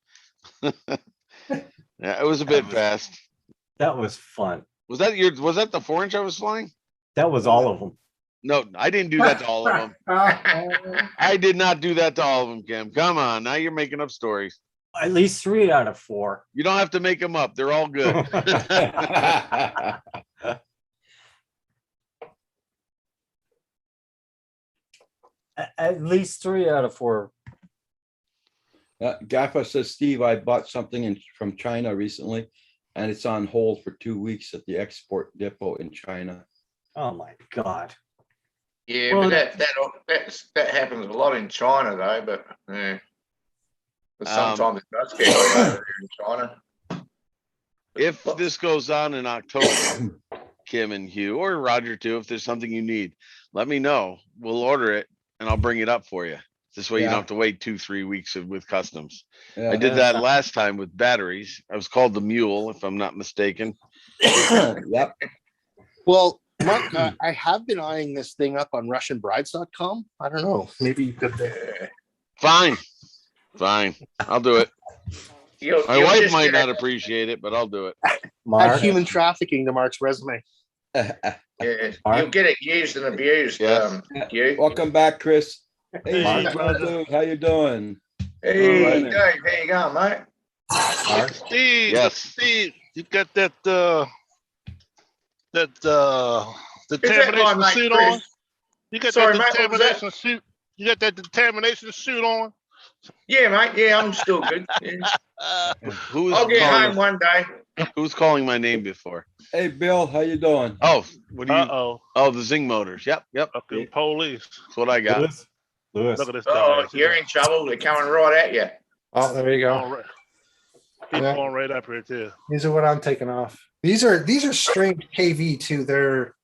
Yeah, it was a bit fast. That was fun. Was that your? Was that the 4-inch I was flying? That was all of them. No, I didn't do that to all of them. I did not do that to all of them, Kim. Come on, now you're making up stories. At least 3 out of 4. You don't have to make them up. They're all good. At least 3 out of 4. Gaffa says, Steve, I bought something from China recently and it's on hold for 2 weeks at the export depot in China. Oh my God. Yeah, Well, but that happens a lot in China though, but yeah. But sometimes it does get like over there in China. If this goes on in October, Kim and Hugh, or Roger too, if there's something you need, let me know. We'll order it and I'll bring it up for you. This way you Yeah. don't have to wait 2-3 weeks with customs. Yeah. I did that last time with batteries. I was called the Mule, if I'm not mistaken. Yep. Well, Mark, I have been eyeing this thing up on RussianBrides.com. I don't know. Maybe you could. Fine. I'll do it. You'll My wife just might get not appreciate it, but I'll do it. Add human trafficking to Mark's resume. Yeah, Mark? you'll get it used and abused. Yes. Hugh. Welcome back, Chris. Hey, Mark. brother, how you doing? Hey, All right. Dave, how you going, mate? Mark? Steve, Yes. Steve, you got that Is that determination my mate, suit Chris? on? You got Sorry, that mate, what was that? determination suit? You got that determination suit on? Yeah, mate. Yeah, I'm still good. Yeah. Who's I'll get calling? home one day. Who's calling my name before? Hey, Bill, how you doing? Oh, what do you? Uh-oh. Oh, the Zing motors. Yep. Fucking police. That's what I got. Lewis. Look at this. Oh, dumbass. you're in trouble. They're coming right at you. Oh, there you All go. right. Keep Yeah. going right up here too. These are what I'm taking off. These are strange KV too. They're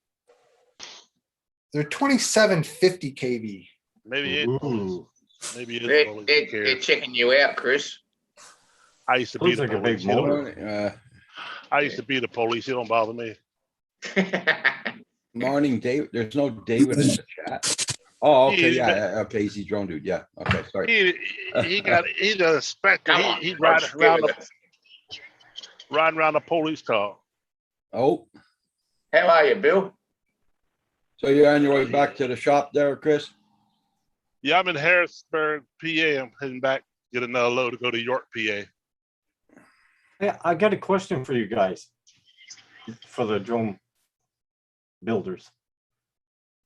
2750 KV. Maybe it. Ooh. Maybe it's They're, police. they're, Who cares? they're checking you out, Chris. I used to be Looks the like a police. big You don't- motor. I used to be the police. You don't bother me. Morning, Dave. There's no David in the chat. Oh, okay, He's yeah, okay, he's the drone dude. Yeah, okay, sorry. He's an inspector. Come on, He folks, ride around get with the, riding around a police car. Oh, How are you, Bill? so you're on your way back to the shop there, Chris? Yeah, I'm in Harrisburg, PA. I'm heading back, get another load to go to York, PA. Hey, I got a question for you guys, for the drone builders.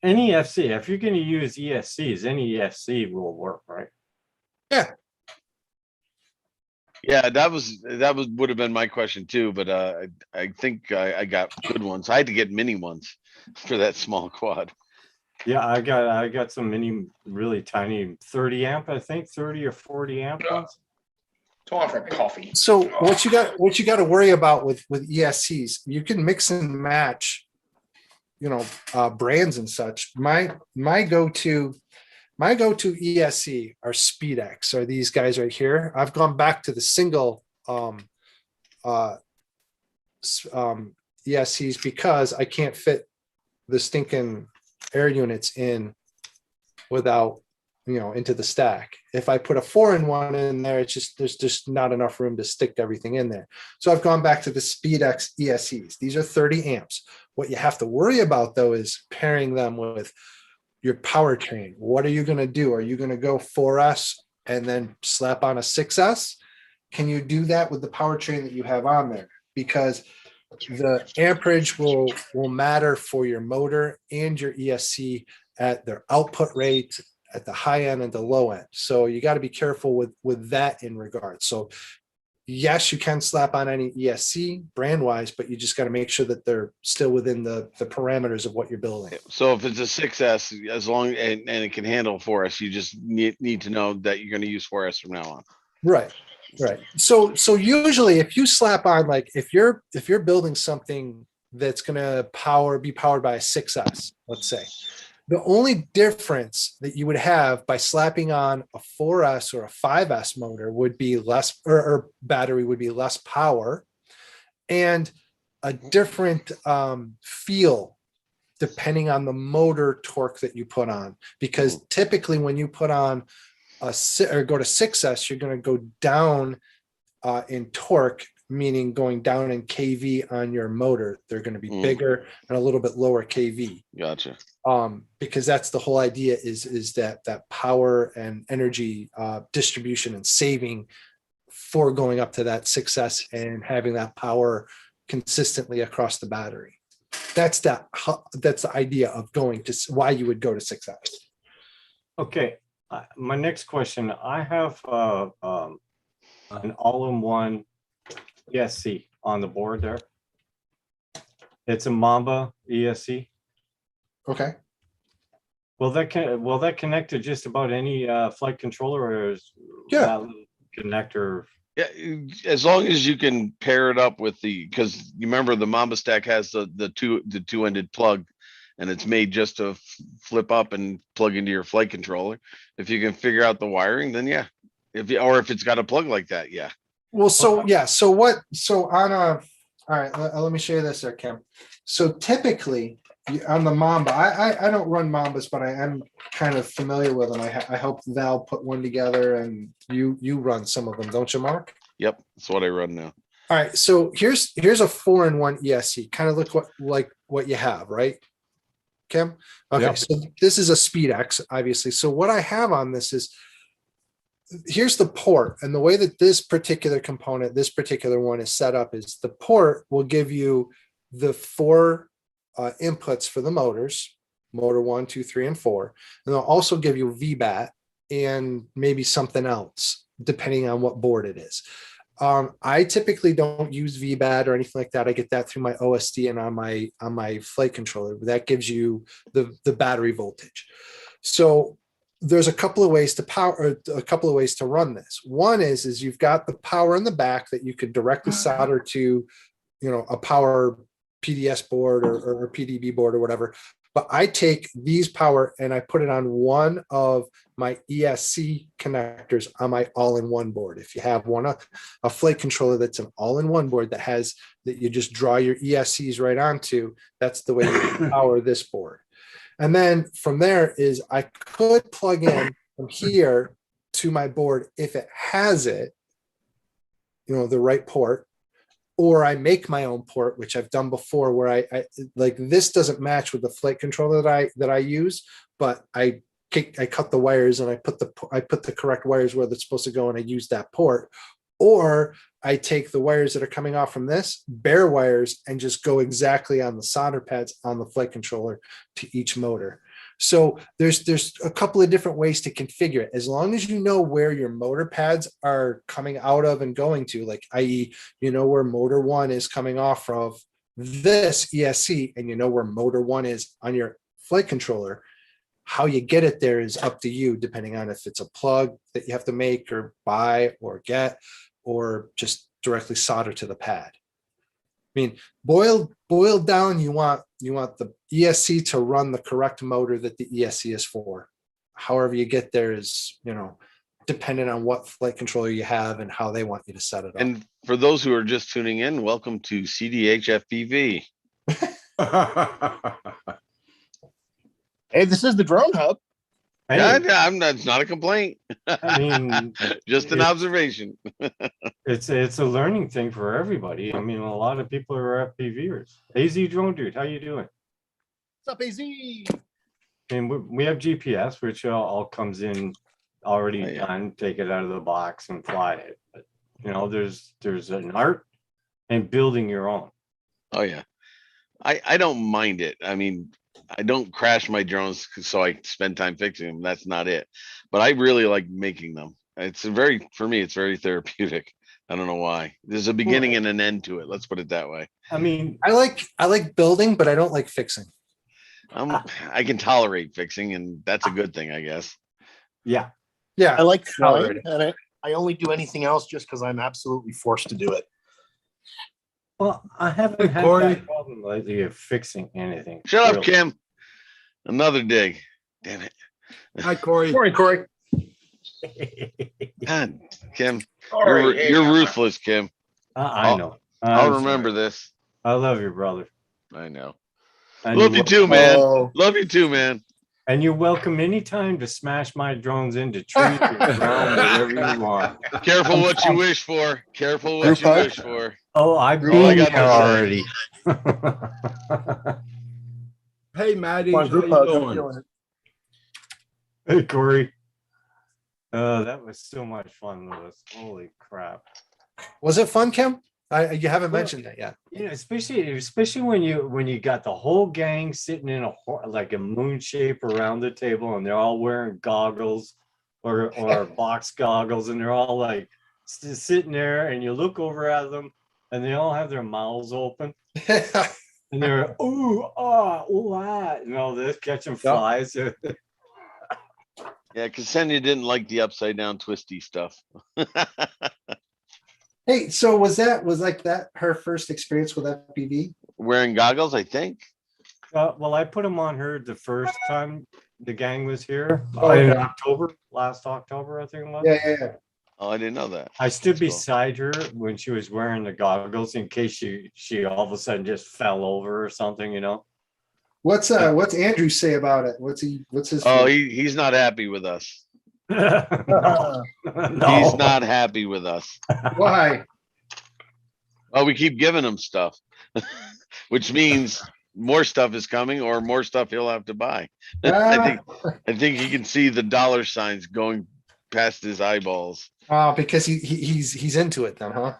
Any EFC, if you're going to use ESCs, any EFC will work, right? Yeah, would have been my question too, but I think I got good ones. I had to get mini ones for that small quad. Yeah, I got some mini, really tiny 30 amp, I think 30 or 40 amp ones. Time for coffee. So what you got to worry about with ESCs, you can mix and match, brands and such. My go-to ESC are SpeedX, are these guys right here. I've gone back to the single ESCs because I can't fit the stinking air units in without, into the stack. If I put a 4-in-1 in there, there's just not enough room to stick everything in there. So I've gone back to the SpeedX ESCs. These are 30 amps. What you have to worry about though is pairing them with your powertrain. What are you going to do? Are you going to go 4S and then slap on a 6S? Can you do that with the powertrain that you have on there? Because the amperage will matter for your motor and your ESC at their output rate, at the high end and the low end. So you got to be careful with that in regard. So yes, you can slap on any ESC brand wise, but you just got to make sure that they're still within the parameters of what you're building. So if it's a 6S, as long and it can handle 4S, you just need to know that you're going to use 4S from now on. Right. So usually if you slap on, like if you're building something that's going to be powered by a 6S, let's say, the only difference that you would have by slapping on a 4S or a 5S motor would be less, or battery would be less power and a different feel depending on the motor torque that you put on. Because typically when you put on go to 6S, you're going to go down in torque, meaning going down in kV on your motor. They're going to be bigger and a little bit lower kV. Gotcha. Because that's the whole idea is that power and energy distribution and saving for going up to that 6S and having that power consistently across the battery. That's the idea of going to why you would go to 6S. Okay. My next question, I have an all-in-one ESC on the board there. It's a Mamba ESC. Okay. Will that connect to just about any flight controller, or is that connector? Yeah, as long as you can pair it up with because you remember the Mamba stack has the two-ended plug, and it's made just to flip up and plug into your flight controller. If you can figure out the wiring, then yeah. If it's got a plug like that, yeah. Well, all right, let me show you this there, Kim. So typically on the Mamba, I don't run Mambas, but I am kind of familiar with them. I helped Val put one together, and you run some of them, don't you, Mark? Yep, that's what I run now. All right, so here's a 4-in-1 ESC. Kind of look like what you have, right, Kim? Okay, Yep. So this is a SpeedX, obviously. So what I have on this is, here's the port, and the way that this particular component, this particular one is set up is the port will give you the 4 inputs for the motors, motor 1, 2, 3, and 4. And they'll also give you VBAT and maybe something else, depending on what board it is. I typically don't use VBAT or anything like that. I get that through my OSD and on my flight controller. That gives you the battery voltage. So there's a couple of ways to run this. One is you've got the power in the back that you could directly solder to, a power PDS board or PDB board or whatever. But I take these power and I put it on one of my ESC connectors on my all-in-one board. If you have a flight controller that's an all-in-one board that you just draw your ESCs right onto, that's the way you power this board. And then from there is I could plug in from here to my board if it has it, the right port, or I make my own port, which I've done before, where I like this doesn't match with the flight controller that I use, but I cut the wires and I put the correct wires where they're supposed to go, and I use that port. Or I take the wires that are coming off from this bare wires and just go exactly on the solder pads on the flight controller to each motor. So there's a couple of different ways to configure it. As long as you know where your motor pads are coming out of and going to, like, i.e., you know where motor 1 is coming off of this ESC, and you know where motor 1 is on your flight controller, how you get it there is up to you, depending on if it's a plug that you have to make or buy or get, or just directly solder to the pad. I mean, boiled down, you want the ESC to run the correct motor that the ESC is for. However you get there is, dependent on what flight controller you have and how they want you to set it up. And for those who are just tuning in, welcome to CDHFPV. Hey, this is the Drone Hub. Yeah, that's not a complaint. I mean, just an observation. It's a learning thing for everybody. I mean, a lot of people are FPVers. AZ Drone Dude, how you doing? What's up, AZ? And we have GPS, which all comes in already done. Take it out of the box and fly it. But there's an art in building your own. Oh yeah, I don't mind it. I mean, I don't crash my drones so I spend time fixing them. That's not it. But I really like making them. For me, it's very therapeutic. I don't know why. There's a beginning and an end to it. Let's put it that way. I mean, I like building, but I don't like fixing. I can tolerate fixing, and that's a good thing, I guess. Yeah. Yeah. I like flying, and I only do anything else just because I'm absolutely forced to do it. Well, I haven't had that problem lately of fixing anything. Shut up, Kim. Another dig. Damn it. Hi, Corey. Corey. God, Kim, Sorry, you're ruthless, Kim. I know. I'll remember this. I love you, brother. I know. And Love you too, man. Oh. Love you too, man. And you're welcome anytime to smash my drones into trees or ground, whatever you want. Careful what you wish for. Careful what you wish for. Oh, I've All I been got there to already. Hey, Maddie. Come on, How group you hug. I'm doing? feeling it. Hey, Corey. That was so much fun, Lewis. Holy crap. Was it fun, Kim? You haven't mentioned that yet. Especially when you got the whole gang sitting in like a moon shape around the table, and they're all wearing goggles or box goggles, and they're all like sitting there, and you look over at them, and they all have their mouths open, and they're ooh ah ooh ah, and all this catching flies. Yeah, Ksenia didn't like the upside down twisty stuff. Hey, so was that her first experience with FPV? Wearing goggles, I think. Well, I put them on her the first time the gang was here Okay. in last October, I think it was. Yeah. Oh, I didn't know that. I stood That's cool. beside her when she was wearing the goggles in case she all of a sudden just fell over or something, What's Andrew say about it? What's his? Oh, he's not happy with us. No. He's not happy with us. Why? Oh, we keep giving him stuff, which means more stuff is coming or more stuff he'll have to buy. I think he can see the dollar signs going past his eyeballs. Oh, because he's into it then, huh?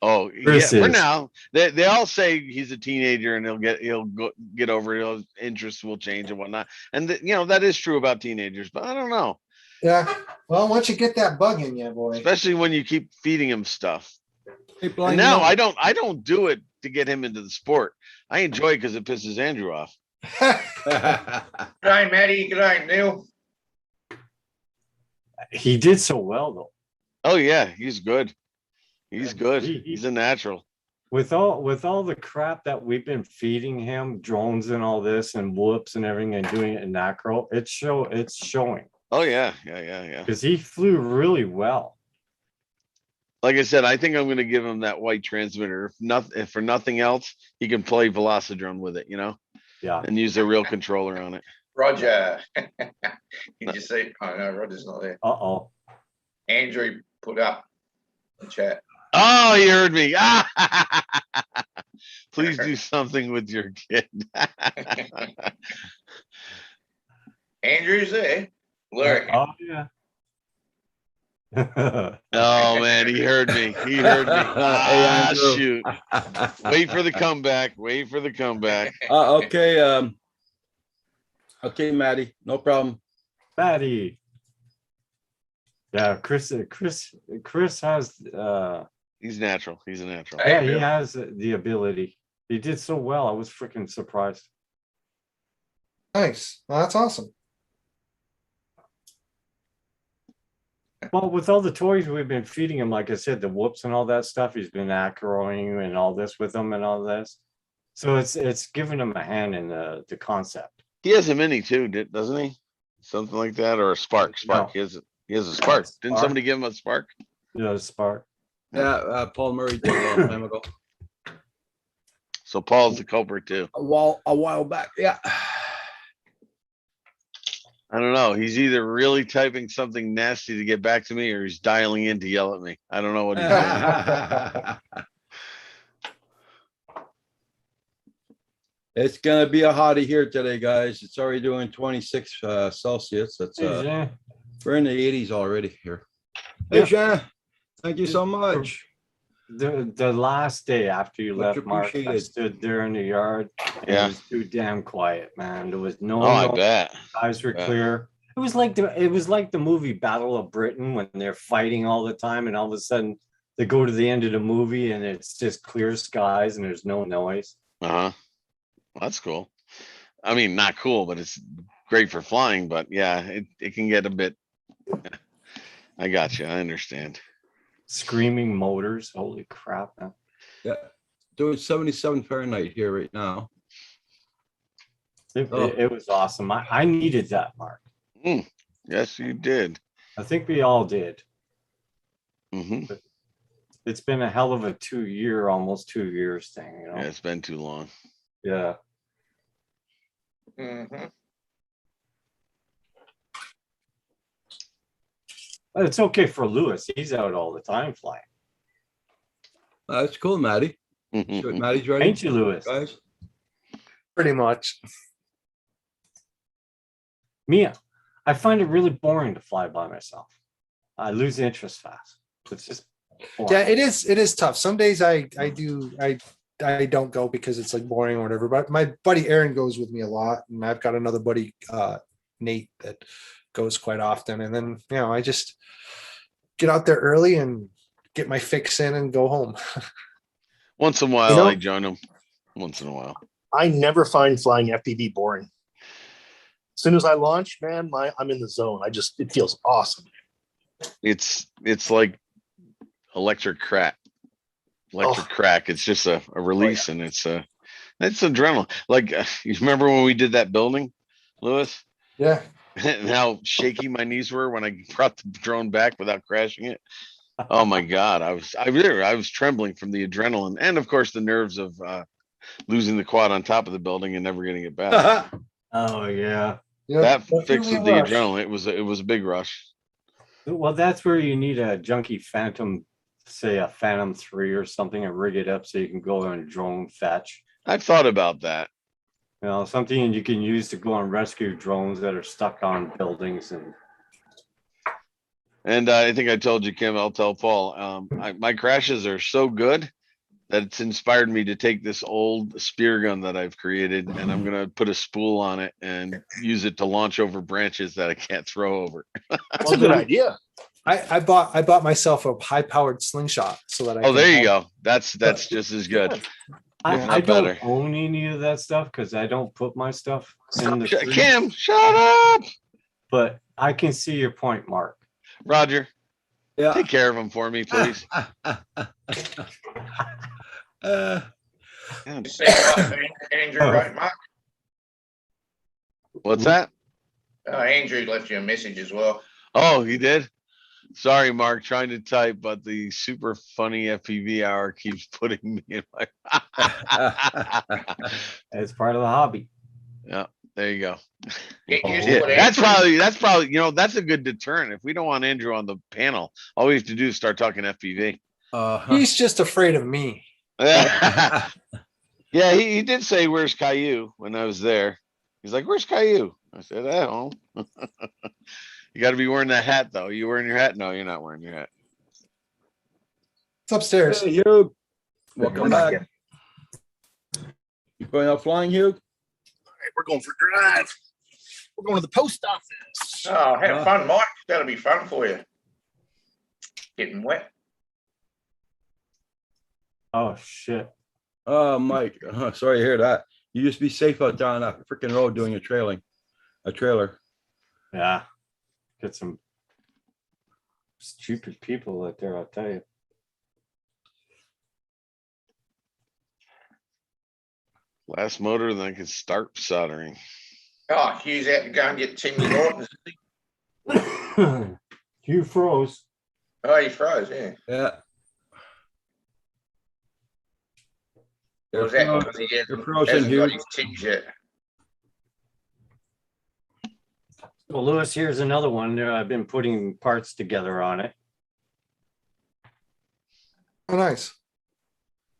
Oh, Chris yeah. For is. now, they all say he's a teenager and he'll get over it. His interests will change and whatnot. And that is true about teenagers, but I don't know. Yeah. Well, once you get that bug in you, boy. Especially when you keep feeding him stuff. Hey, And Blind, now I don't do it to get him into the sport. I enjoy it because it pisses Andrew off. G'day, Matty. G'day, Neil. He did so well though. Oh yeah, he's good. He's good. He- He's a natural. With all the crap that we've been feeding him, drones and all this and whoops and everything and doing it in macro, it's showing. Oh yeah. Because he flew really well. Like I said, I think I'm going to give him that white transmitter. If for nothing else, he can play Velocidrone with it, Yeah. and use a real controller on it. Roger. Did you see? Oh, no, Roger's not there. Uh-oh. Andrew put up the chat. Oh, you heard me. Please do something with your kid. Andrew's there. Lurking. Oh, yeah. Oh man, he heard me. He heard me. Ah, Andrew. shoot. Wait for the comeback. Wait for the comeback. Okay, okay, Maddie, no problem. Maddie. Yeah, Chris has, He's natural. He's a natural. yeah, he has the ability. He did so well. I was freaking surprised. Nice. Well, that's awesome. Well, with all the toys we've been feeding him, like I said, the whoops and all that stuff, he's been acroing and all this with them and all this. So it's giving him a hand in the concept. He has a mini too, doesn't he? Something like that, or a spark. Spark. No. He has a spark. Didn't Spark. somebody give him a spark? Yeah, Spark. Yeah, Paul Murray did a long time ago. So Paul's the culprit too. A while back, yeah. I don't know. He's either really typing something nasty to get back to me, or he's dialing in to yell at me. I don't know what he's doing. It's gonna be a hottie here today, guys. It's already doing 26 Celsius. That's Yeah. we're in the 80s already here. Hey, Jean, thank you so much. The last day after you Much left, Mark, I appreciated. stood there in the yard. And Yeah. It was too damn quiet, man. There was no Oh, I noise, bet. eyes were Bet. clear. It was like the movie Battle of Britain when they're fighting all the time, and all of a sudden they go to the end of the movie and it's just clear skies and there's no noise. Uh-huh. Well, that's cool. I mean, not cool, but it's great for flying. But yeah, it can get a bit. I got you. I understand. Screaming motors. Holy crap, man. Yeah, doing 77 Fahrenheit here right now. It, Oh. it was awesome. I needed that, Mark. Yes, you did. I think we all did. Hmm. It's been a hell of a almost 2 years thing, you know? Yeah, it's been too long. Yeah. Mhm. But it's okay for Lewis. He's out all the time flying. That's cool, Maddie. See what Maddie's ready, Ain't you, Lewis? guys? Pretty much. Mia, I find it really boring to fly by myself. I lose interest fast. It's just boring. Yeah, it is tough. Some days I don't go because it's like boring or whatever. But my buddy Aaron goes with me a lot, and I've got another buddy, Nate, that goes quite often. And then I just get out there early and get my fix in and go home. Once in a while, You know- I join them. Once in a while. I never find flying FPV boring. As soon as I launch, man, I'm in the zone. It feels awesome. It's like electric crack. Electric crack. It's just a release, and it's adrenaline. Like you remember when we did that building, Lewis? Yeah. And how shaky my knees were when I brought the drone back without crashing it. Oh my God. I was trembling from the adrenaline and of course the nerves of losing the quad on top of the building and never getting it back. Oh, yeah. That definitely fixes the rush. adrenaline. It was a big rush. Well, that's where you need a junky Phantom, say a Phantom 3 or something, and rig it up so you can go on a drone fetch. I've thought about that. You know, something you can use to go and rescue drones that are stuck on buildings. And I think I told you, Kim, I'll tell Paul, my crashes are so good that it's inspired me to take this old spear gun that I've created and I'm going to put a spool on it and use it to launch over branches that I can't throw over. That's a good idea. I bought myself a high powered slingshot so that I Oh, there you go. That's just as good. I Not don't better. own any of that stuff because I don't put my stuff in the freezer. Kim, shut up. But I can see your point, Mark. Roger, Yeah. take care of him for me, please. You see what Andrew wrote, Mark? What's that? Andrew left you a message as well. Oh, he did? Sorry, Mark, trying to type, but the super funny FPV hour keeps putting me in my. It's part of the hobby. Yeah, there you go. Get used Yeah, to it, that's Andrew. probably, that's a good deterrent. If we don't want Andrew on the panel, all we have to do is start talking FPV. He's just afraid of me. Yeah, he did say, "Where's Caillou?" when I was there. He's like, "Where's Caillou?" I said, "At home." You got to be wearing that hat, though. You wearing your hat? No, you're not wearing your hat. It's upstairs. Hey, Hugh. Welcome Come back back. You going out flying, Hugh? We're going for a drive. We're going to the post office. Oh, have fun, Mike. That'll be fun for you. Getting wet. Oh shit. Oh, Mike, sorry to hear that. You just be safe out there on that freaking road doing a trailer. Yeah. Get some stupid people out there, I'll tell you. Last motor, then I can start soldering. Oh, Hugh's out to go and get Timmy Norton. Hugh froze. Oh, he froze, yeah. Yeah. Or was that because he hasn't got his Tims yet? Well, Lewis, here's another one. I've been putting parts together on it. Oh, nice.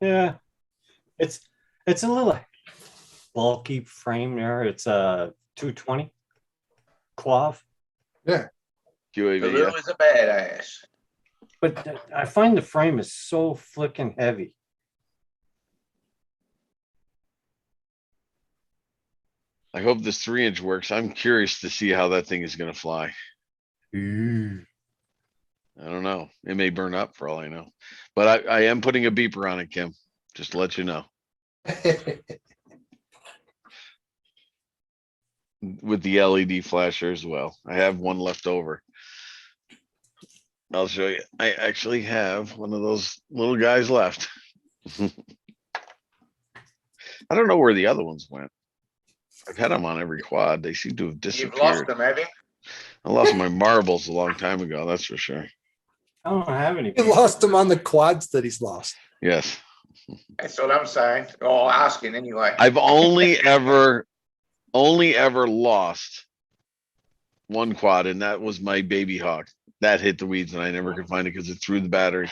Yeah. It's a little bulky frame there. It's a 220 Quav. Yeah. QAV, The Lou is a badass. But I find the frame is so flicking heavy. I hope this 3-inch works. I'm curious to see how that thing is going to fly. I don't know. It may burn up for all I know, but I am putting a beeper on it, Kim, just to let you know. With the LED flasher as well. I have one left over. I'll show you. I actually have one of those little guys left. I don't know where the other ones went. I've had them on every quad. They seem to have disappeared. You've lost them, have you? I lost my marbles a long time ago, that's for sure. I don't have any. He lost him on the quads that he's lost. Yes. That's what I'm saying. Oh, asking anyway. I've only ever lost one quad, and that was my Baby Hawk. That hit the weeds and I never could find it because it threw the battery.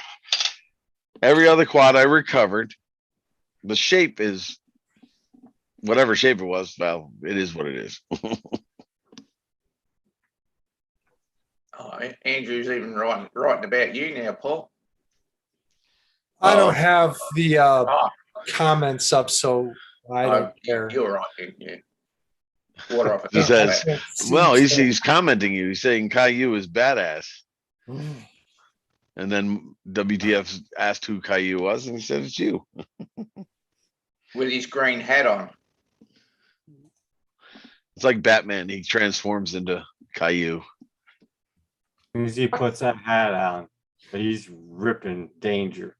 Every other quad I recovered. The shape is whatever shape it was. Well, it is what it is. Oh, Andrew's even writing about you now, Paul. I don't have the comments up, so I don't care. You're right, didn't you? Water off He a says, duck. well, he's commenting you. He's saying Caillou is badass. And then WTF asked who Caillou was, and he said it's you. With his green hat on. It's like Batman. He transforms into Caillou. As soon as he puts that hat on, he's ripping danger.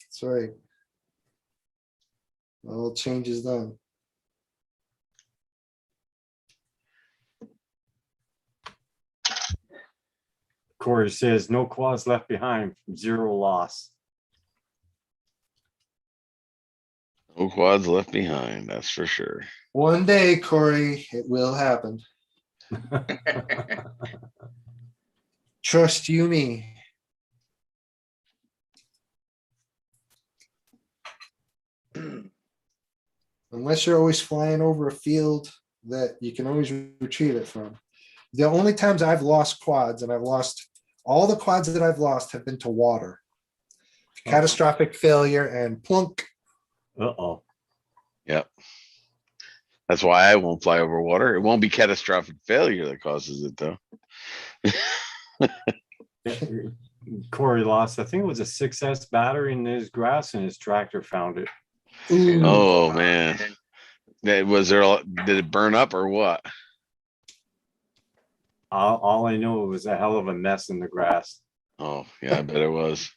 That's right. All changes done. Corey says no quads left behind, 0 loss. No quads left behind, that's for sure. One day, Corey, it will happen. Trust you me. Unless you're always flying over a field that you can always retrieve it from. The only times I've lost quads, and I've lost all the quads that I've lost have been to water. Catastrophic failure and plunk. Uh-oh. Yep. That's why I won't fly over water. It won't be catastrophic failure that causes it, though. Corey lost, I think it was a 6S battery in his grass, and his tractor found it. Ooh. Oh, man. Did it burn up or what? All I know, it was a hell of a mess in the grass. Oh, yeah, I bet it was.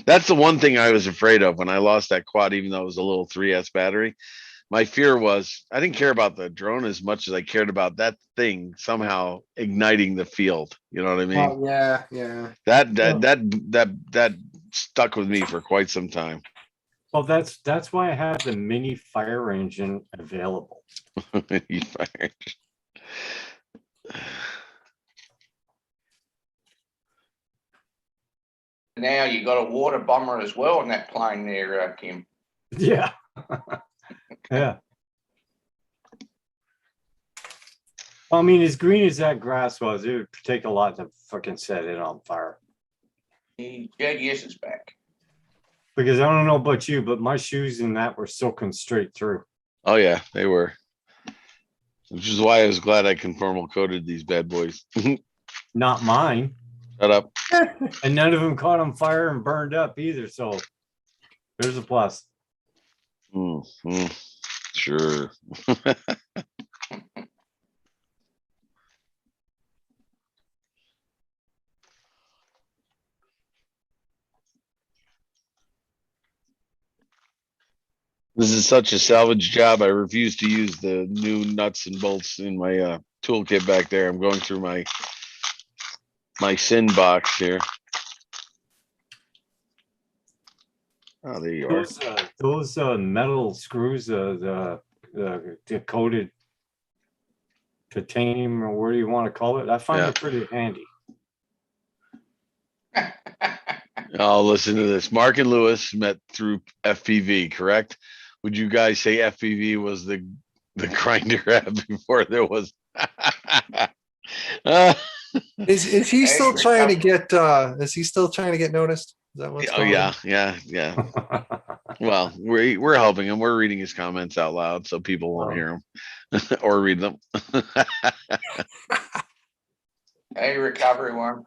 That's the one thing I was afraid of when I lost that quad, even though it was a little 3S battery. My fear was I didn't care about the drone as much as I cared about that thing somehow igniting the field. You know what I mean? Yeah. That stuck with me for quite some time. Well, that's why I had the mini fire engine available. You fired. Now you got a water bomber as well in that plane there, Kim. Yeah. Yeah. I mean, as green as that grass was, it would take a lot to fucking set it on fire. JDS is back. Because I don't know about you, but my shoes in that were soaking straight through. Oh yeah, they were. Which is why I was glad I conformal coated these bad boys. Not mine. Shut up. And none of them caught on fire and burned up either. So there's a plus. Sure. This is such a salvage job. I refuse to use the new nuts and bolts in my toolkit back there. I'm going through my sin box here. Oh, there you are. Those metal screws, the coated titanium, or what do you want to call it? I find it pretty handy. Oh, listen to this. Mark and Lewis met through FPV, correct? Would you guys say FPV was the grinder app before there was? Is he still trying to get? Is he still trying to get noticed? Is that what's going on? Yeah. Well, we're helping him. We're reading his comments out loud so people won't hear them or read them. Hey, recovery one.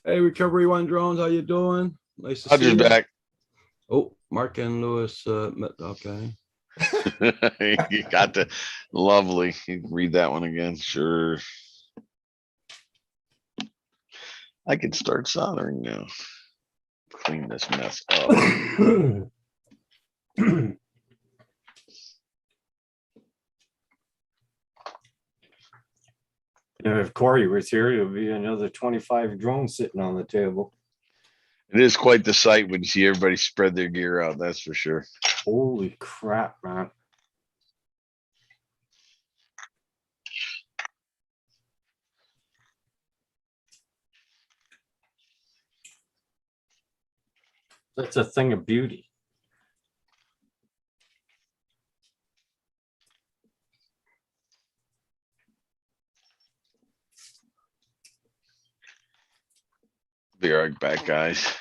Hey, Recovery One Drones, how you doing? Nice to Roger's see you. back. Oh, Mark and Lewis. Okay. You got the lovely. You can read that one again. Sure. I can start soldering now. Clean this mess up. If Corey was here, it would be another 25 drones sitting on the table. It is quite the sight when you see everybody spread their gear out, that's for sure. Holy crap, man. That's a thing of beauty. Be right back, guys.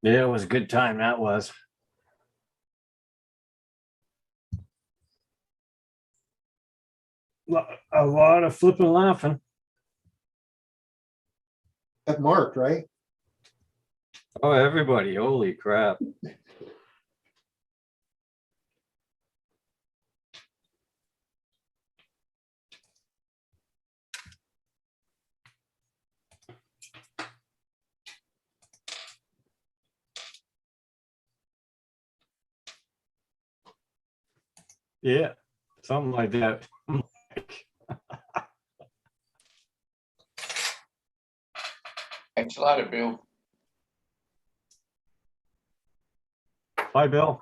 Yeah, it was a good time, that was. A lot of flipping laughing. At Mark, right? Oh, everybody, holy crap. Yeah, something like that. Thanks a lot, Bill. Bye, Bill.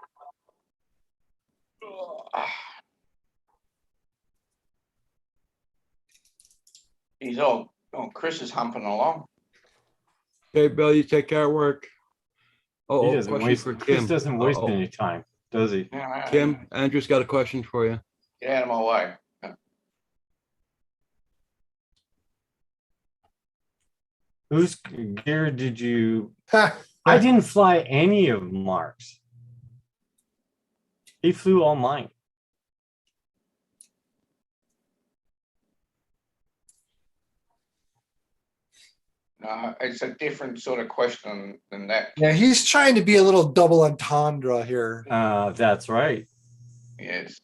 He's all, Chris is humping along. Okay, Bill, you take care of work. He Oh, doesn't question waste, for Chris Kim. doesn't waste Uh-oh. any time, does he? Kim, Andrew's got a question for you. Get out of my way. Whose gear did you? I didn't fly any of Mark's. He flew all mine. No, it's a different sort of question than that. Yeah, he's trying to be a little double entendre here. That's right. Yes.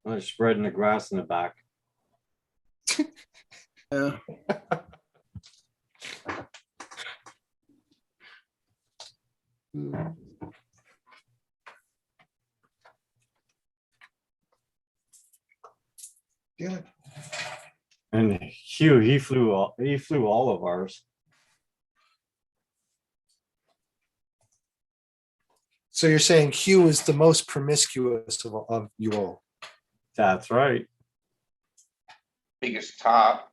I'm spreading the grass in the back. Yeah. Damn it. And Hugh, he flew all of ours. So you're saying Hugh is the most promiscuous of you all? That's right. Biggest top.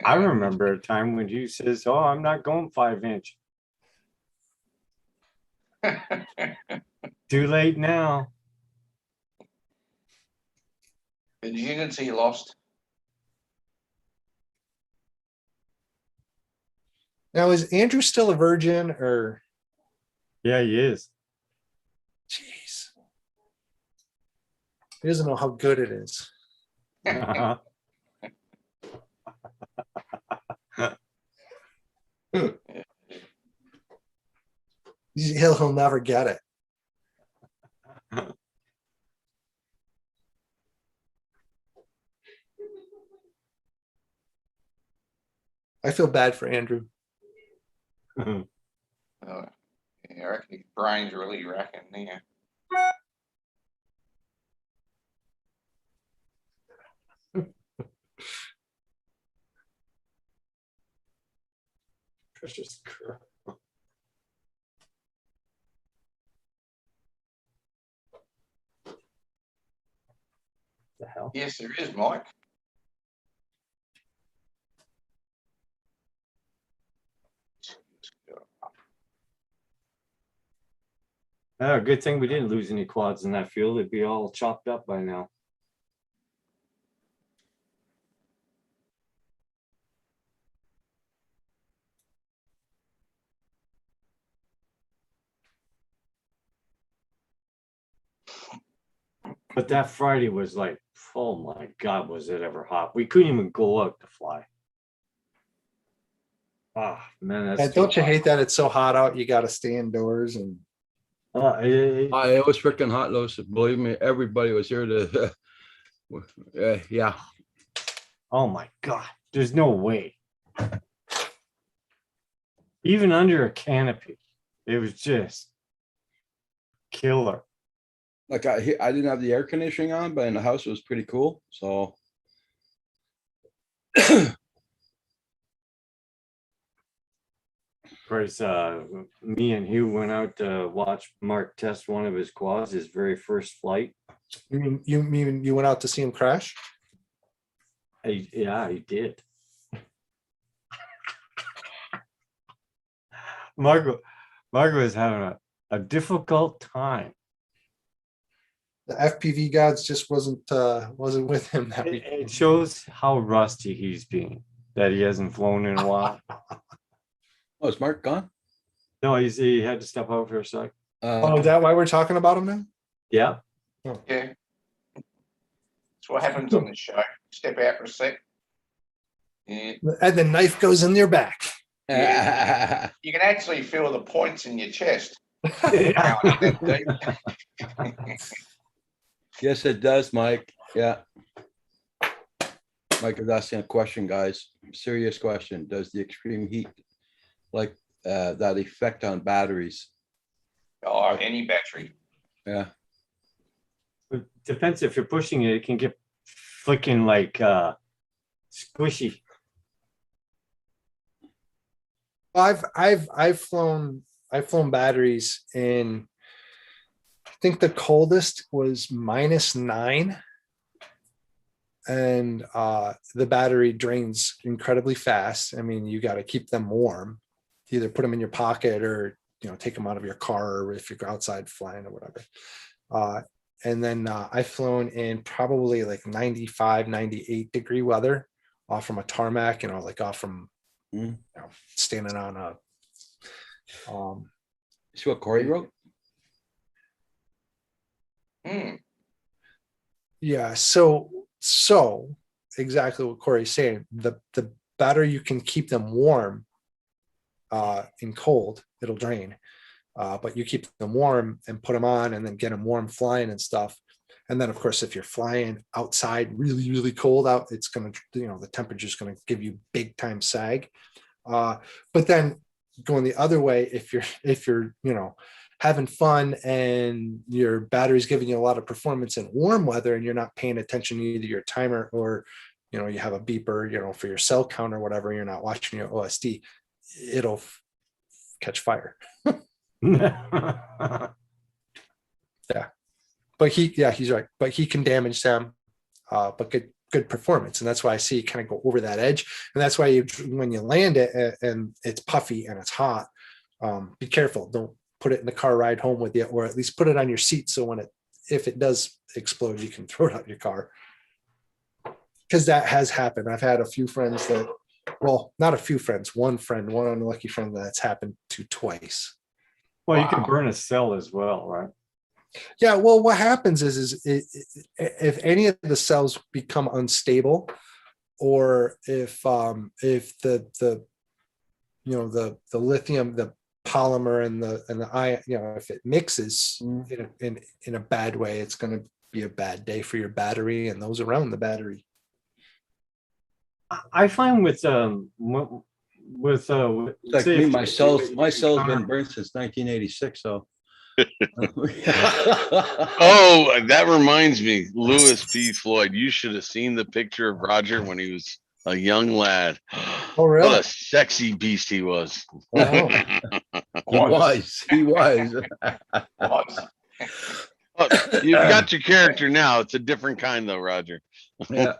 I remember a time when Hugh says, "Oh, I'm not going 5-inch." Too late now. The virginity lost. Now, is Andrew still a virgin or? Yeah, he is. Jeez. He doesn't know how good it is. He'll never get it. I feel bad for Andrew. Yeah, I reckon his brain's really racking there. Precious girl. The hell? Yes, there is, Mike. Oh, good thing we didn't lose any quads in that field. It'd be all chopped up by now. But that Friday was like, oh my God, was it ever hot? We couldn't even go out to fly. Ah, man, that's And too don't you hot. hate that it's so hot out? You got to stay indoors and. It was freaking hot, Lois. Believe me, everybody was here to. Yeah. Oh my God, there's no way. Even under a canopy, it was just killer. Like I didn't have the air conditioning on, but in the house it was pretty cool. So. Of course, me and Hugh went out to watch Mark test one of his quads, his very first flight. You mean you went out to see him crash? Yeah, he did. Margaret was having a difficult time. The FPV gods just wasn't with him that week. It shows how rusty he's being, that he hasn't flown in a while. Oh, is Mark gone? No, he had to step out for a sec. Oh, is that why we're talking about him now? Yeah. Yeah. That's what happens on this show. Step out for a sec. Yeah. And the knife goes in your back. Yeah. You can actually feel the points in your chest. Yes, it does, Mike. Yeah. Mike is asking a question, guys. Serious question. Does the extreme heat like that effect on batteries? Oh, any battery. Yeah. It depends if you're pushing it, it can get flicking like squishy. I've flown batteries in, I think the coldest was -9, and the battery drains incredibly fast. I mean, you got to keep them warm. Either put them in your pocket or take them out of your car, or if you're outside flying or whatever. And then I've flown in probably like 95, 98 degree weather off from a tarmac, like off from standing on a. See what Corey wrote? Yeah. So exactly what Corey's saying. The better you can keep them warm in cold, it'll drain. But you keep them warm and put them on and then get them warm flying and stuff. And then of course, if you're flying outside really, really cold out, it's going to, the temperature is going to give you big time sag. But then going the other way, if you're, having fun and your battery's giving you a lot of performance in warm weather and you're not paying attention to either your timer or, you have a beeper, for your cell count or whatever, you're not watching your OSD, it'll catch fire. Yeah. But he's right. But he can damage them, but good performance. And that's why I see it kind of go over that edge. And that's why when you land it and it's puffy and it's hot, be careful. Don't put it in the car ride home with you, or at least put it on your seat. So if it does explode, you can throw it out your car. Because that has happened. I've had a few friends not a few friends, one unlucky friend that's happened to twice. Well, you can burn a cell as well, right? Yeah, well, what happens is if any of the cells become unstable, or if the lithium, the polymer and the ion, if it mixes in a bad way, it's going to be a bad day for your battery and those around the battery. I find with like me, my cell's been burned since 1986. So. Oh, that reminds me, Lewis P. Floyd. You should have seen the picture of Roger when he was a young lad. Oh, really? What a sexy beast he was. Wow. He was. Oh, you've got your character now. It's a different kind, though, Roger. Yeah.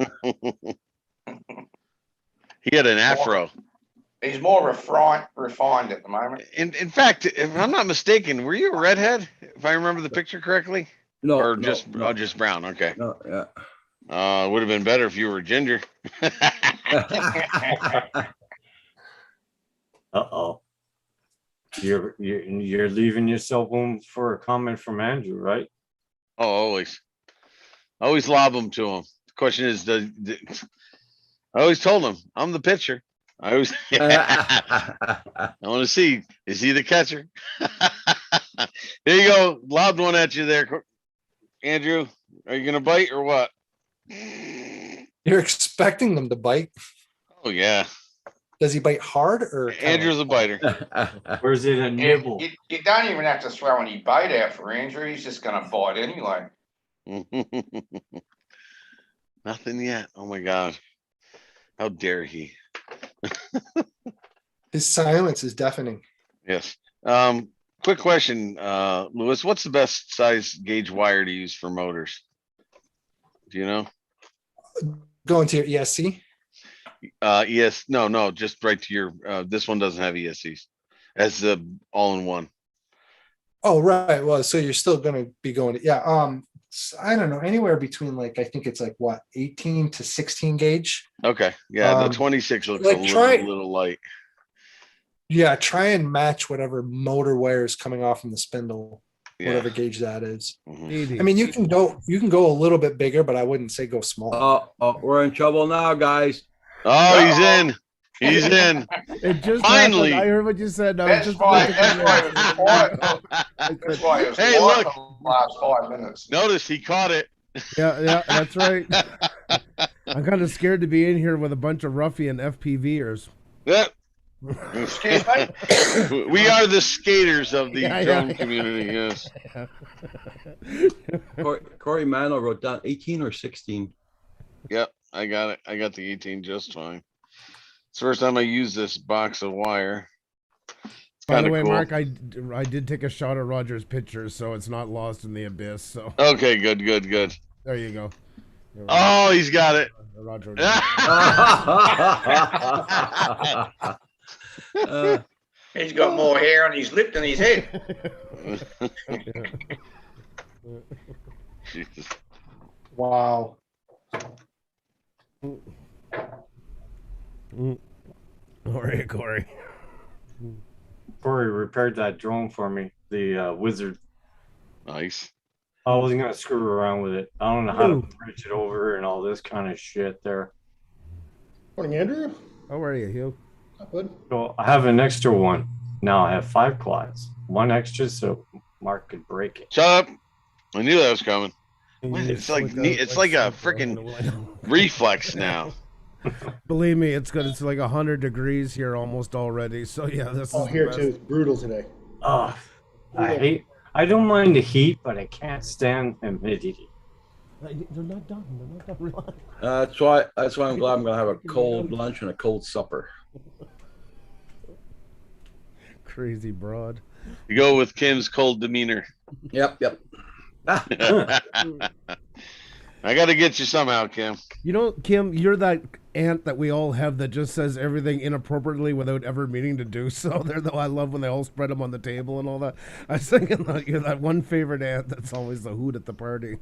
He had an afro. He's more refined at the moment. In fact, if I'm not mistaken, were you a redhead? If I remember the picture correctly? No, or no, just no. just brown. Okay. No, yeah. Would have been better if you were ginger. Uh-oh. You're leaving yourself room for a comment from Andrew, right? Oh, always lob them to him. The question is, I always told him I'm the pitcher. I want to see, is he the catcher? There you go. Lobbed one at you there, Andrew. Are you gonna bite or what? You're expecting them to bite. Oh yeah. Does he bite hard or? Andrew's a biter. Or is it a nibble? You don't even have to throw any bait out for Andrew. He's just going to bite anyway. Nothing yet. Oh my God. How dare he? His silence is deafening. Yes. Quick question, Lewis. What's the best size gauge wire to use for motors? Do you know? Going to your ESC? Yes. No, just right to your, this one doesn't have ESCs as the all-in-one. Oh, right. Well, so you're still going to be going to, I don't know, anywhere between I think it's 18 to 16 gauge. Okay. Yeah. The 26 looks a little light. Yeah. Try and match whatever motor wire is coming off from the spindle, whatever gauge that is. Mm-hmm. I mean, you can go a little bit bigger, but I wouldn't say go small. Oh, we're in trouble now, guys. Oh, he's in. He's in. It just Finally. happened. I heard what you said. I was That's just why looking it was quiet. That's why it was Hey, quiet look. for the last 5 minutes. Notice he caught it. Yeah, that's right. I'm kind of scared to be in here with a bunch of ruffian FPVers. Yeah. Excuse me? We are the skaters of the Yeah, drone yeah. community. Yes. Corey Mano wrote down 18 or 16. Yep. I got it. I got the 18 just fine. It's the first time I use this box of wire. It's By kind the of way, cool. Mark, I did take a shot at Roger's picture, so it's not lost in the abyss. So Okay, good. there you go. Oh, he's got it. Roger. He's got more hair on his lip than his head. Jesus. Wow. Corey. Corey repaired that drone for me, the Wizard. Nice. I wasn't gonna screw around with it. I don't know how to bridge it over and all this kind of shit there. Morning, Andrew. How are you, Hugh? Not good. So I have an extra one. Now I have 5 quads. One extra so Mark could break it. Shut up. I knew that was coming. And What? you It's like just it's like a freaking reflex now. Believe me, it's good. It's like 100 degrees here almost already. So yeah, this Oh, is here the too. best. It's brutal today. Oh, I don't mind the heat, but I can't stand humidity. They're not done. They're not done. Relax. That's why I'm glad I'm gonna have a cold lunch and a cold supper. Crazy broad. You go with Kim's cold demeanor. Yep. I got to get you somehow, Kim. You know, Kim, you're that aunt that we all have that just says everything inappropriately without ever meaning to do so. They're the I love when they all spread them on the table and all that. I was thinking that you're that one favorite aunt that's always the hoot at the party.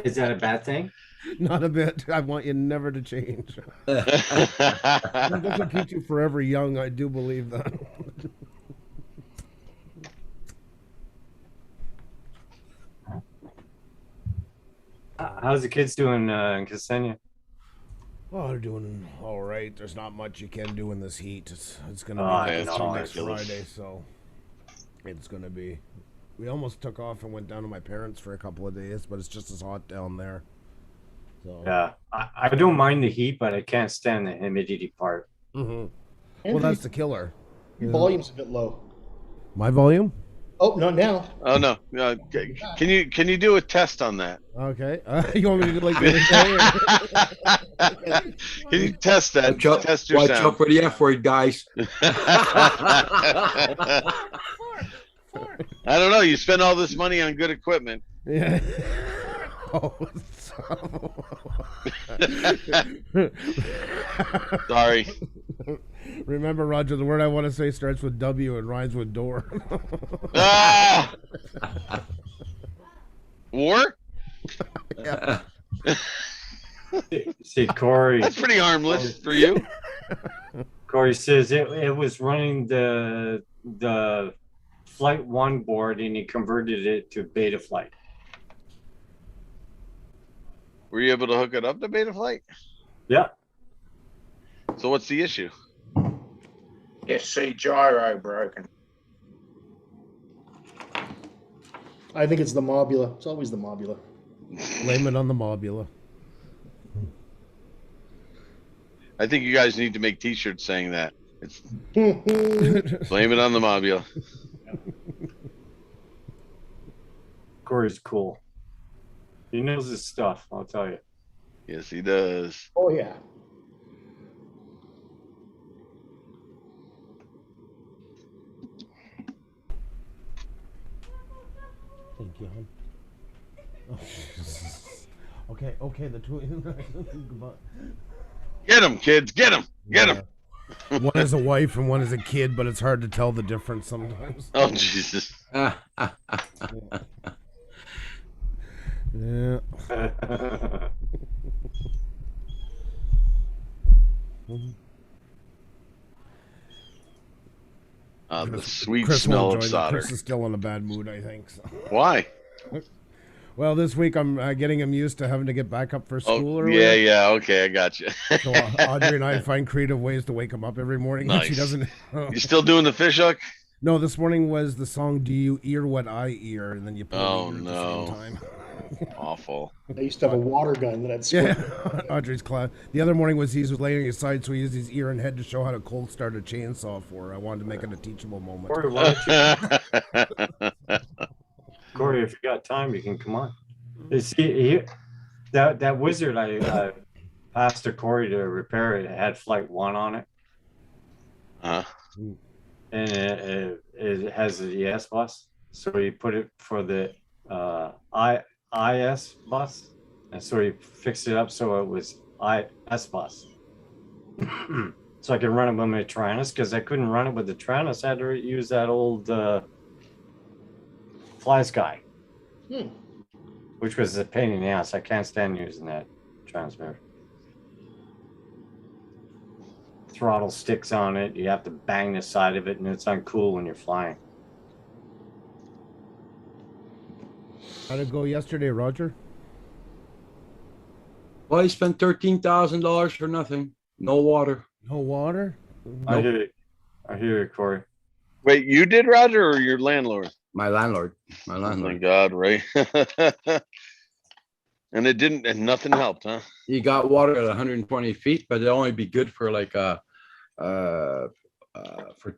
Is that a bad thing? Not a bit. I want you never to change. That doesn't keep you forever young. I do believe that. How's the kids doing in Ksenia? Oh, they're doing all right. There's not much you can do in this heat. It's gonna Oh, be I like this know, next I know. Friday, so it's gonna be. We almost took off and went down to my parents for a couple of days, but it's just as hot down there. So Yeah, I don't mind the heat, but I can't stand the humidity part. Well, Andrew, that's the killer. your Yeah. volume's a bit low. My volume? Oh, not now. Oh no. Can you do a test on that? Okay. You want me to do like the other day? Can you test that? Test your Watch sound. out for the F word, guys. I don't know. You spend all this money on good equipment. Yeah. Oh, Sorry. Remember, Roger, the word I want to say starts with W and rhymes with door. Ah! War? Yeah. See, Corey. That's pretty harmless for you. Corey says it was running the Flight 1 board, and he converted it to Beta Flight. Were you able to hook it up to Betaflight? Yeah. So what's the issue? SC gyro broken. I think it's the Mobula. It's always the Mobula. Blame it on the Mobula. I think you guys need to make T-shirts saying that. It's blame it on the Mobula. Corey's cool. He knows his stuff, I'll tell you. Yes, he does. Oh, yeah. Thank you, hon. Oh, okay, the two. Get him, kids. Get him. Get him. One is a wife and one is a kid, but it's hard to tell the difference sometimes. Oh, Jesus. Yeah. The sweet Chris smell won't of join it. solder. Chris is still in a bad mood, I think. So. Why? Well, this week I'm getting him used to having to get back up for school. Oh, early. yeah. Okay, I got you. So Audrey and I find creative ways to wake him up every morning. But she Nice. doesn't. You still doing the fish hook? No, this morning was the song "Do You Ear What I Ear," and then you play Oh, the ear at the no. same time. Awful. I used to have a water gun that I'd squirt. Yeah, Audrey's class. The other morning was he was laying aside, so he used his ear and head to show how to cold start a chainsaw for her. I wanted to make it a teachable moment. Corey, why don't you? Corey, if you got time, you can come on. You see, that wizard I passed to Corey to repair it had Flight 1 on it. And it has the ES bus. So he put it for the IS bus. And so he fixed it up so it was IS bus. So I could run it with my Tyrannus, because I couldn't run it with the Tyrannus. I had to use that old Fly Sky, which was a pain in the ass. I can't stand using that transmitter. Throttle sticks on it. You have to bang the side of it, and it's uncool when you're flying. How'd it go yesterday, Roger? Well, he spent $13,000 for nothing. No water. No water? I hear you, Corey. Wait, you did, Roger, or your landlord? My landlord. Oh my God, right? And it didn't, and nothing helped, huh? You got water at 120 feet, but it'll only be good for like for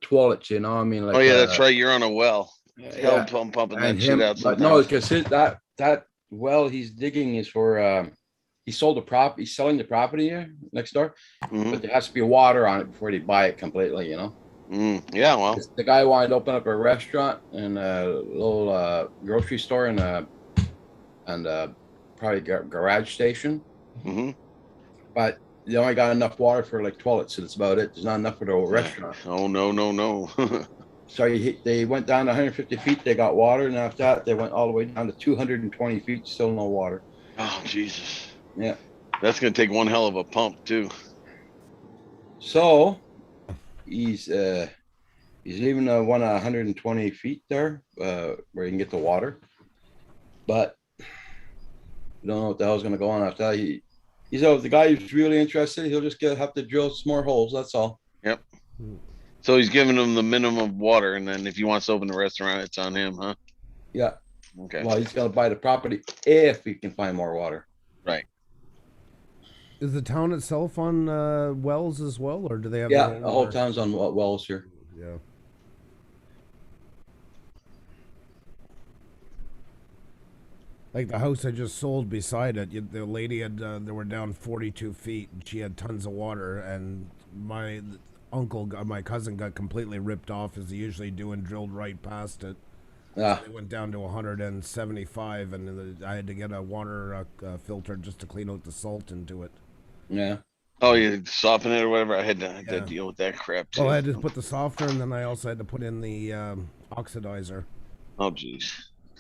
toilets, you know, I mean, like. Oh yeah, that's right. You're on a well. Hell, Yeah. pumping that And shit him, out but no, sometimes. because that well he's digging is for, he sold he's selling the property here next door, Mhm. but there has to be water on it before they buy it completely, you know? Yeah, well, The guy wanted to open up a restaurant and a little grocery store and probably garage station, mhm. but they only got enough water for like toilets, and that's about it. There's not enough for the whole restaurant. Oh, no. So they went down to 150 feet, they got water, and after that, they went all the way down to 220 feet, still no water. Oh, Jesus. Yeah. That's gonna take one hell of a pump too. So he's leaving the one at 120 feet there, where you can get the water. But we don't know what the hell's gonna go on after that. He's if the guy who's really interested, he'll just have to drill some more holes, that's all. Yep. So he's giving him the minimum water, and then if he wants to open a restaurant, it's on him, huh? Yeah. Okay. Well, he's gonna buy the property if he can find more water. Right. Is the town itself on wells as well, or do they have? Yeah, their own the whole or- town's on wells here. Yeah. Like the house I just sold beside it, the lady had they were down 42 feet, and she had tons of water, and my my cousin got completely ripped off as they usually do and drilled right past it. Yeah. It went down to 175, and then I had to get a water filter just to clean out the salt into it. Yeah. Oh, you soften it or whatever. I had to deal with that crap too. Well, I had to put the softener, and then I also had to put in the oxidizer. Oh, jeez.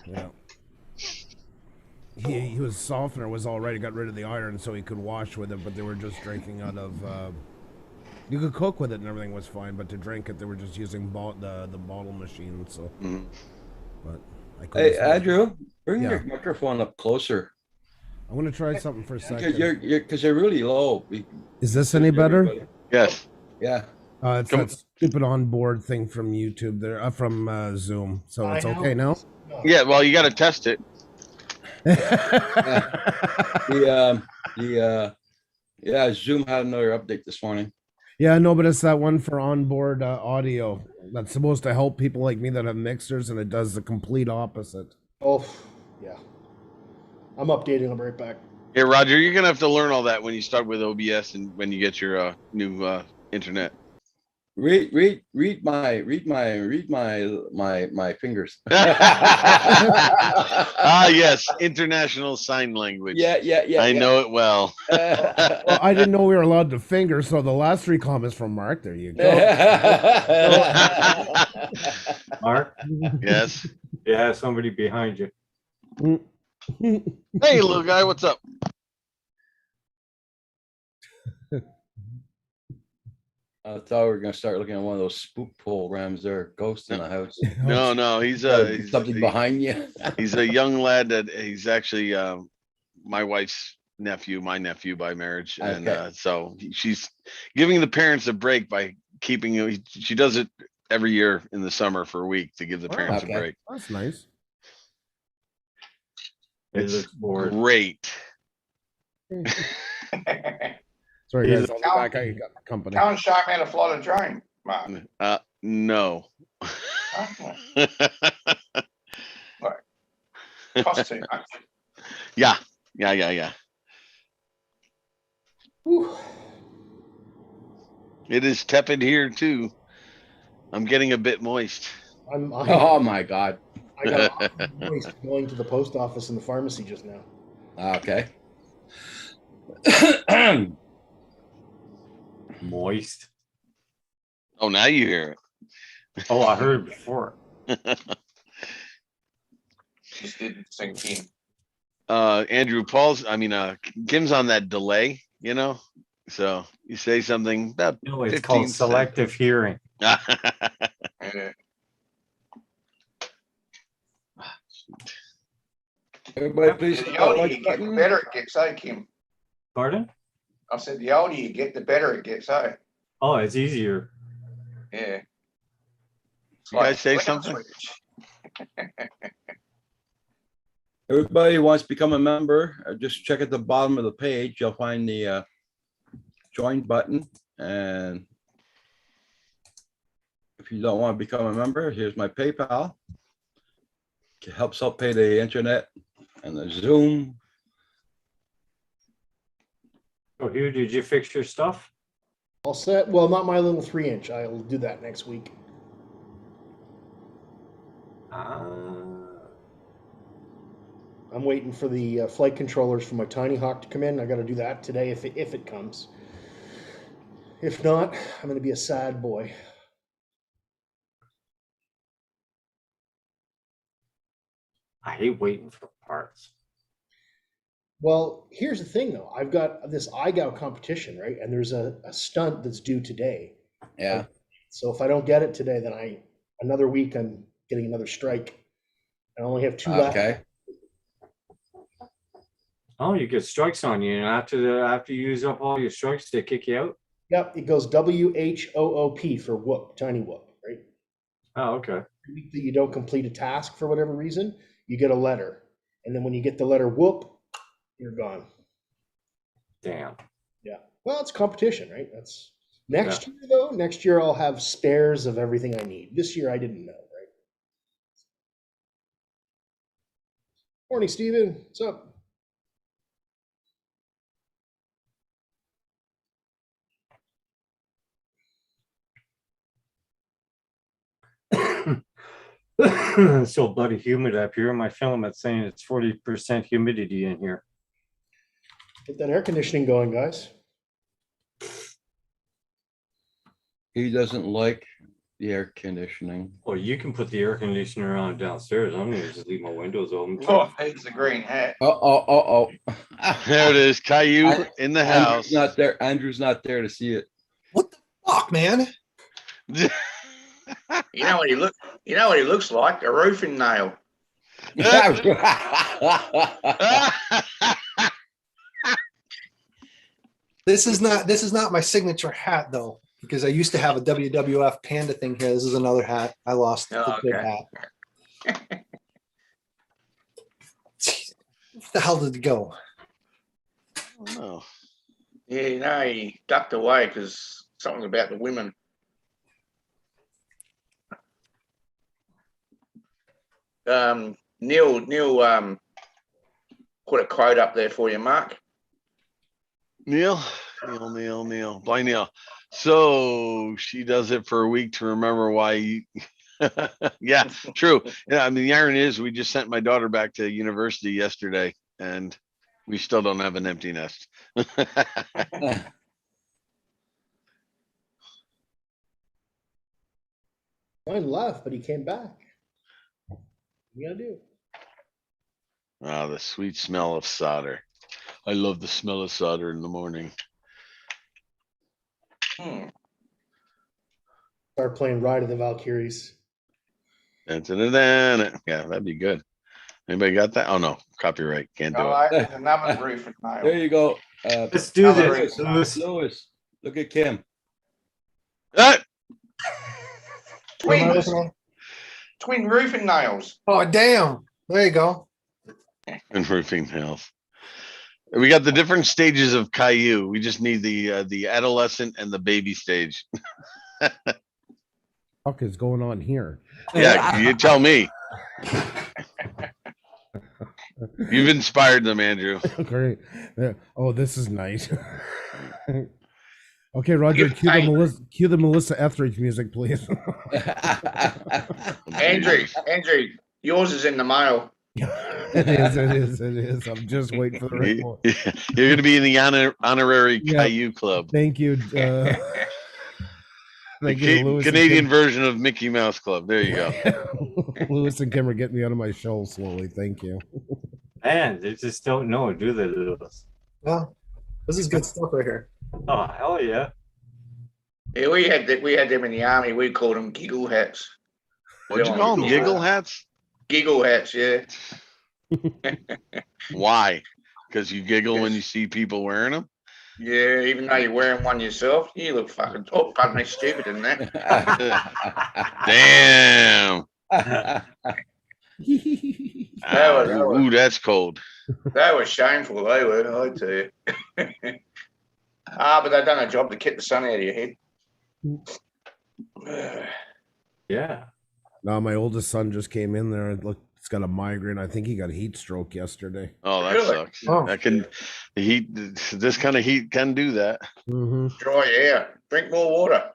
Yeah. He was softener was all right. He got rid of the iron so he could wash with it, but they were just drinking out of. You could cook with it and everything was fine, but to drink it, they were just using the bottle machine. So, but I couldn't. Hey, Andrew, bring Yeah. your microphone up closer. I'm gonna try something for a second. Because you're really low. Is this any better? Yes. Yeah. It's that stupid onboard thing from YouTube there, from Zoom. So it's okay now. Yeah. Well, you got to test it. Zoom had another update this morning. Yeah, no, but it's that one for onboard audio that's supposed to help people like me that have mixers, and it does the complete opposite. Oh, yeah. I'm updating. I'll be right back. Yeah, Roger, you're gonna have to learn all that when you start with OBS and when you get your new internet. Read my fingers. Ah, yes, international sign language. Yeah. I know it well. Well, I didn't know we were allowed to finger, so the last 3 comments from Mark. There you go. Mark? Yes. Yeah, somebody behind you. Hey, little guy, what's up? I thought we were gonna start looking at one of those spook programs there, ghost in the house. No, he's something behind you. He's a young lad that he's actually my wife's nephew, my nephew by marriage, and Okay. so she's giving the parents a break by keeping. She does it every year in the summer for a week to give the parents a break. That's nice. It's great. Sorry, He's guys. I'll be back. I got company. Go and show me how to fly the drone, Mark. No. Costs too much. Yeah. It is tepid here too. I'm getting a bit moist. Oh my God. I got moist going to the post office and the pharmacy just now. Okay. Moist. Oh, now you hear it. Oh, I heard it before. Just didn't sink in. Andrew, Kim's on that delay, you know. So you say something about No, it's 15 called seconds. selective hearing. Yeah. Everybody, please. The older you get, the better it gets, eh, Kim? Pardon? I said the older you get, the better it gets, eh? Oh, it's easier. Yeah. You guys say something? Everybody who wants to become a member, just check at the bottom of the page. You'll find the join button. And if you don't want to become a member, here's my PayPal. It helps help pay the internet and the Zoom. Oh, Hugh, did you fix your stuff? All set. Well, not my little 3-inch. I'll do that next week. I'm waiting for the flight controllers for my Tiny Hawk to come in. I got to do that today if it comes. If not, I'm going to be a sad boy. I hate waiting for parts. Well, here's the thing, though. I've got this iGow competition, right? And there's a stunt that's due today. Yeah. So if I don't get it today, then another week I'm getting another strike. I only have 2 left. Okay. Oh, you get strikes on you, and after you use up all your strikes, they kick you out. Yep, it goes WHOOP for whoop, tiny whoop, right? Oh, okay. Every week that you don't complete a task for whatever reason, you get a letter, and then when you get the letter whoop, you're gone. Damn. Yeah. Well, it's competition, right? That's next year though. Next year I'll have spares of everything I need. This year I didn't know, right? Morning, Steven. What's up? It's so bloody humid up here. My filament's saying it's 40% humidity in here. Get that air conditioning going, guys. He doesn't like the air conditioning. Well, you can put the air conditioner on downstairs. I'm gonna just leave my windows open. Oh, it's the green hat. Oh. There it is. Caillou in the house. Andrew's not there. Andrew's not there to see it. What the fuck, man? You know what he look? You know what he looks like? A roofing nail. This is not my signature hat though, because I used to have a WWF Panda thing here. This is another hat. I lost the good hat. Where the hell did it go? Oh. Yeah, you know, he ducked away because something about the women. Neil put a quote up there for you, Mark. Neil. Blind Neil. So she does it for a week to remember why you yeah, true. Yeah, I mean the irony is we just sent my daughter back to university yesterday and we still don't have an empty nest. Mine left, but he came back. What you gotta do? Ah, the sweet smell of solder. I love the smell of solder in the morning. Start playing Ride of the Valkyries. Dun. Yeah, that'd be good. Anybody got that? Oh no, copyright. Can't do All it. right, there's another roofing nail. There you go. Let's do this. Lewis, look at Kim. Twin roofing nails. Oh damn! There you go. And roofing nails. We got the different stages of Caillou. We just need the adolescent and the baby stage. Fuck is going on here? Yeah, you tell me. You've inspired them, Andrew. Great. Oh, this is nice. Okay, Roger, cue the Melissa Etheridge music, please. Andrew, yours is in the mail. It is. I'm just waiting for the report. You're going to be in the honorary Caillou Club. Thank you. Thank you, Lewis Canadian version of Mickey Mouse Club. There you go. Lewis and Kim are getting me out of my shell slowly. Thank you. Man, they just don't know, do they, Lewis? Well, this is good stuff right here. Oh, hell yeah. Yeah, we had them in the army. We called them giggle hats. What'd you call them? Giggle hats? Giggle hats, yeah. Why? Because you giggle when you see people wearing them? Yeah, even though you're wearing one yourself, you look fucking, pardon me, stupid in that. Damn. That was- Ooh, that's cold. They were shameful, they were, I tell you. But they've done a job to keep the sun out of your head. Yeah. No, my oldest son just came in there. Look, he's got a migraine. I think he got heat stroke yesterday. Oh, that Really? sucks. Oh. That can the heat. This kind of heat can do that. Mm-hmm. Dry air. Drink more water.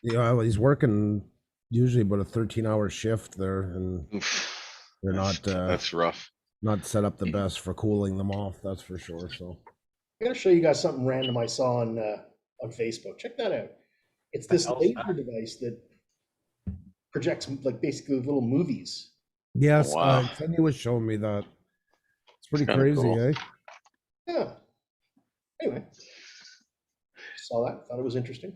Yeah, well, he's working usually about a 13-hour shift there, and they're not That's rough. not set up the best for cooling them off. That's for sure. So I'm gonna show you guys something random I saw on Facebook. Check that out. It's this hell's laser that? device that projects like basically little movies. yes, Wow. Kenny was showing me that. It's pretty kinda crazy, cool. eh? Yeah. Anyway, saw that. Thought it was interesting.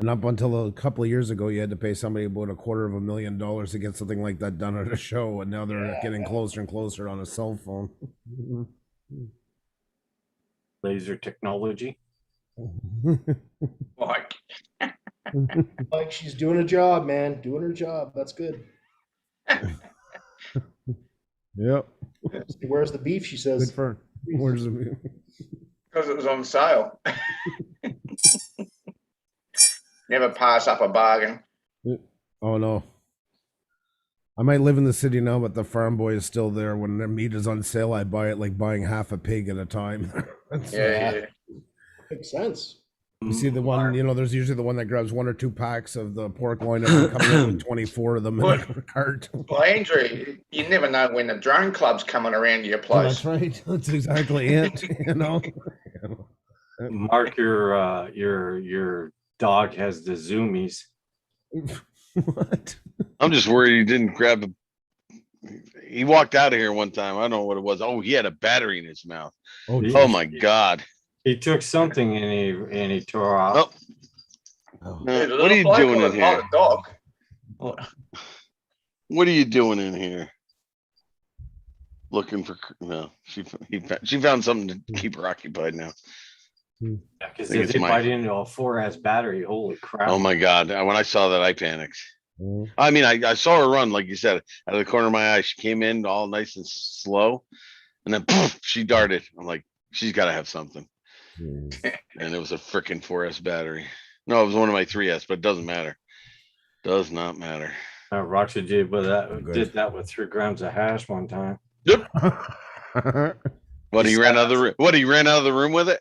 And up until a couple of years ago, you had to pay somebody about $250,000 to get something like that done at a show, and now they're getting closer and closer on a cell phone. Laser technology. Like, Like she's doing a job, man. Doing her job. That's good. Yep. Where's the beef? She Good says. for her. Where's the because it was on sale. Never pass up a bargain. Oh no. I might live in the city now, but the farm boy is still there. When their meat is on sale, I buy it like buying half a pig at a time. Yeah. Makes sense. You see the one, there's usually the one that grabs 1 or 2 packs of the pork loin and coming in with 24 of them in a cart. Well, Andrew, you never know when the drone club's coming around your Oh, place. that's right. That's exactly it. Mark, your dog has the zoomies. What? I'm just worried he didn't grab a. He walked out of here one time. I don't know what it was. Oh, he had a battery in his mouth. Oh, Oh my God. He took something and he tore off. Oh. Dude, a What are little you bloke doing with in a lot here? of dog. What are you doing in here? Looking for no. She found something to keep her occupied now. Because think if it's they my- bite into a 4S battery, holy crap. Oh my God. When I saw that, I panicked. I mean, I saw her run, like you said, out of the corner of my eye. She came in all nice and slow, and then poof, she darted. I'm like, she's got to have something. And it was a freaking 4S battery. No, it was one of my 3S, but it doesn't matter. Does not matter. Roxy did with that. Good. Did that with 3 grams of hash one time. What he ran out of the room? What he ran out of the room with it?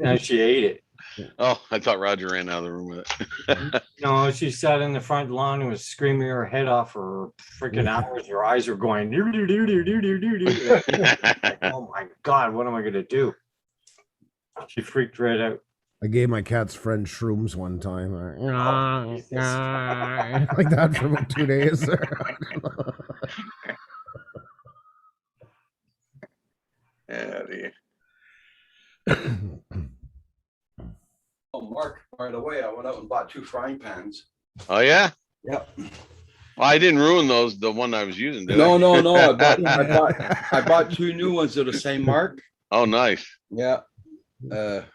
And she ate it. Oh, I thought Roger ran out of the room with it. No, she sat in the front lawn and was screaming her head off for freaking hours. Her eyes were going. Doo, doo, doo, doo, doo, doo, doo, doo. Like, oh my God, what am I gonna do? She freaked right out. I gave my cat's friend shrooms one time. Oh, Jesus. Like that for about 2 days. Yeah, dear. Oh, Mark, by the way, I went out and bought 2 frying pans. Oh yeah. Yep. Well, I didn't ruin those. The one I was using. Did No, I? no, no. I bought 2 new ones of the same mark. Oh, nice. Yeah.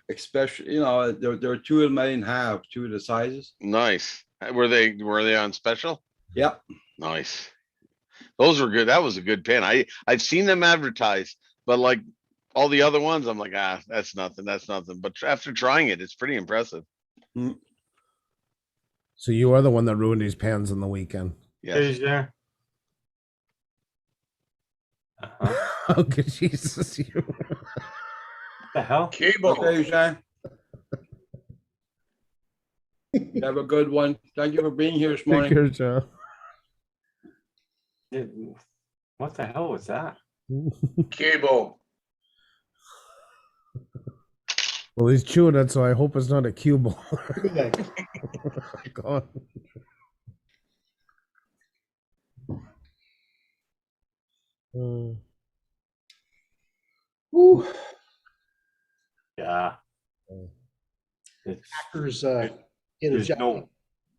Especially, there were 2 of them I didn't have, 2 of the sizes. Nice. Were they on special? Yep. Nice. Those were good. That was a good pen. I've seen them advertised, but like all the other ones, I'm like, that's nothing. That's nothing. But after trying it, it's pretty impressive. So you are the one that ruined these pans on the weekend. Yes. Yeah. Oh, good Jesus. You. The hell? Cubal. Okay, Shane. Have a good one. Thank you for being here this Take morning. care, Joe. What the hell was that? Cubal. Well, he's chewing it, so I hope it's not a cue ball. God. Woo. Yeah. It's, Hackers hit a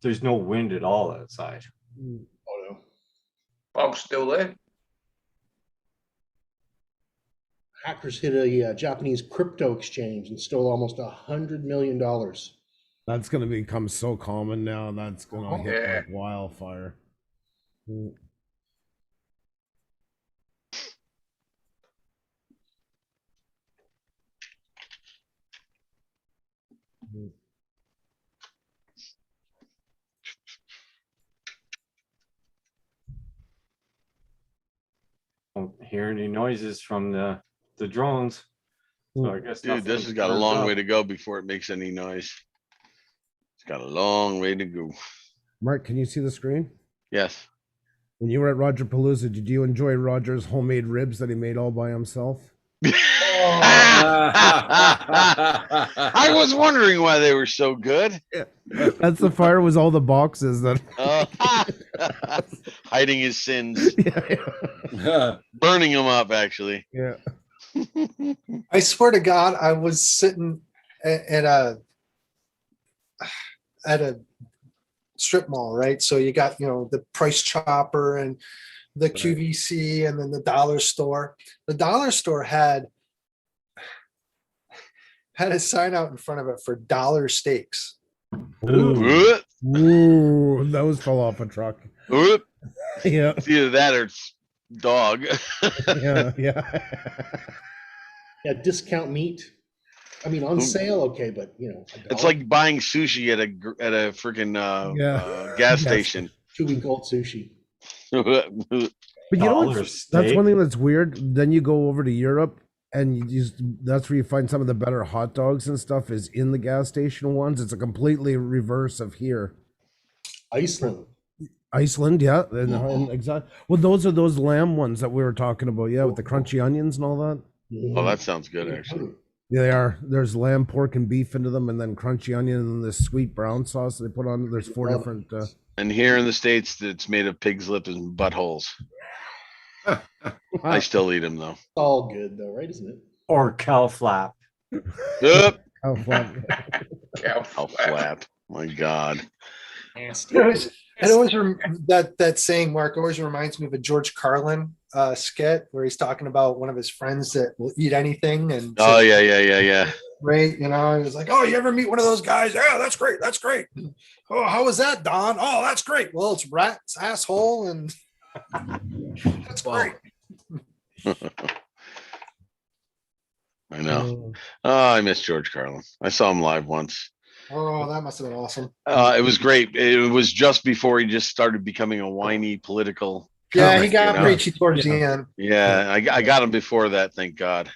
there's no wind at all outside. Oh no. Bob's still there. Hackers hit a Japanese crypto exchange and stole almost $100 million. That's going to become so common now. That's going to hit Yeah. like wildfire. don't hear any noises from the drones. So I guess Dude, this has got a long way to go before it makes any noise. It's got a long way to go. Mark, can you see the screen? Yes. When you were at Roger Palooza, did you enjoy Roger's homemade ribs that he made all by himself? I was wondering why they were so good. That's the fire was all the boxes that Hiding his sins. Burning them up, actually. Yeah. I swear to God, I was sitting at a strip mall, right? So you got, the Price Chopper and the QVC and then the dollar store. The dollar store had a sign out in front of it for dollar steaks. Ooh, those fell off a truck. Yeah. It's either that or it's dog. Yeah. Yeah, discount meat. I mean, on sale, okay, but It's like buying sushi at a freaking gas station. 2-week-old sushi. But you know what's, that's one thing that's weird. Then you go over to Europe and that's where you find some of the better hot dogs and stuff is in the gas station ones. It's a completely reverse of here. Iceland, yeah. And exactly. Well, those are those lamb ones that we were talking about. Yeah, with the crunchy onions and all that. Oh, that sounds good, actually. Yeah, they are. There's lamb, pork, and beef into them, and then crunchy onion and this sweet brown sauce they put on. There's 4 different. And here in the States, it's made of pig's lips and buttholes. I still eat them, though. All good, though, right? Isn't it? Or cow flap. Yep. Cow flap. Cow flap. My God. And always that saying, Mark, always reminds me of a George Carlin skit where he's talking about one of his friends that will eat anything. And oh, yeah. Right. He was like, oh, you ever meet one of those guys? Yeah, that's great. That's great. Oh, how was that, Don? Oh, that's great. Well, it's rat's asshole. And that's great. I know. Oh, I miss George Carlin. I saw him live once. Oh, that must have been awesome. It was great. It was just before he just started becoming a whiny political. Yeah, he got preachy towards the end. Yeah, I got him before that, thank God.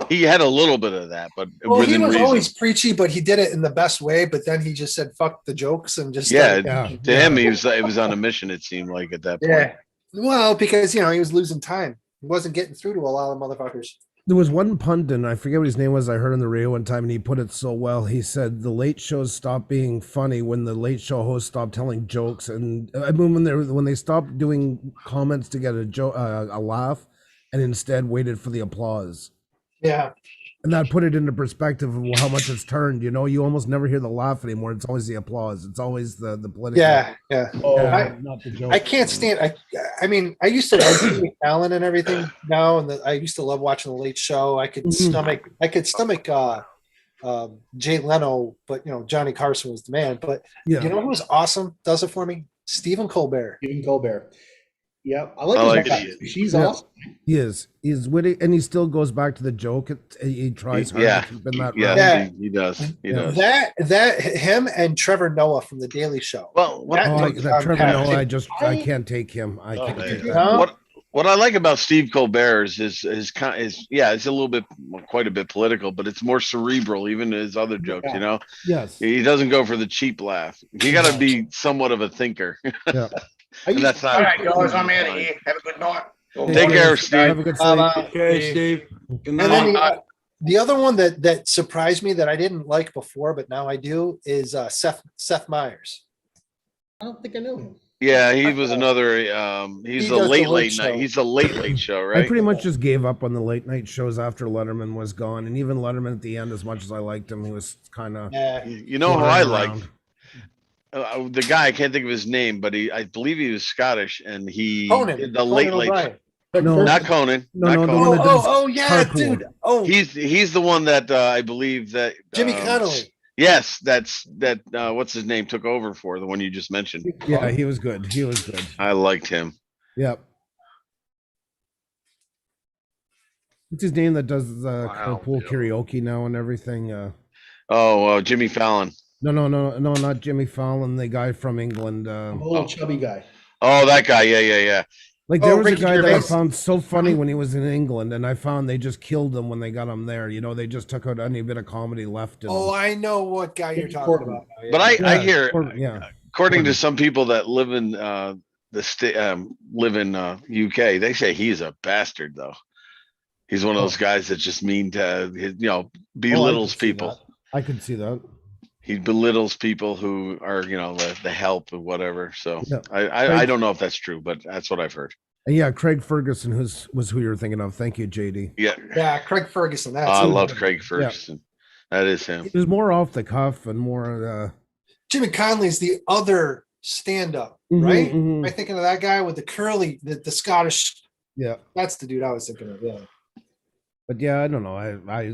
He had a little bit of that, but well, he was reason. always preachy, but he did it in the best way. But then he just said "fuck the jokes" and just to him, it was on a mission. It seemed like at that point. Yeah, well, because he was losing time. He wasn't getting through to a lot of motherfuckers. There was one pundit, I forget what his name was, I heard on the radio one time, and he put it so well. He said the late shows stopped being funny when the late show hosts stopped telling jokes, and I mean when they stopped doing comments to get a laugh, and instead waited for the applause. Yeah. And that put it into perspective of how much it's turned. You almost never hear the laugh anymore. It's always the applause. It's always the political. Yeah. Not the joke. I can't stand. I mean, I used to love Jimmy Fallon and everything now, and I used to love watching the Late Show. I could stomach. Jay Leno, but Johnny Carson was the man. But you know who was awesome? Does it for me? Stephen Colbert. Yeah, I like it. She's awesome. He is. He's witty, and he still goes back to the joke. He tries hard to keep in that. Yeah, he does. He does. That him and Trevor Noah from the Daily Show. Well, Trevor Noah, I can't take him. I can't take that. What I like about Steve Colbert is it's a little bit, quite a bit political, but it's more cerebral, even his other jokes, Yes. He doesn't go for the cheap laugh. You got to be somewhat of a thinker. Yeah. And that's not. All right, guys, I'm out of here. Have a good night. Take care, Steve. Have a good sleep. Okay, Steve. Good And night. then the other one that surprised me that I didn't like before, but now I do is Seth Meyers. I don't think I know him. Yeah, he was another. He's a does the late Late night. Show. He's a late show, right? I pretty much just gave up on the late night shows after Letterman was gone, and even Letterman at the end, as much as I liked him, he was kind of. Yeah. You know who I like? The guy, I can't think of his name, but I believe he was Scottish, and he Conan. did the Conan late O'Brien. No, not Conan. No, not the Conan. one that does Oh yeah, Carpool. dude. Oh, He's the one that I believe that Jimmy Connolly. Yes, that's what's his name took over for the one you just mentioned. Yeah, he was good. I liked him. Yep. What's his name that does the carpool karaoke now and everything? Jimmy Fallon. No, not Jimmy Fallon. The guy from England. Little chubby guy. Oh, that guy. Yeah. Like there Oh, was a Ricky guy that I Gervais. found so funny when he was in England, and I found they just killed him when they got him there. You know, they just took out any bit of comedy left in Oh, him. I know what guy you're Ricky talking Corbin. about. now, But yeah. I hear, Yeah. according to some people that live in the state, live in UK, they say he's a bastard though. He's one of those guys that just mean to, belittles people. I could see that. He belittles people who are, the help or whatever. So Yeah. I don't know if that's true, but that's what I've heard. And yeah, Craig Ferguson was who you were thinking of. Thank you, JD. Yeah. Yeah, Craig Ferguson. That's I him. love Craig Ferguson. That is him. It was more off the cuff and more. Jimmy Conley's the other stand-up, Mhm, right? mhm. Am I thinking of that guy with the curly, the Scottish? Yeah. That's the dude I was thinking of. Yeah. But yeah, I don't know. I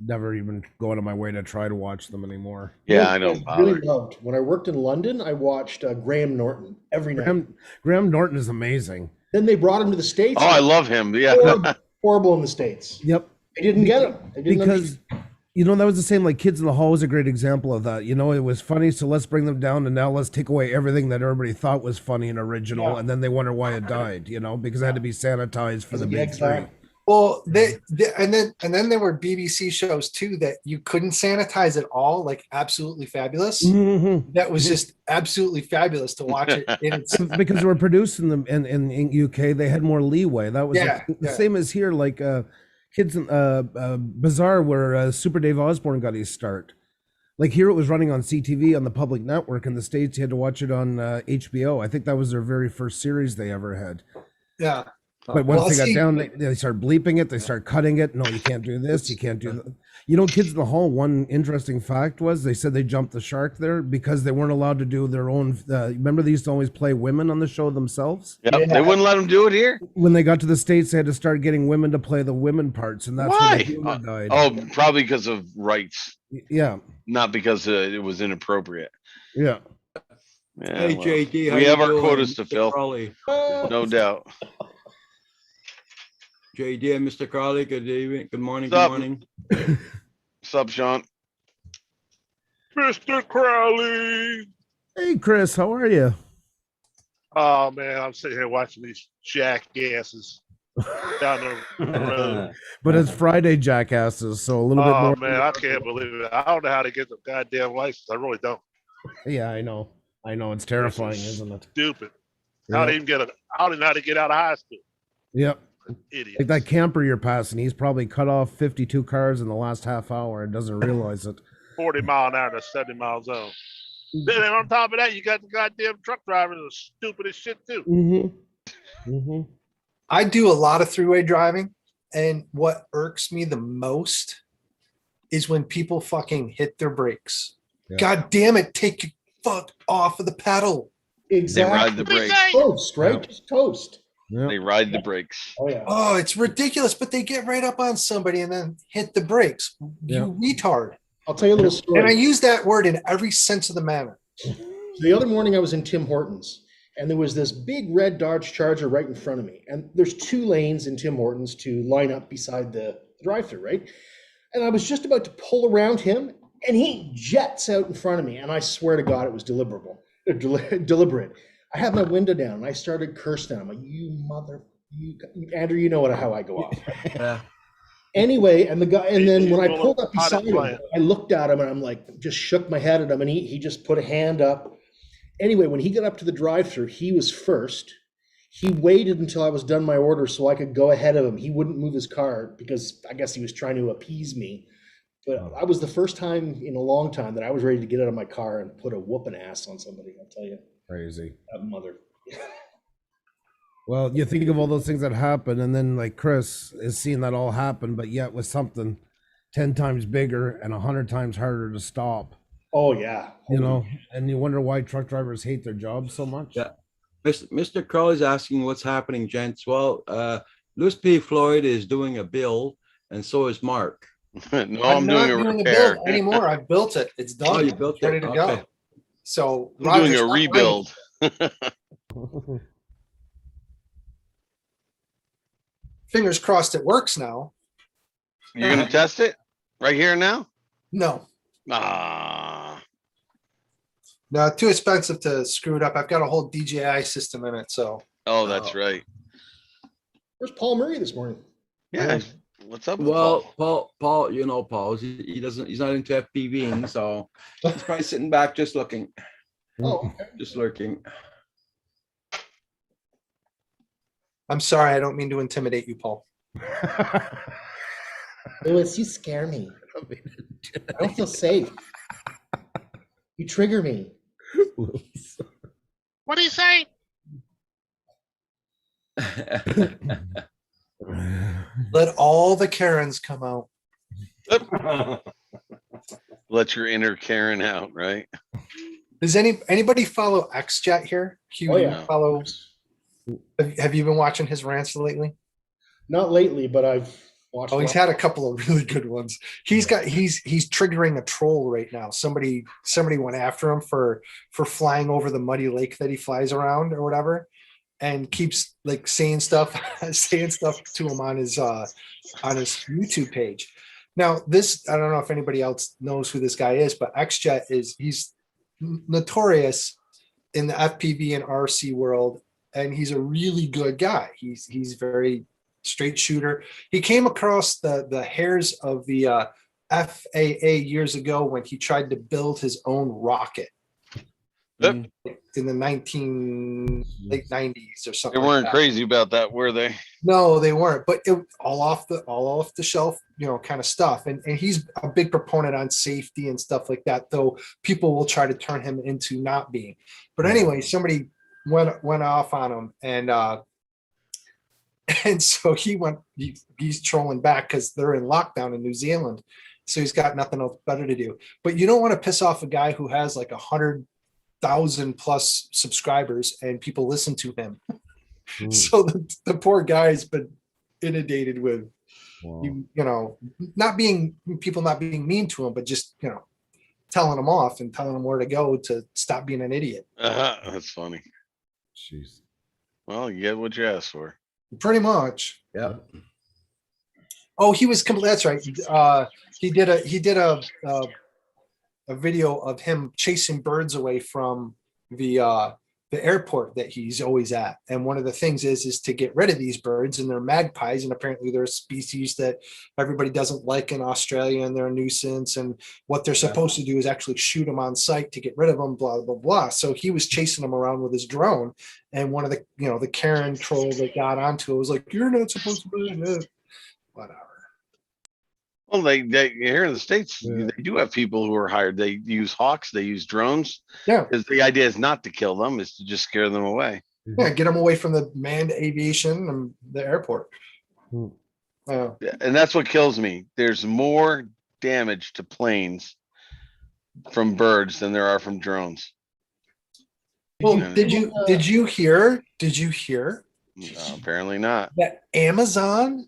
never even go out of my way to try to watch them anymore. Yeah, I don't Really bother. loved. When I worked in London, I watched Graham Norton every night. Graham Norton is amazing. Then they brought him to the States. Oh, I love him. Yeah. Horrible in the States. Yep. They didn't get him. They didn't Because that was the same. Like Kids in the Hall was a great example of that. It was funny, so let's bring them down, and now let's take away everything that everybody thought was funny and original, Yeah. and then they wonder why it died. Because it had to be sanitized for the big three. Well, and then there were BBC shows too that you couldn't sanitize at all, like Absolutely Fabulous. Mhm. That was just absolutely fabulous to watch it. In its, Because they were producing them in UK, they had more leeway. That was Yeah, the yeah. same as here. Like Kids in Bizarre, where Super Dave Osborne got his start. Like here, it was running on CTV on the public network. In the States, you had to watch it on HBO. I think that was their very first series they ever had. yeah. But once Well, they got see- down, they start bleeping it. They start cutting it. No, you can't do this. You can't do that. Kids in the Hall, one interesting fact was they said they jumped the shark there because they weren't allowed to do their own. Remember, they used to always play women on the show themselves? Yep. They wouldn't let him do it here. When they got to the States, they had to start getting women to play the women parts. And that's where Why? the humor died. Oh, probably because of rights, Yeah. not because it was inappropriate. Yeah. Yeah, Hey, well, JD, how we you have our doing? quotas to Mr. fill, Crowley. no doubt. JD and Mr. Crowley, good evening, good morning, Sup? good morning. Sup, Sean? Mr. Crowley. Hey, Chris, how are you? Oh man, I'm sitting here watching these jackasses down the road. But it's Friday, jackasses, so a little bit Oh more. man, I can't believe it. I don't know how to get the goddamn license. I really don't. Yeah, I know. It's terrifying, isn't it? Stupid. Yeah. I don't even know how to get out of high school. Yep. Idiot. Like that camper you're passing, he's probably cut off 52 cars in the last half hour and doesn't realize it. 40 mile an hour to 70 mile zone. Then on top of that, you got the goddamn truck drivers that are stupid as shit too. Mm-hmm. Mm-hmm. I do a lot of throughway driving, and what irks me the most is when people fucking hit their brakes. Yeah. God damn it, take your foot off of the pedal. Exactly. They ride the brakes. Toast, right? Just toast. They ride the brakes. Oh yeah. Oh, it's ridiculous, but they get right up on somebody and then hit the brakes. You retard. I'll tell you a little story. And I use that word in every sense of the manner. The other morning I was in Tim Hortons and there was this big red Dodge Charger right in front of me. And there's 2 lanes in Tim Hortons to line up beside the drive-thru, right? And I was just about to pull around him and he jets out in front of me. And I swear to God, it was deliberate. I had my window down and I started cursing at him. Like, Andrew, you know how I go off. Yeah. Anyway, and then when I pulled up How to beside him, play it. I looked at him and I'm like, just shook my head at him and he just put a hand up. Anyway, when he got up to the drive-thru, he was first. He waited until I was done my order so I could go ahead of him. He wouldn't move his car because I guess he was trying to appease me. But I was the first time in a long time that I was ready to get out of my car and put a whooping ass on somebody, I'll tell you. Crazy. That mother. Well, you think of all those things that happen, and then like Chris is seeing that all happen, but yet with something 10 times bigger and 100 times harder to stop. Oh yeah. And you wonder why truck drivers hate their jobs so much. Yeah. Mr. Crowley's asking what's happening, gents. Well, Louis P. Floyd is doing a build, and so is Mark. No, I'm not doing a doing repair. build anymore. I built it. It's done. Oh, you built It's ready it. to Okay. go. So I'm doing Roger's a not rebuild. ready. Fingers crossed it works now. You're gonna test it right here and now? No, Ah, no, too expensive to screw it up. I've got a whole DJI system in it, so Oh, that's right. Where's Paul Murray this morning? Yeah. What's up with Well, Paul? Paul, you know, Paul, he's not into FPVing, so he's probably sitting back just looking, Oh, just lurking. I'm sorry, I don't mean to intimidate you, Paul. Lewis, you scare me. I don't feel safe. You trigger me. What do you say? Let all the Karens come out. Let your inner Karen out, right? Does anybody follow XJet here? Hugh, Oh, do you yeah. follow? Have you been watching his rants lately? Not lately, but I've watched. Oh, he's had a couple of really good ones. He's triggering a troll right now. Somebody went after him for flying over the muddy lake that he flies around or whatever, and keeps like saying stuff to him on his YouTube page. Now, I don't know if anybody else knows who this guy is, but XJet he's notorious in the FPV and RC world, and he's a really good guy. He's very straight shooter. He came across the hairs of the FAA years ago when he tried to build his own rocket in the late 90s or something. They weren't like that. crazy about that, were they? No, they weren't, but it all off the shelf, kind of stuff. And he's a big proponent on safety and stuff like that, though people will try to turn him into not being. But anyway, somebody went off on him, and so he's trolling back because they're in lockdown in New Zealand. So he's got nothing else better to do. But you don't want to piss off a guy who has like 100,000 plus subscribers and people listen to him. So the poor guy's been inundated with, not being mean to him, but just, telling him off and telling him where to go to stop being an idiot. That's funny. Jeez. Well, you get what you asked for. Pretty much. Yeah. Oh, that's right. He did a video of him chasing birds away from the airport that he's always at. And one of the things is to get rid of these birds, and they're magpies. And apparently they're a species that everybody doesn't like in Australia, and they're a nuisance. And what they're supposed to do is actually shoot them on sight to get rid of them, blah, blah, blah. So he was chasing them around with his drone. And one of the, the Karen trolls that got onto it was like, you're not supposed to do that. Whatever. Well, they here in the States, they do have people who are hired. They use hawks, they use drones. Yeah. Because the idea is not to kill them, is to just scare them away. Yeah, get them away from the manned aviation and the airport. Yeah, and that's what kills me. There's more damage to planes from birds than there are from drones. Well, did you hear? No, apparently not. That Amazon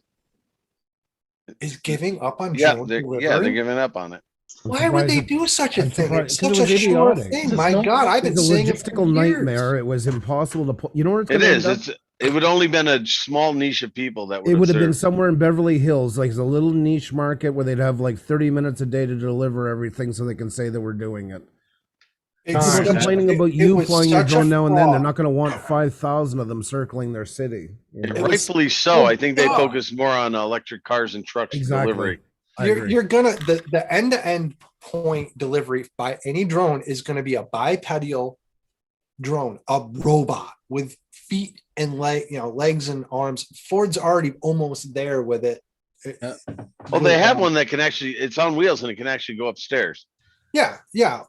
is giving up on Yeah, drone they're delivery? giving up on it. Why would they do such a thing? It's Because such it a was sure idiotic. thing. My God, I've been It's a saying it for logistical years. nightmare. It was impossible to put. You know where it's It going is. It would only been a small niche of people that It would have been served. somewhere in Beverly Hills, like a little niche market where they'd have like 30 minutes a day to deliver everything, so they can say that we're doing it. It's People such- complaining it- about it you was flying your such a drone now and then. They're fraud. not going to want 5,000 of them circling their city. you know? Rightfully so. I think they God. focus more on electric cars and trucks Exactly. delivery. You're gonna the end-to-end point delivery by any drone is gonna be a bipedal drone, a robot with feet and legs and arms. Ford's already almost there with it. Well, they have one that can actually, it's on wheels and it can actually go upstairs. Yeah.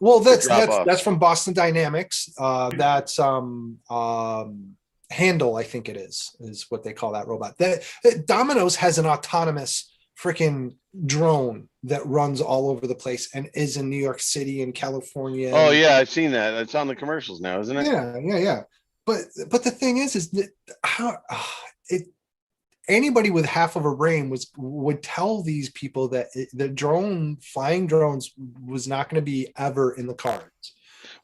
Well, drop off. that's from Boston Dynamics. That's Handle, I think it is what they call that robot. That Domino's has an autonomous freaking drone that runs all over the place and is in New York City and California. Oh yeah, I've seen that. It's on the commercials now, isn't it? Yeah. But the thing is that how anybody with half of a brain would tell these people that the flying drones was not going to be ever in the cards.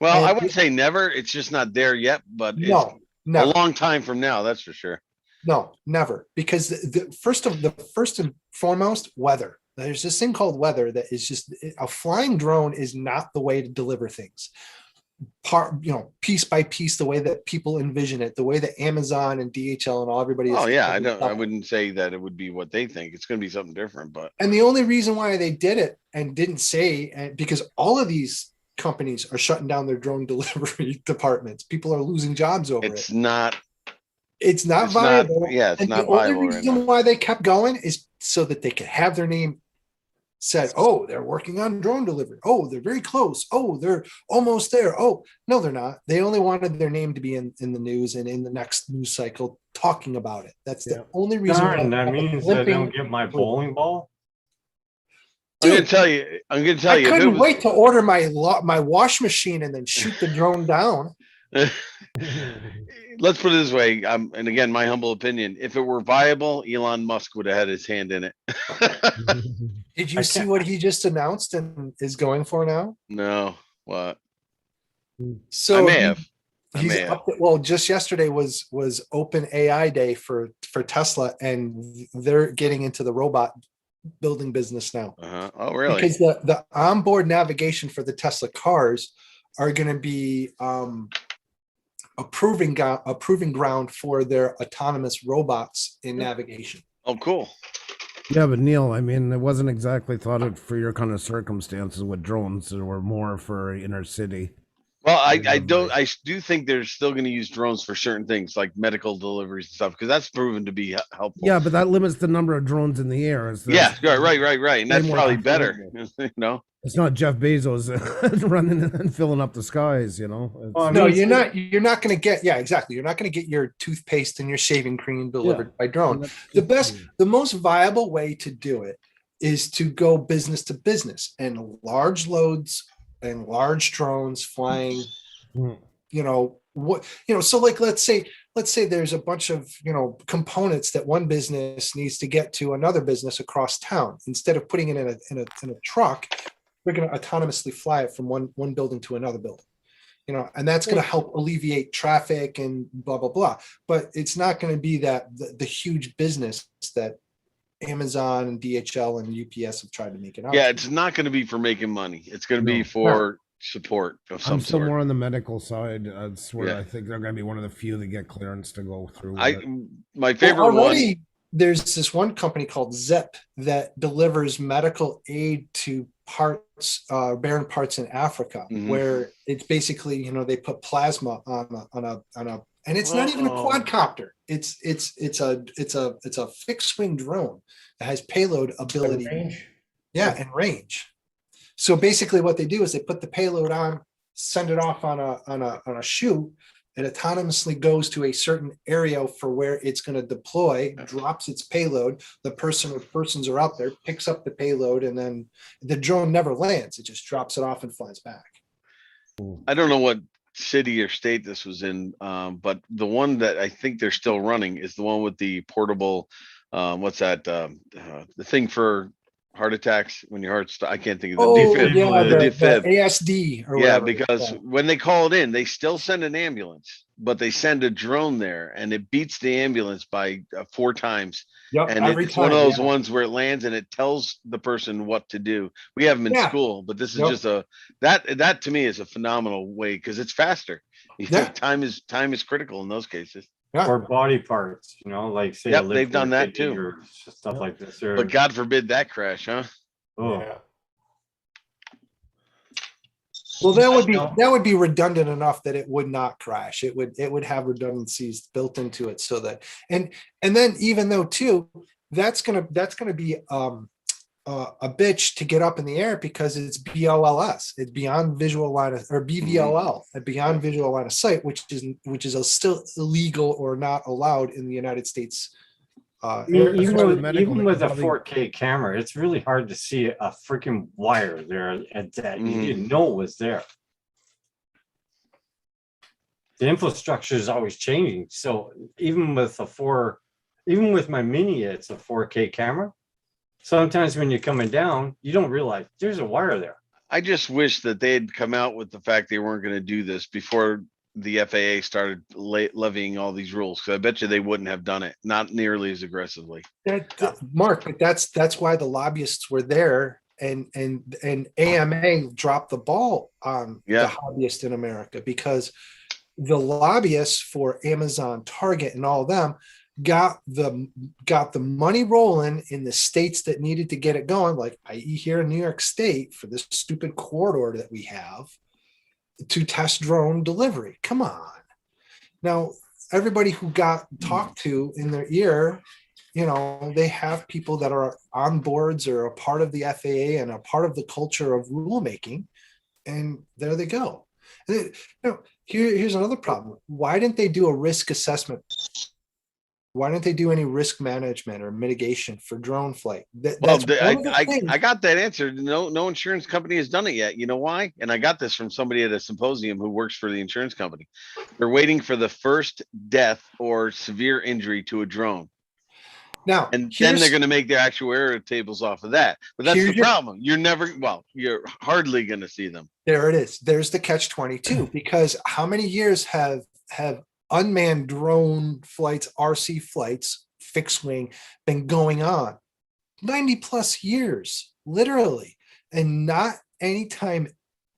Well, And I wouldn't say never. It's just not there yet, but it's No, a long time from now. That's for sure. No, never. Because the first and foremost, weather. There's this thing called weather that is just a flying drone is not the way to deliver things. piece by piece, the way that people envision it, the way that Amazon and DHL and all everybody. Oh is yeah, I wouldn't say that it would be what they think. It's gonna be something different, but And the only reason why they did it and didn't say, and because all of these companies are shutting down their drone delivery departments, people are losing jobs over it's it. not It's not it's not- viable. yeah, it's and not the only viable right reason now. why they kept going is so that they could have their name said. Oh, they're working on drone delivery. Oh, they're very close. Oh, they're almost there. Oh, no, they're not. They only wanted their name to be in the news and in the next news cycle talking about it. That's the only reason. Darn, why that means I don't get my bowling ball. I'm gonna tell you. I'm gonna tell I you. if it couldn't was- wait to order my wash machine and then shoot the drone down. Let's put it this way. And again, my humble opinion: if it were viable, Elon Musk would have had his hand in it. Did you see what he just announced and is going for now? No, what? So I may have. I He's may have. well, just yesterday was Open AI Day for Tesla, and they're getting into the robot building business now. Oh, really? Because the onboard navigation for the Tesla cars are going to be a proving ground for their autonomous robots in navigation. Oh, cool. Yeah, but Neil, I mean, it wasn't exactly thought of for your kind of circumstances with drones. They were more for inner city. Well, I do think they're still going to use drones for certain things like medical deliveries and stuff because that's proven to be helpful. Yeah, but that limits the number of drones in the air. Yeah, right. And that's way more probably better. You know, It's not Jeff Bezos running and filling up the skies, you know. It's- No, you're not going to get, yeah, exactly. You're not going to get your toothpaste and your shaving cream delivered by drone. The most viable way to do it is to go business to business and large loads and large drones flying, so like, let's say there's a bunch of, components that one business needs to get to another business across town. Instead of putting it in a truck, we're going to autonomously fly it from one building to another building, and that's going to help alleviate traffic and blah, blah, blah. But it's not going to be that the huge business that Amazon and DHL and UPS have tried to make it out. yeah, it's not going to be for making money. It's going to be for support of some I'm still sort. more on the medical side. That's where Yeah. I think they're going to be one of the few that get clearance to go through. with it. My favorite one. There's this one company called Zip that delivers medical aid to barren parts in Africa, Mhm. where it's basically, they put plasma on a, and it's not even a quadcopter. It's a fixed wing drone that has payload ability. Yeah, and range. So basically what they do is they put the payload on, send it off on a chute. It autonomously goes to a certain area for where it's going to deploy, drops its payload. The person or persons are out there, picks up the payload, and then the drone never lands. It just drops it off and flies back. I don't know what city or state this was in, but the one that I think they're still running is the one with the portable. What's that? The thing for heart attacks when your heart's. I can't think of the defib. yeah, the the defib. ASD or Yeah, whatever. because when they call it in, they still send an ambulance, but they send a drone there, and it beats the ambulance by 4 times. Yep, And every it's one of time, those yeah. ones where it lands and it tells the person what to do. We have them in Yeah. school, but this is Yep. just that to me is a phenomenal way because it's faster. Yeah. Time is critical in those cases. Or body parts, like say. a Yep, liver they've done that kidney too. or stuff like this. Or, But God forbid that crash, huh? oh, Well, that would be redundant enough that it would not crash. It would have redundancies built into it so that and then even though too, that's gonna be a bitch to get up in the air because it's BOLS. It's beyond visual line of, or BVLL, beyond visual line of sight, which is still illegal or not allowed in the United States. even with a 4K camera, it's really hard to see a freaking wire there that you didn't know was there. The infrastructure is always changing. So even with my Mini, it's a 4K camera. Sometimes when you're coming down, you don't realize there's a wire there. I just wish that they had come out with the fact they weren't going to do this before the FAA started levying all these rules. Because I bet you they wouldn't have done it, not nearly as aggressively. Mark, but that's why the lobbyists were there and AMA dropped the ball on Yeah. the hobbyist in America, because the lobbyists for Amazon, Target, and all of them got the money rolling in the states that needed to get it going, like i.e. here in New York State for this stupid corridor that we have to test drone delivery. Come on. Now, everybody who got talked to in their ear, you know, they have people that are on boards or a part of the FAA and a part of the culture of rulemaking, and there they go. And here's another problem. Why didn't they do a risk assessment? Why didn't they do any risk management or mitigation for drone flight? Well, I got that answer. No insurance company has done it yet. You know why? And I got this from somebody at a symposium who works for the insurance company. They're waiting for the first death or severe injury to a drone. Now, and then they're going to make their actuarial tables off of that. But that's the problem. You're hardly going to see them. There it is. There's the catch-22, because how many years have unmanned drone flights, RC flights, fixed wing, been going on? 90 plus years, literally. And not anytime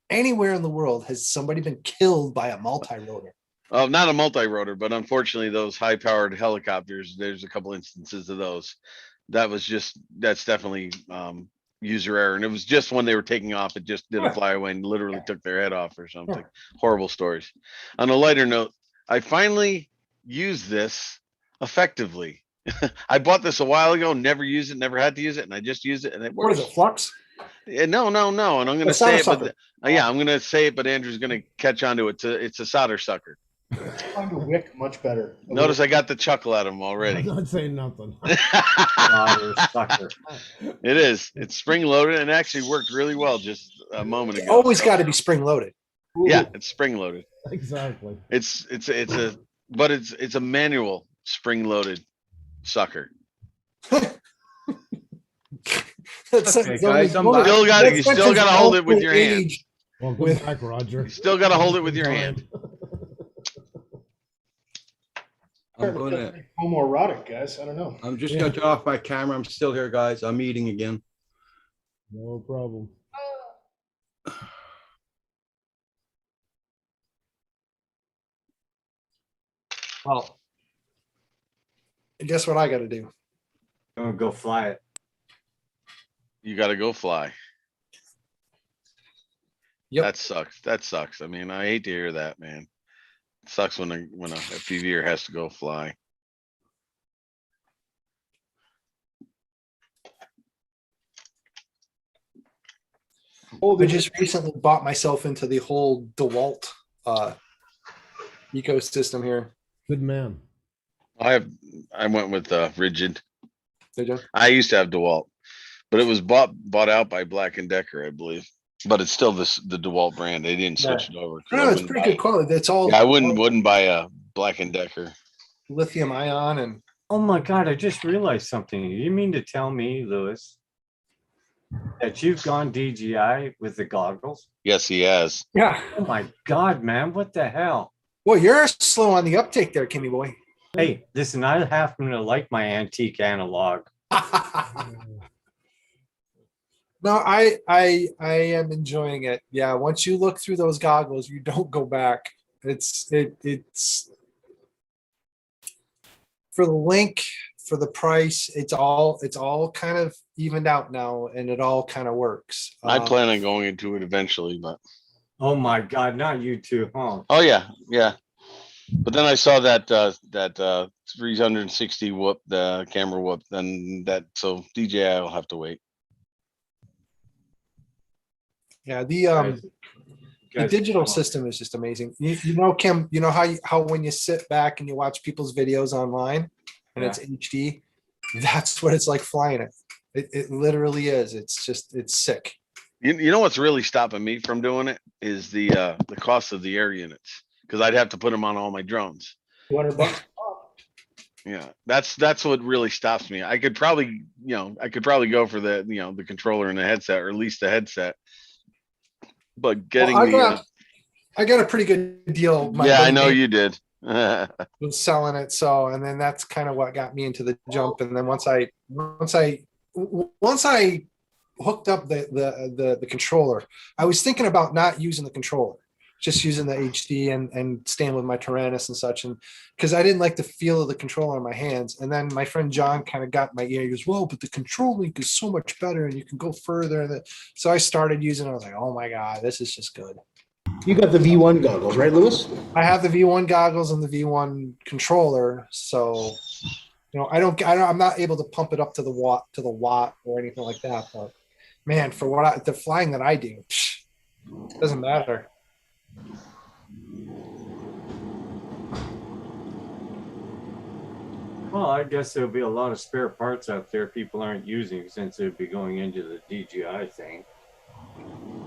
anywhere in the world has somebody been killed by a multi-rotor. Oh, not a multi-rotor, but unfortunately those high-powered helicopters, there's a couple instances of those. That's definitely user error. And it was just when they were taking off, it just did a flyaway and literally took their head off or something. Horrible stories. On a lighter note, I finally used this effectively. I bought this a while ago, never used it, never had to use it, and I just used it and it works. What is it, Flux? No. And I'm going to say it, but I'm going to say it, but Andrew's going to catch on to it. It's a solder sucker. Find a wick much better. Notice I got the chuckle out of him already. I'm not saying nothing. It is. It's spring loaded and actually worked really well just a moment ago. Always got to be spring loaded. Yeah, it's spring loaded. Exactly. It's a manual spring loaded sucker. Okay, guys, you still got to hold it with your hand. Welcome back, Roger. You still got to hold it with your hand. I'm gonna homoerotic, guys. I don't know. I'm just gonna turn off my camera. I'm still here, guys. I'm eating again. No problem. Well, guess what I got to do? I'm gonna go fly it. You got to go fly. Yep. That sucks. I mean, I hate to hear that, man. It sucks when a FPVer has to go fly. I just recently bought myself into the whole DeWalt ecosystem here. Good man. I went with Rigid. Did you? I used to have DeWalt, but it was bought out by Black & Decker, I believe. But it's still the DeWalt brand. They didn't switch it over. No, it's pretty good quality. It's all. Yeah, I wouldn't buy a Black & Decker. Lithium ion and. Oh my God! I just realized something. You mean to tell me, Lewis, that you've gone DJI with the goggles? Yes, he has. Yeah. Oh my God, man! What the hell? Well, you're slow on the uptake there, Kimmy boy. Hey, listen, I happen to like my antique analog. No, I am enjoying it. Yeah, once you look through those goggles, you don't go back. It's for the link, for the price, it's all kind of evened out now, and it all kind of works. I plan on going into it eventually, but oh my God, not you two, huh? Oh yeah. But then I saw that 360 whoop, the camera whoop, then so DJI will have to wait. Yeah, the digital system is just amazing. You know, Kim, you know how when you sit back and you watch people's videos online and it's HD, that's what it's like flying it. It literally is. It's sick. You know what's really stopping me from doing it is the cost of the air units, because I'd have to put them on all my drones. $200. Yeah, that's what really stops me. I could probably go for the controller and the headset, or at least the headset. But getting I got a pretty good deal. I know you did. Was selling it, and then that's kind of what got me into the jump. And then once I hooked up the controller, I was thinking about not using the controller, just using the HD and staying with my Tyrannus and such. And because I didn't like the feel of the controller in my hands. And then my friend John kind of got in my ear. He goes, "Well, but the control link is so much better and you can go further." And so I started using it. I was like, "Oh my God, this is just good." You got the V1 goggles, right, Lewis? I have the V1 goggles and the V1 controller. So, I'm not able to pump it up to the watt or anything like that. But man, for the flying that I do, doesn't matter. Well, I guess there'll be a lot of spare parts out there people aren't using since they'd be going into the DJI thing.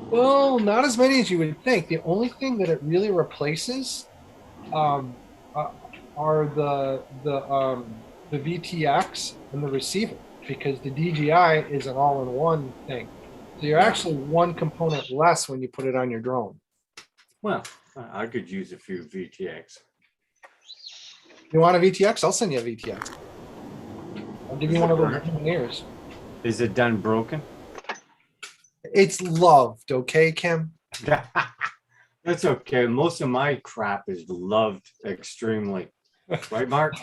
Well, not as many as you would think. The only thing that it really replaces are the VTX and the receiver, because the DJI is an all-in-one thing. So you're actually one component less when you put it on your drone. Well, I could use a few VTX. You want a VTX? I'll send you a VTX. I'll give you one of those engineers. Is it done broken? It's loved, okay, Kim? That's okay. Most of my crap is loved extremely. Right, Mark?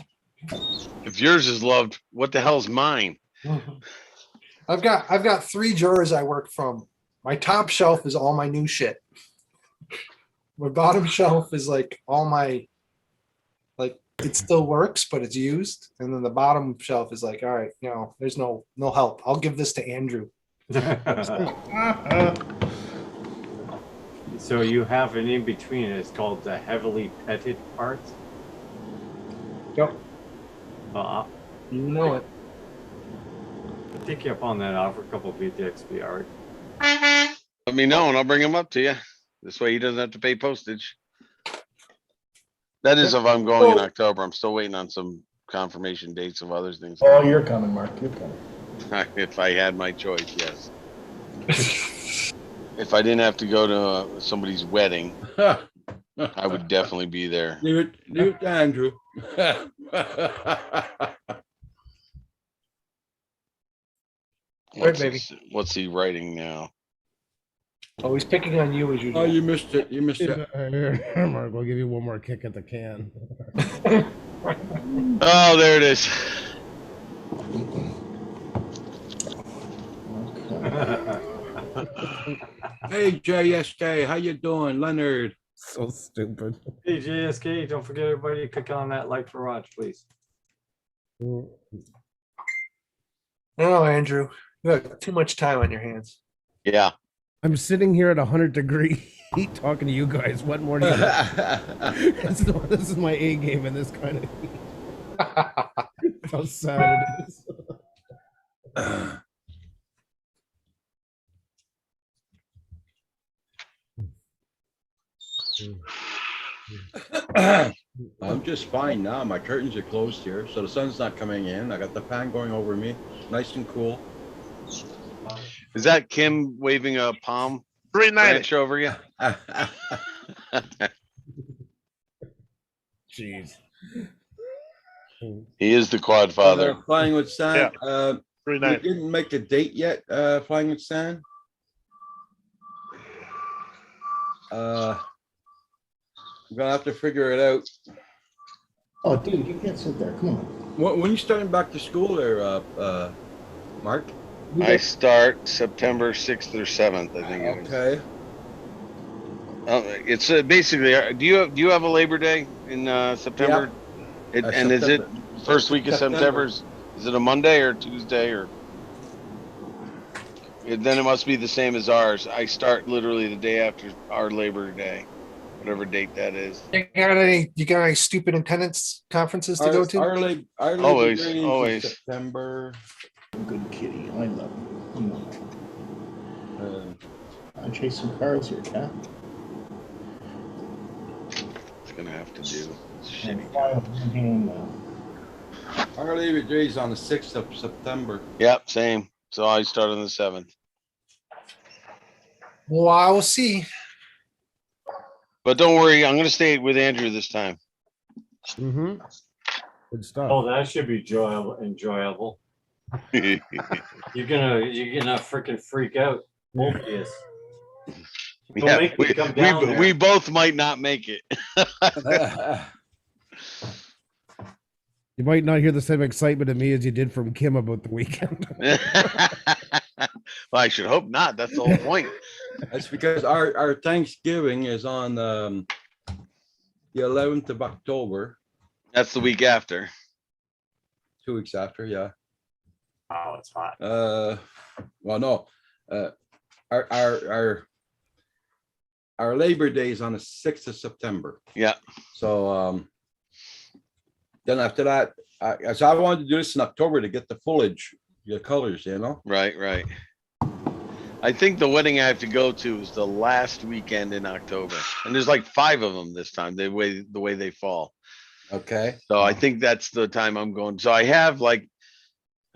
If yours is loved, what the hell's mine? I've got 3 drawers I work from. My top shelf is all my new shit. My bottom shelf is like all my, like, it still works, but it's used. And then the bottom shelf is like, all right, there's no help. I'll give this to Andrew. So you have an in between. It's called the heavily petted parts. Yep. You know it. I'll take you up on that offer. A couple of VTX VR. Let me know and I'll bring him up to you. This way he doesn't have to pay postage. That is if I'm going in October. I'm still waiting on some confirmation dates of other things. Oh, you're coming, Mark. You're coming. If I had my choice, yes. If I didn't have to go to somebody's wedding, I would definitely be there. Leave it to Andrew. What's he writing now? Oh, he's picking on you as usual. Oh, you missed it. You missed it. Here, Mark, we'll give you one more kick at the can. Oh, there it is. Hey, JSK, how you doing, Leonard? So stupid. Hey, JSK, don't forget everybody to click on that like for watch, please. No, Andrew, you have too much time on your hands. Yeah. I'm sitting here at 100 degree heat talking to you guys. What more do you want? This is my A game in this kind of heat. That's how sad it is. I'm just fine now. My curtains are closed here, so the sun's not coming in. I got the fan going over me, nice and cool. Is that Kim waving a palm branch over you? Jeez. He is the quad father. Flying with Sand. Yeah. We didn't make the date yet. Flying with Sand. I'm gonna have to figure it out. Oh, dude, you can't sit there. Come on. When are you starting back to school there, Mark? I start September 6th or 7th, I think it is. Okay. It's basically, do you have a Labor Day in September? Yeah. And is it first week of September? Is it a Monday or Tuesday or? Then it must be the same as ours. I start literally the day after our Labor Day, whatever date that is. You got any stupid attendance conferences to go to? Our Labor Always, Day is always. September. Good kitty. I love him. I'm chasing cars here, cat. It's gonna have to do. Our Labor Day is on the 6th of September. Yep, same. So I start on the 7th. Well, I will see. But don't worry, I'm gonna stay with Andrew this time. Mm-hmm. Good stuff. Oh, that should be enjoyable. You're gonna freaking freak out. Both of you. Don't Yeah, make me come down there. we both might not make it. You might not hear the same excitement of me as you did from Kim about the weekend. Well, I should hope not. That's the whole point. That's because our Thanksgiving is on the 11th of October, That's the week after. 2 weeks after. Yeah. Oh, it's hot. Well, no. Our Labor Day is on the 6th of September. Yeah. So then after that, so I wanted to do this in October to get the foliage, the colors, you know. Right, right. I think the wedding I have to go to is the last weekend in October, and there's like 5 of them this time. The way they fall. Okay. So I think that's the time I'm going. So I have like,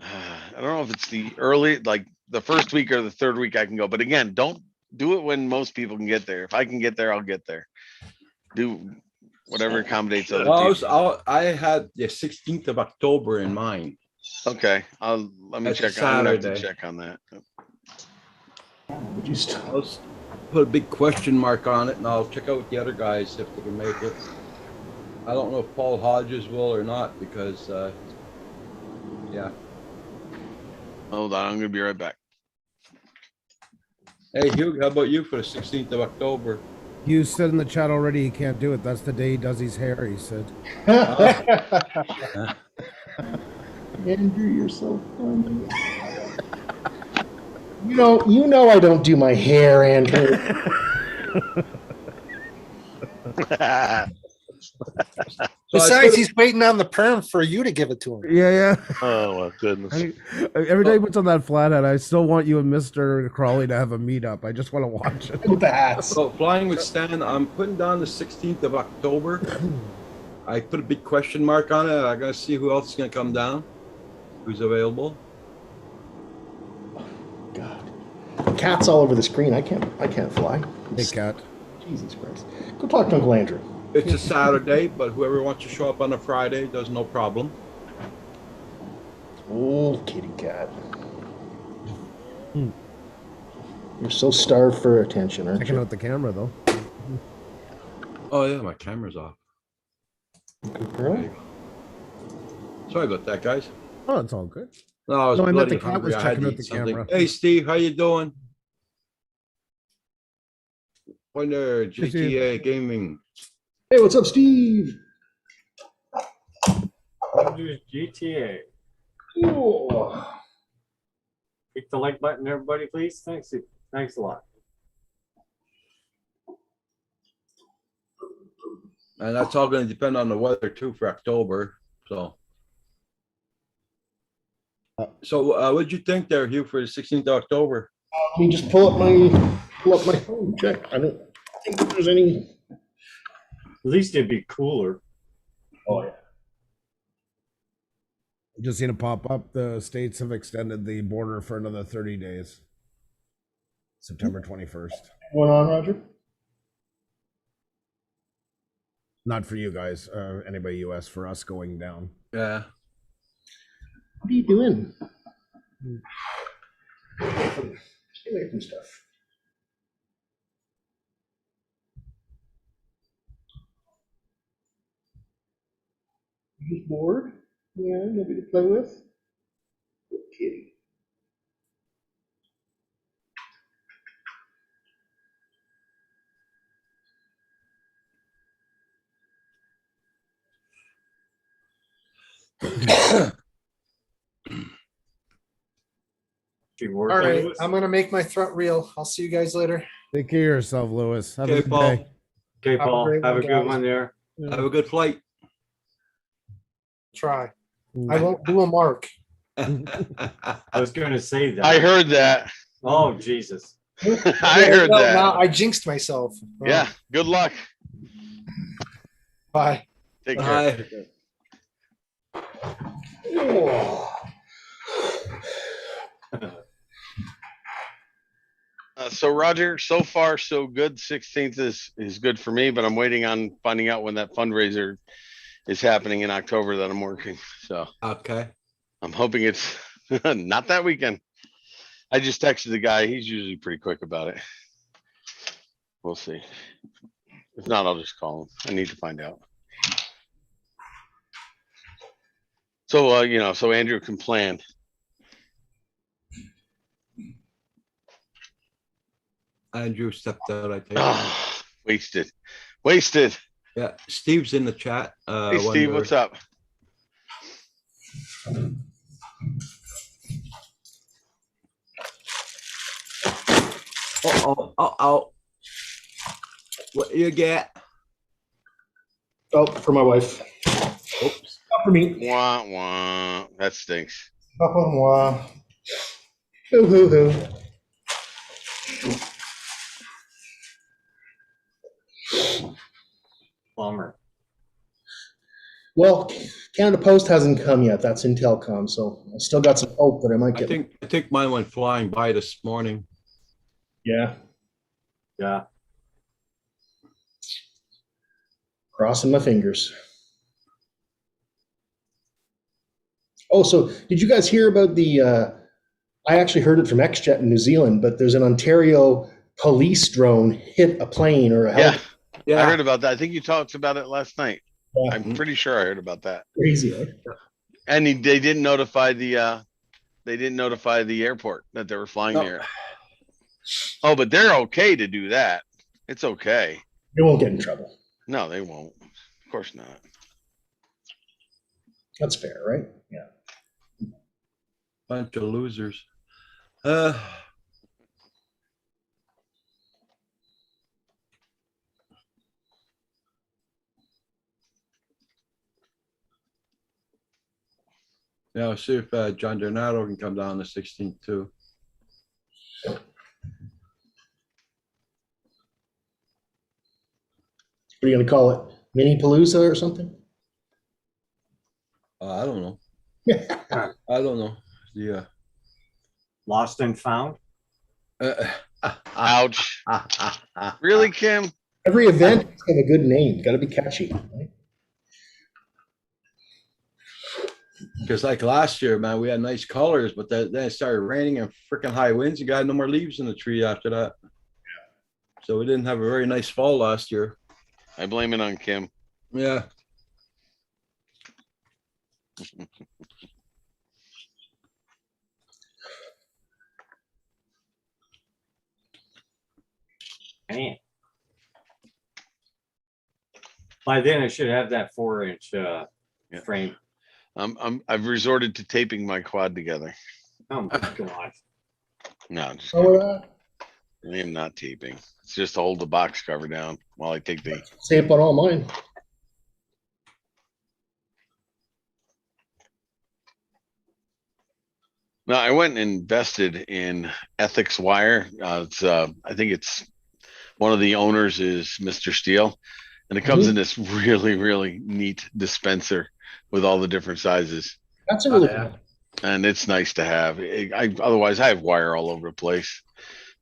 I don't know if it's the early, like the first week or the third week I can go. But again, don't do it when most people can get there. If I can get there, I'll get there. Do whatever accommodates other people. I had the 16th of October in mind. Okay, let me That's a check. I'm gonna have to Saturday. check on that. Would you I'll put a big question mark on it, and I'll check out the other guys if they can make it. I don't know if Paul Hodges will or not, because yeah. Hold on, I'm gonna be right back. Hey Hugh, how about you for the 16th of October? You said in the chat already he can't do it. That's the day he does his hair, he said. Andrew, you're so funny. You know I don't do my hair, Andrew. Besides, he's waiting on the perm for you to give it to him. Yeah. Oh my goodness. Every day he puts on that flathead, I still want you and Mr. Crawley to have a meetup. I just want to watch it. With the hats. So Flying with Stan, I'm putting down the 16th of October. I put a big question mark on it. I gotta see who else is gonna come down, who's available. God, cat's all over the screen. I can't fly. Hey, cat. Jesus Christ. Go talk to Uncle Andrew. It's a Saturday, but whoever wants to show up on a Friday does no problem. Oh, kitty cat. You're so starved for attention, aren't Checking you? out the camera, though. Oh yeah, my camera's off. Good girl. Sorry about that, guys. Oh, it's all good. No, I was No, I meant the bloody cat was hungry. I had checking to out eat the something. camera. Hey Steve, how you doing? Wonder GTA Gaming. Hey, what's up, Steve? GTA. Oh. Click the like button, everybody, please. Thanks a lot. And that's all going to depend on the weather too for October. So, what'd you think there, Hugh, for the 16th of October? Let me just pull up my phone. Check. I don't think that there's any. At least it'd be cooler. Oh yeah. Just seen it pop up. The states have extended the border for another 30 days. September 21st. Going on, Roger? Not for you guys, anybody US, for us going down. Yeah. What are you doing? Stay away from stuff. You just bored? Yeah, nobody to play with? Good kitty. All right, I'm gonna make my throat real. I'll see you guys later. Take care of yourself, Lewis. Have a Okay, good Paul. day. Okay, Have a Paul. great Have a one, good guys. one there. Have a good flight. Try. I won't do a mark. I was going to say that. I heard that. Oh, Jesus. I heard No, that. no, I jinxed myself. Oh, Yeah. Good luck. Bye. Take care. Bye. So Roger, so far so good. 16th is good for me, but I'm waiting on finding out when that fundraiser is happening in October that I'm working. So Okay. I'm hoping it's Not that weekend. I just texted the guy. He's usually pretty quick about it. We'll see. If not, I'll just call him. I need to find out. So, so Andrew can plan. Andrew stepped out, I think. Ah, wasted. Yeah, Steve's in the chat. Hey, Steve, what's up? Oh. What you get? Oh, for my wife. Oops. Not for me. Wah, wah. That stinks. Wah. Hoo, hoo, hoo. Bummer. Well, Canada Post hasn't come yet. That's Intelcom, so I still got some hope that I might get. I think mine went flying by this morning. Yeah. Yeah. Crossing my fingers. Oh, so did you guys hear about the? I actually heard it from XJet in New Zealand, but there's an Ontario police drone hit a plane or a helicopter. Yeah, I heard about that. I think you talked about it last night. Yeah. I'm pretty sure I heard about that. Crazy, eh? And they didn't notify the airport that they were flying near it. Oh, but they're okay to do that. It's okay. They won't get in trouble. No, they won't. Of course not. That's fair, right? Yeah. Bunch of losers. Yeah, we'll see if John Donato can come down the 16th too. What are you going to call it? Mini Palooza or something? I don't know. I don't know. Yeah. Lost and found. Ouch. Really, Kim? Every event has got a good name. Got to be catchy. Right? Because like last year, man, we had nice colors, but then it started raining and freaking high winds. You got no more leaves in the tree after that. So we didn't have a very nice fall last year. I blame it on Kim. Yeah. Man. By then I should have that 4-inch frame. I've resorted to taping my quad together. Oh my god. No, I'm just Oh, I am not taping. It's just to hold the box cover down while I take the. tape on all mine. No, I went and invested in Ethics Wire. I think it's one of the owners is Mr. Steele, and it comes in this really, really neat dispenser with all the different sizes. That's a really cool. And it's nice to have. Otherwise, I have wire all over the place.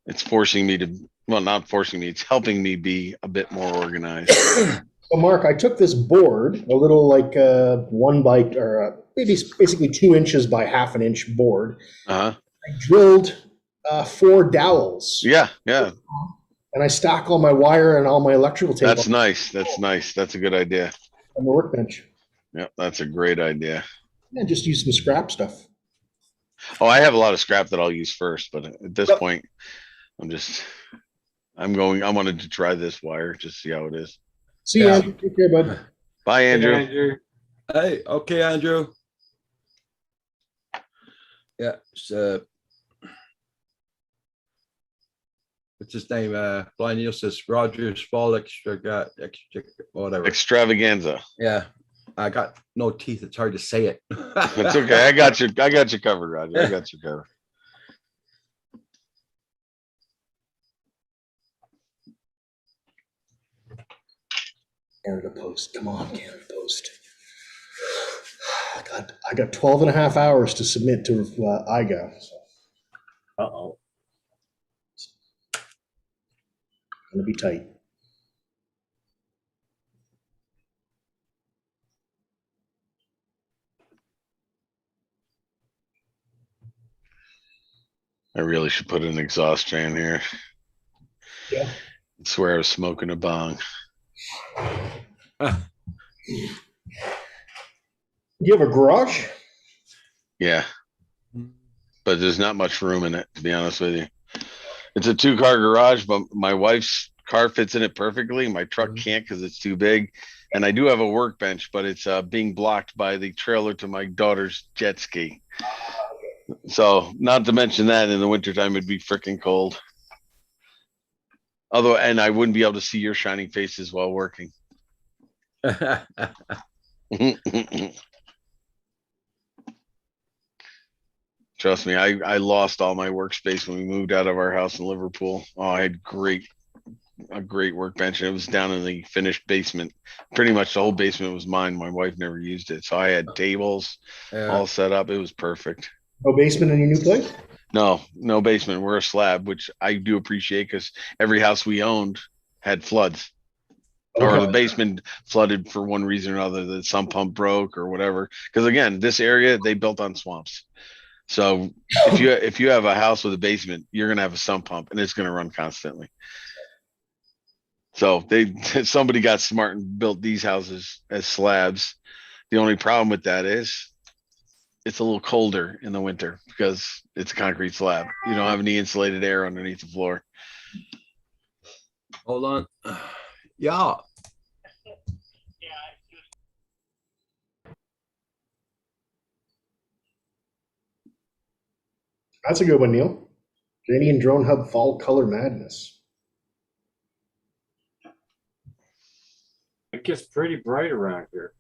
It's forcing me to, well, not forcing me. It's helping me be a bit more organized. So, Mark, I took this board, a little like 1 by, or maybe basically 2 inches by half an inch board. I drilled 4 dowels. Yeah, yeah. And I stack all my wire and all my electrical tape. That's nice. That's nice. That's a good idea. On the workbench. Yeah, that's a great idea. And just use some scrap stuff. Oh, I have a lot of scrap that I'll use first, but at this point, I wanted to try this wire, just see how it is. See you, Andrew. Take care, bud. Bye, Andrew. Hey, okay, Andrew. Yeah, so what's his name? Blind Neil says Rogers Fall extra whatever. Extravaganza. Yeah. I got no teeth. It's hard to say it. It's okay. I got you covered, Roger. I got you covered. Canada Post. Come on, Canada Post. I got 12 and a half hours to submit to IGA. So. Uh-oh. Gonna be tight. I really should put an exhaust fan here. Yeah. I swear I was smoking a bong. Do you have a garage? Yeah. But there's not much room in it, to be honest with you. It's a 2-car garage, but my wife's car fits in it perfectly. My truck can't because it's too big. And I do have a workbench, but it's being blocked by the trailer to my daughter's jet ski. So not to mention that in the wintertime, it'd be freaking cold. Although, and I wouldn't be able to see your shining faces while working. Trust me, I lost all my workspace when we moved out of our house in Liverpool. Oh, I had a great workbench, and it was down in the finished basement. Pretty much the whole basement was mine. My wife never used it, so I had tables all set up. It was perfect. No basement in your new place? No basement. We're a slab, which I do appreciate because every house we owned had floods. Or the basement flooded for one reason or another. The sump pump broke or whatever. Because again, this area they built on swamps. So if you have a house with a basement, you're gonna have a sump pump and it's gonna run constantly. So somebody got smart and built these houses as slabs. The only problem with that is it's a little colder in the winter because it's a concrete slab. You don't have any insulated air underneath the floor. Hold on. Yeah. That's a good one, Neil. Canadian Drone Hub Fall Color Madness. It gets pretty bright around here.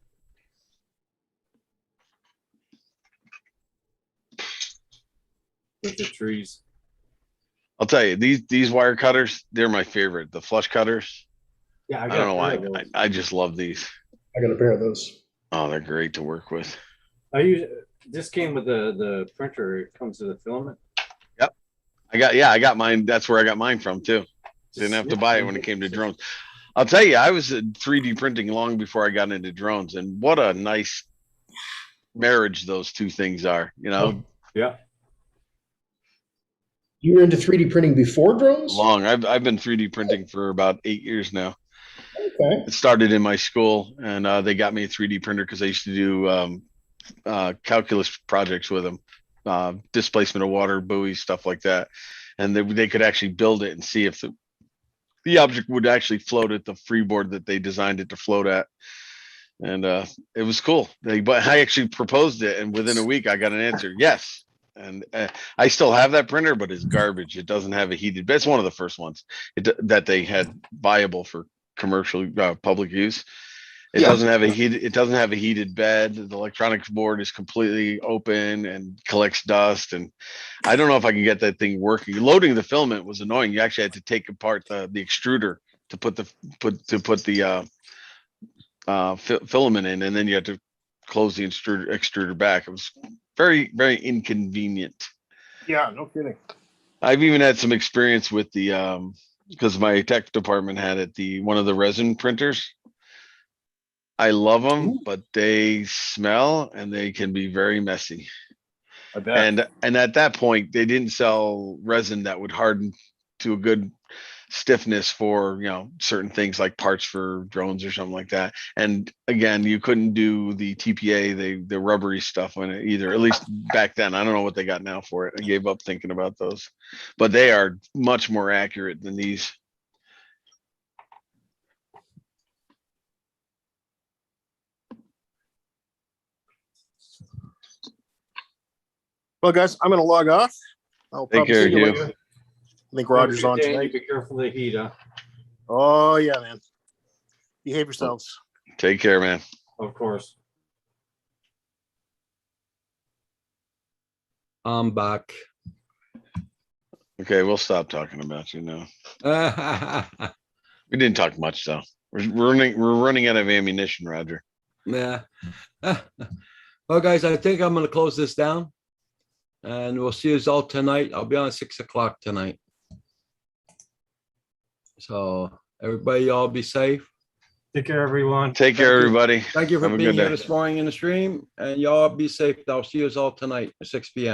With the trees. I'll tell you, these wire cutters, they're my favorite. The flush cutters. Yeah, I don't know why. I just love these. I got a pair of those. Oh, they're great to work with. This came with the printer. It comes with the filament. Yep. I got mine. That's where I got mine from too. Didn't have to buy it when it came to drones. I'll tell you, I was 3D printing long before I got into drones, and what a nice marriage those two things are, you know? Yeah. You were into 3D printing before drones? Long. I've been 3D printing for about 8 years now. Okay. It started in my school, and they got me a 3D printer because I used to do calculus projects with them, displacement of water, buoys, stuff like that. And they could actually build it and see if the object would actually float at the freeboard that they designed it to float at. And it was cool. But I actually proposed it, and within a week I got an answer, yes. And I still have that printer, but it's garbage. It doesn't have a heated bed. It's one of the first ones that they had viable for commercial public use. It doesn't have a heated bed. The electronics board is completely open and collects dust. And I don't know if I can get that thing working. Loading the filament was annoying. You actually had to take apart the extruder to put the filament in, and then you had to close the extruder back. It was very, very inconvenient. Yeah, no kidding. I've even had some experience with the because my tech department had it, one of the resin printers. I love them, but they smell and they can be very messy. I bet. And at that point, they didn't sell resin that would harden to a good stiffness for, certain things like parts for drones or something like that. And again, you couldn't do the TPA, the rubbery stuff on it either, at least back then. I don't know what they got now for it. I gave up thinking about those, but they are much more accurate than these. Well, guys, I'm going to log off. I'll Take probably care, see you Hugh. later. I think Roger's on tonight. Be careful of the heat, huh? Oh, yeah, man. Behave yourselves. Take care, man. Of course. I'm back. Okay, we'll stop talking about you now. We didn't talk much though. We're running out of ammunition, Roger. Yeah. Well, guys, I think I'm going to close this down, and we'll see you all tonight. I'll be on at 6 o'clock tonight. So everybody, y'all be safe. Take care, everyone. Take care, everybody. Thank you for Have a being good here day. this morning in the stream, and y'all be safe. I'll see you all tonight at 6 p.m.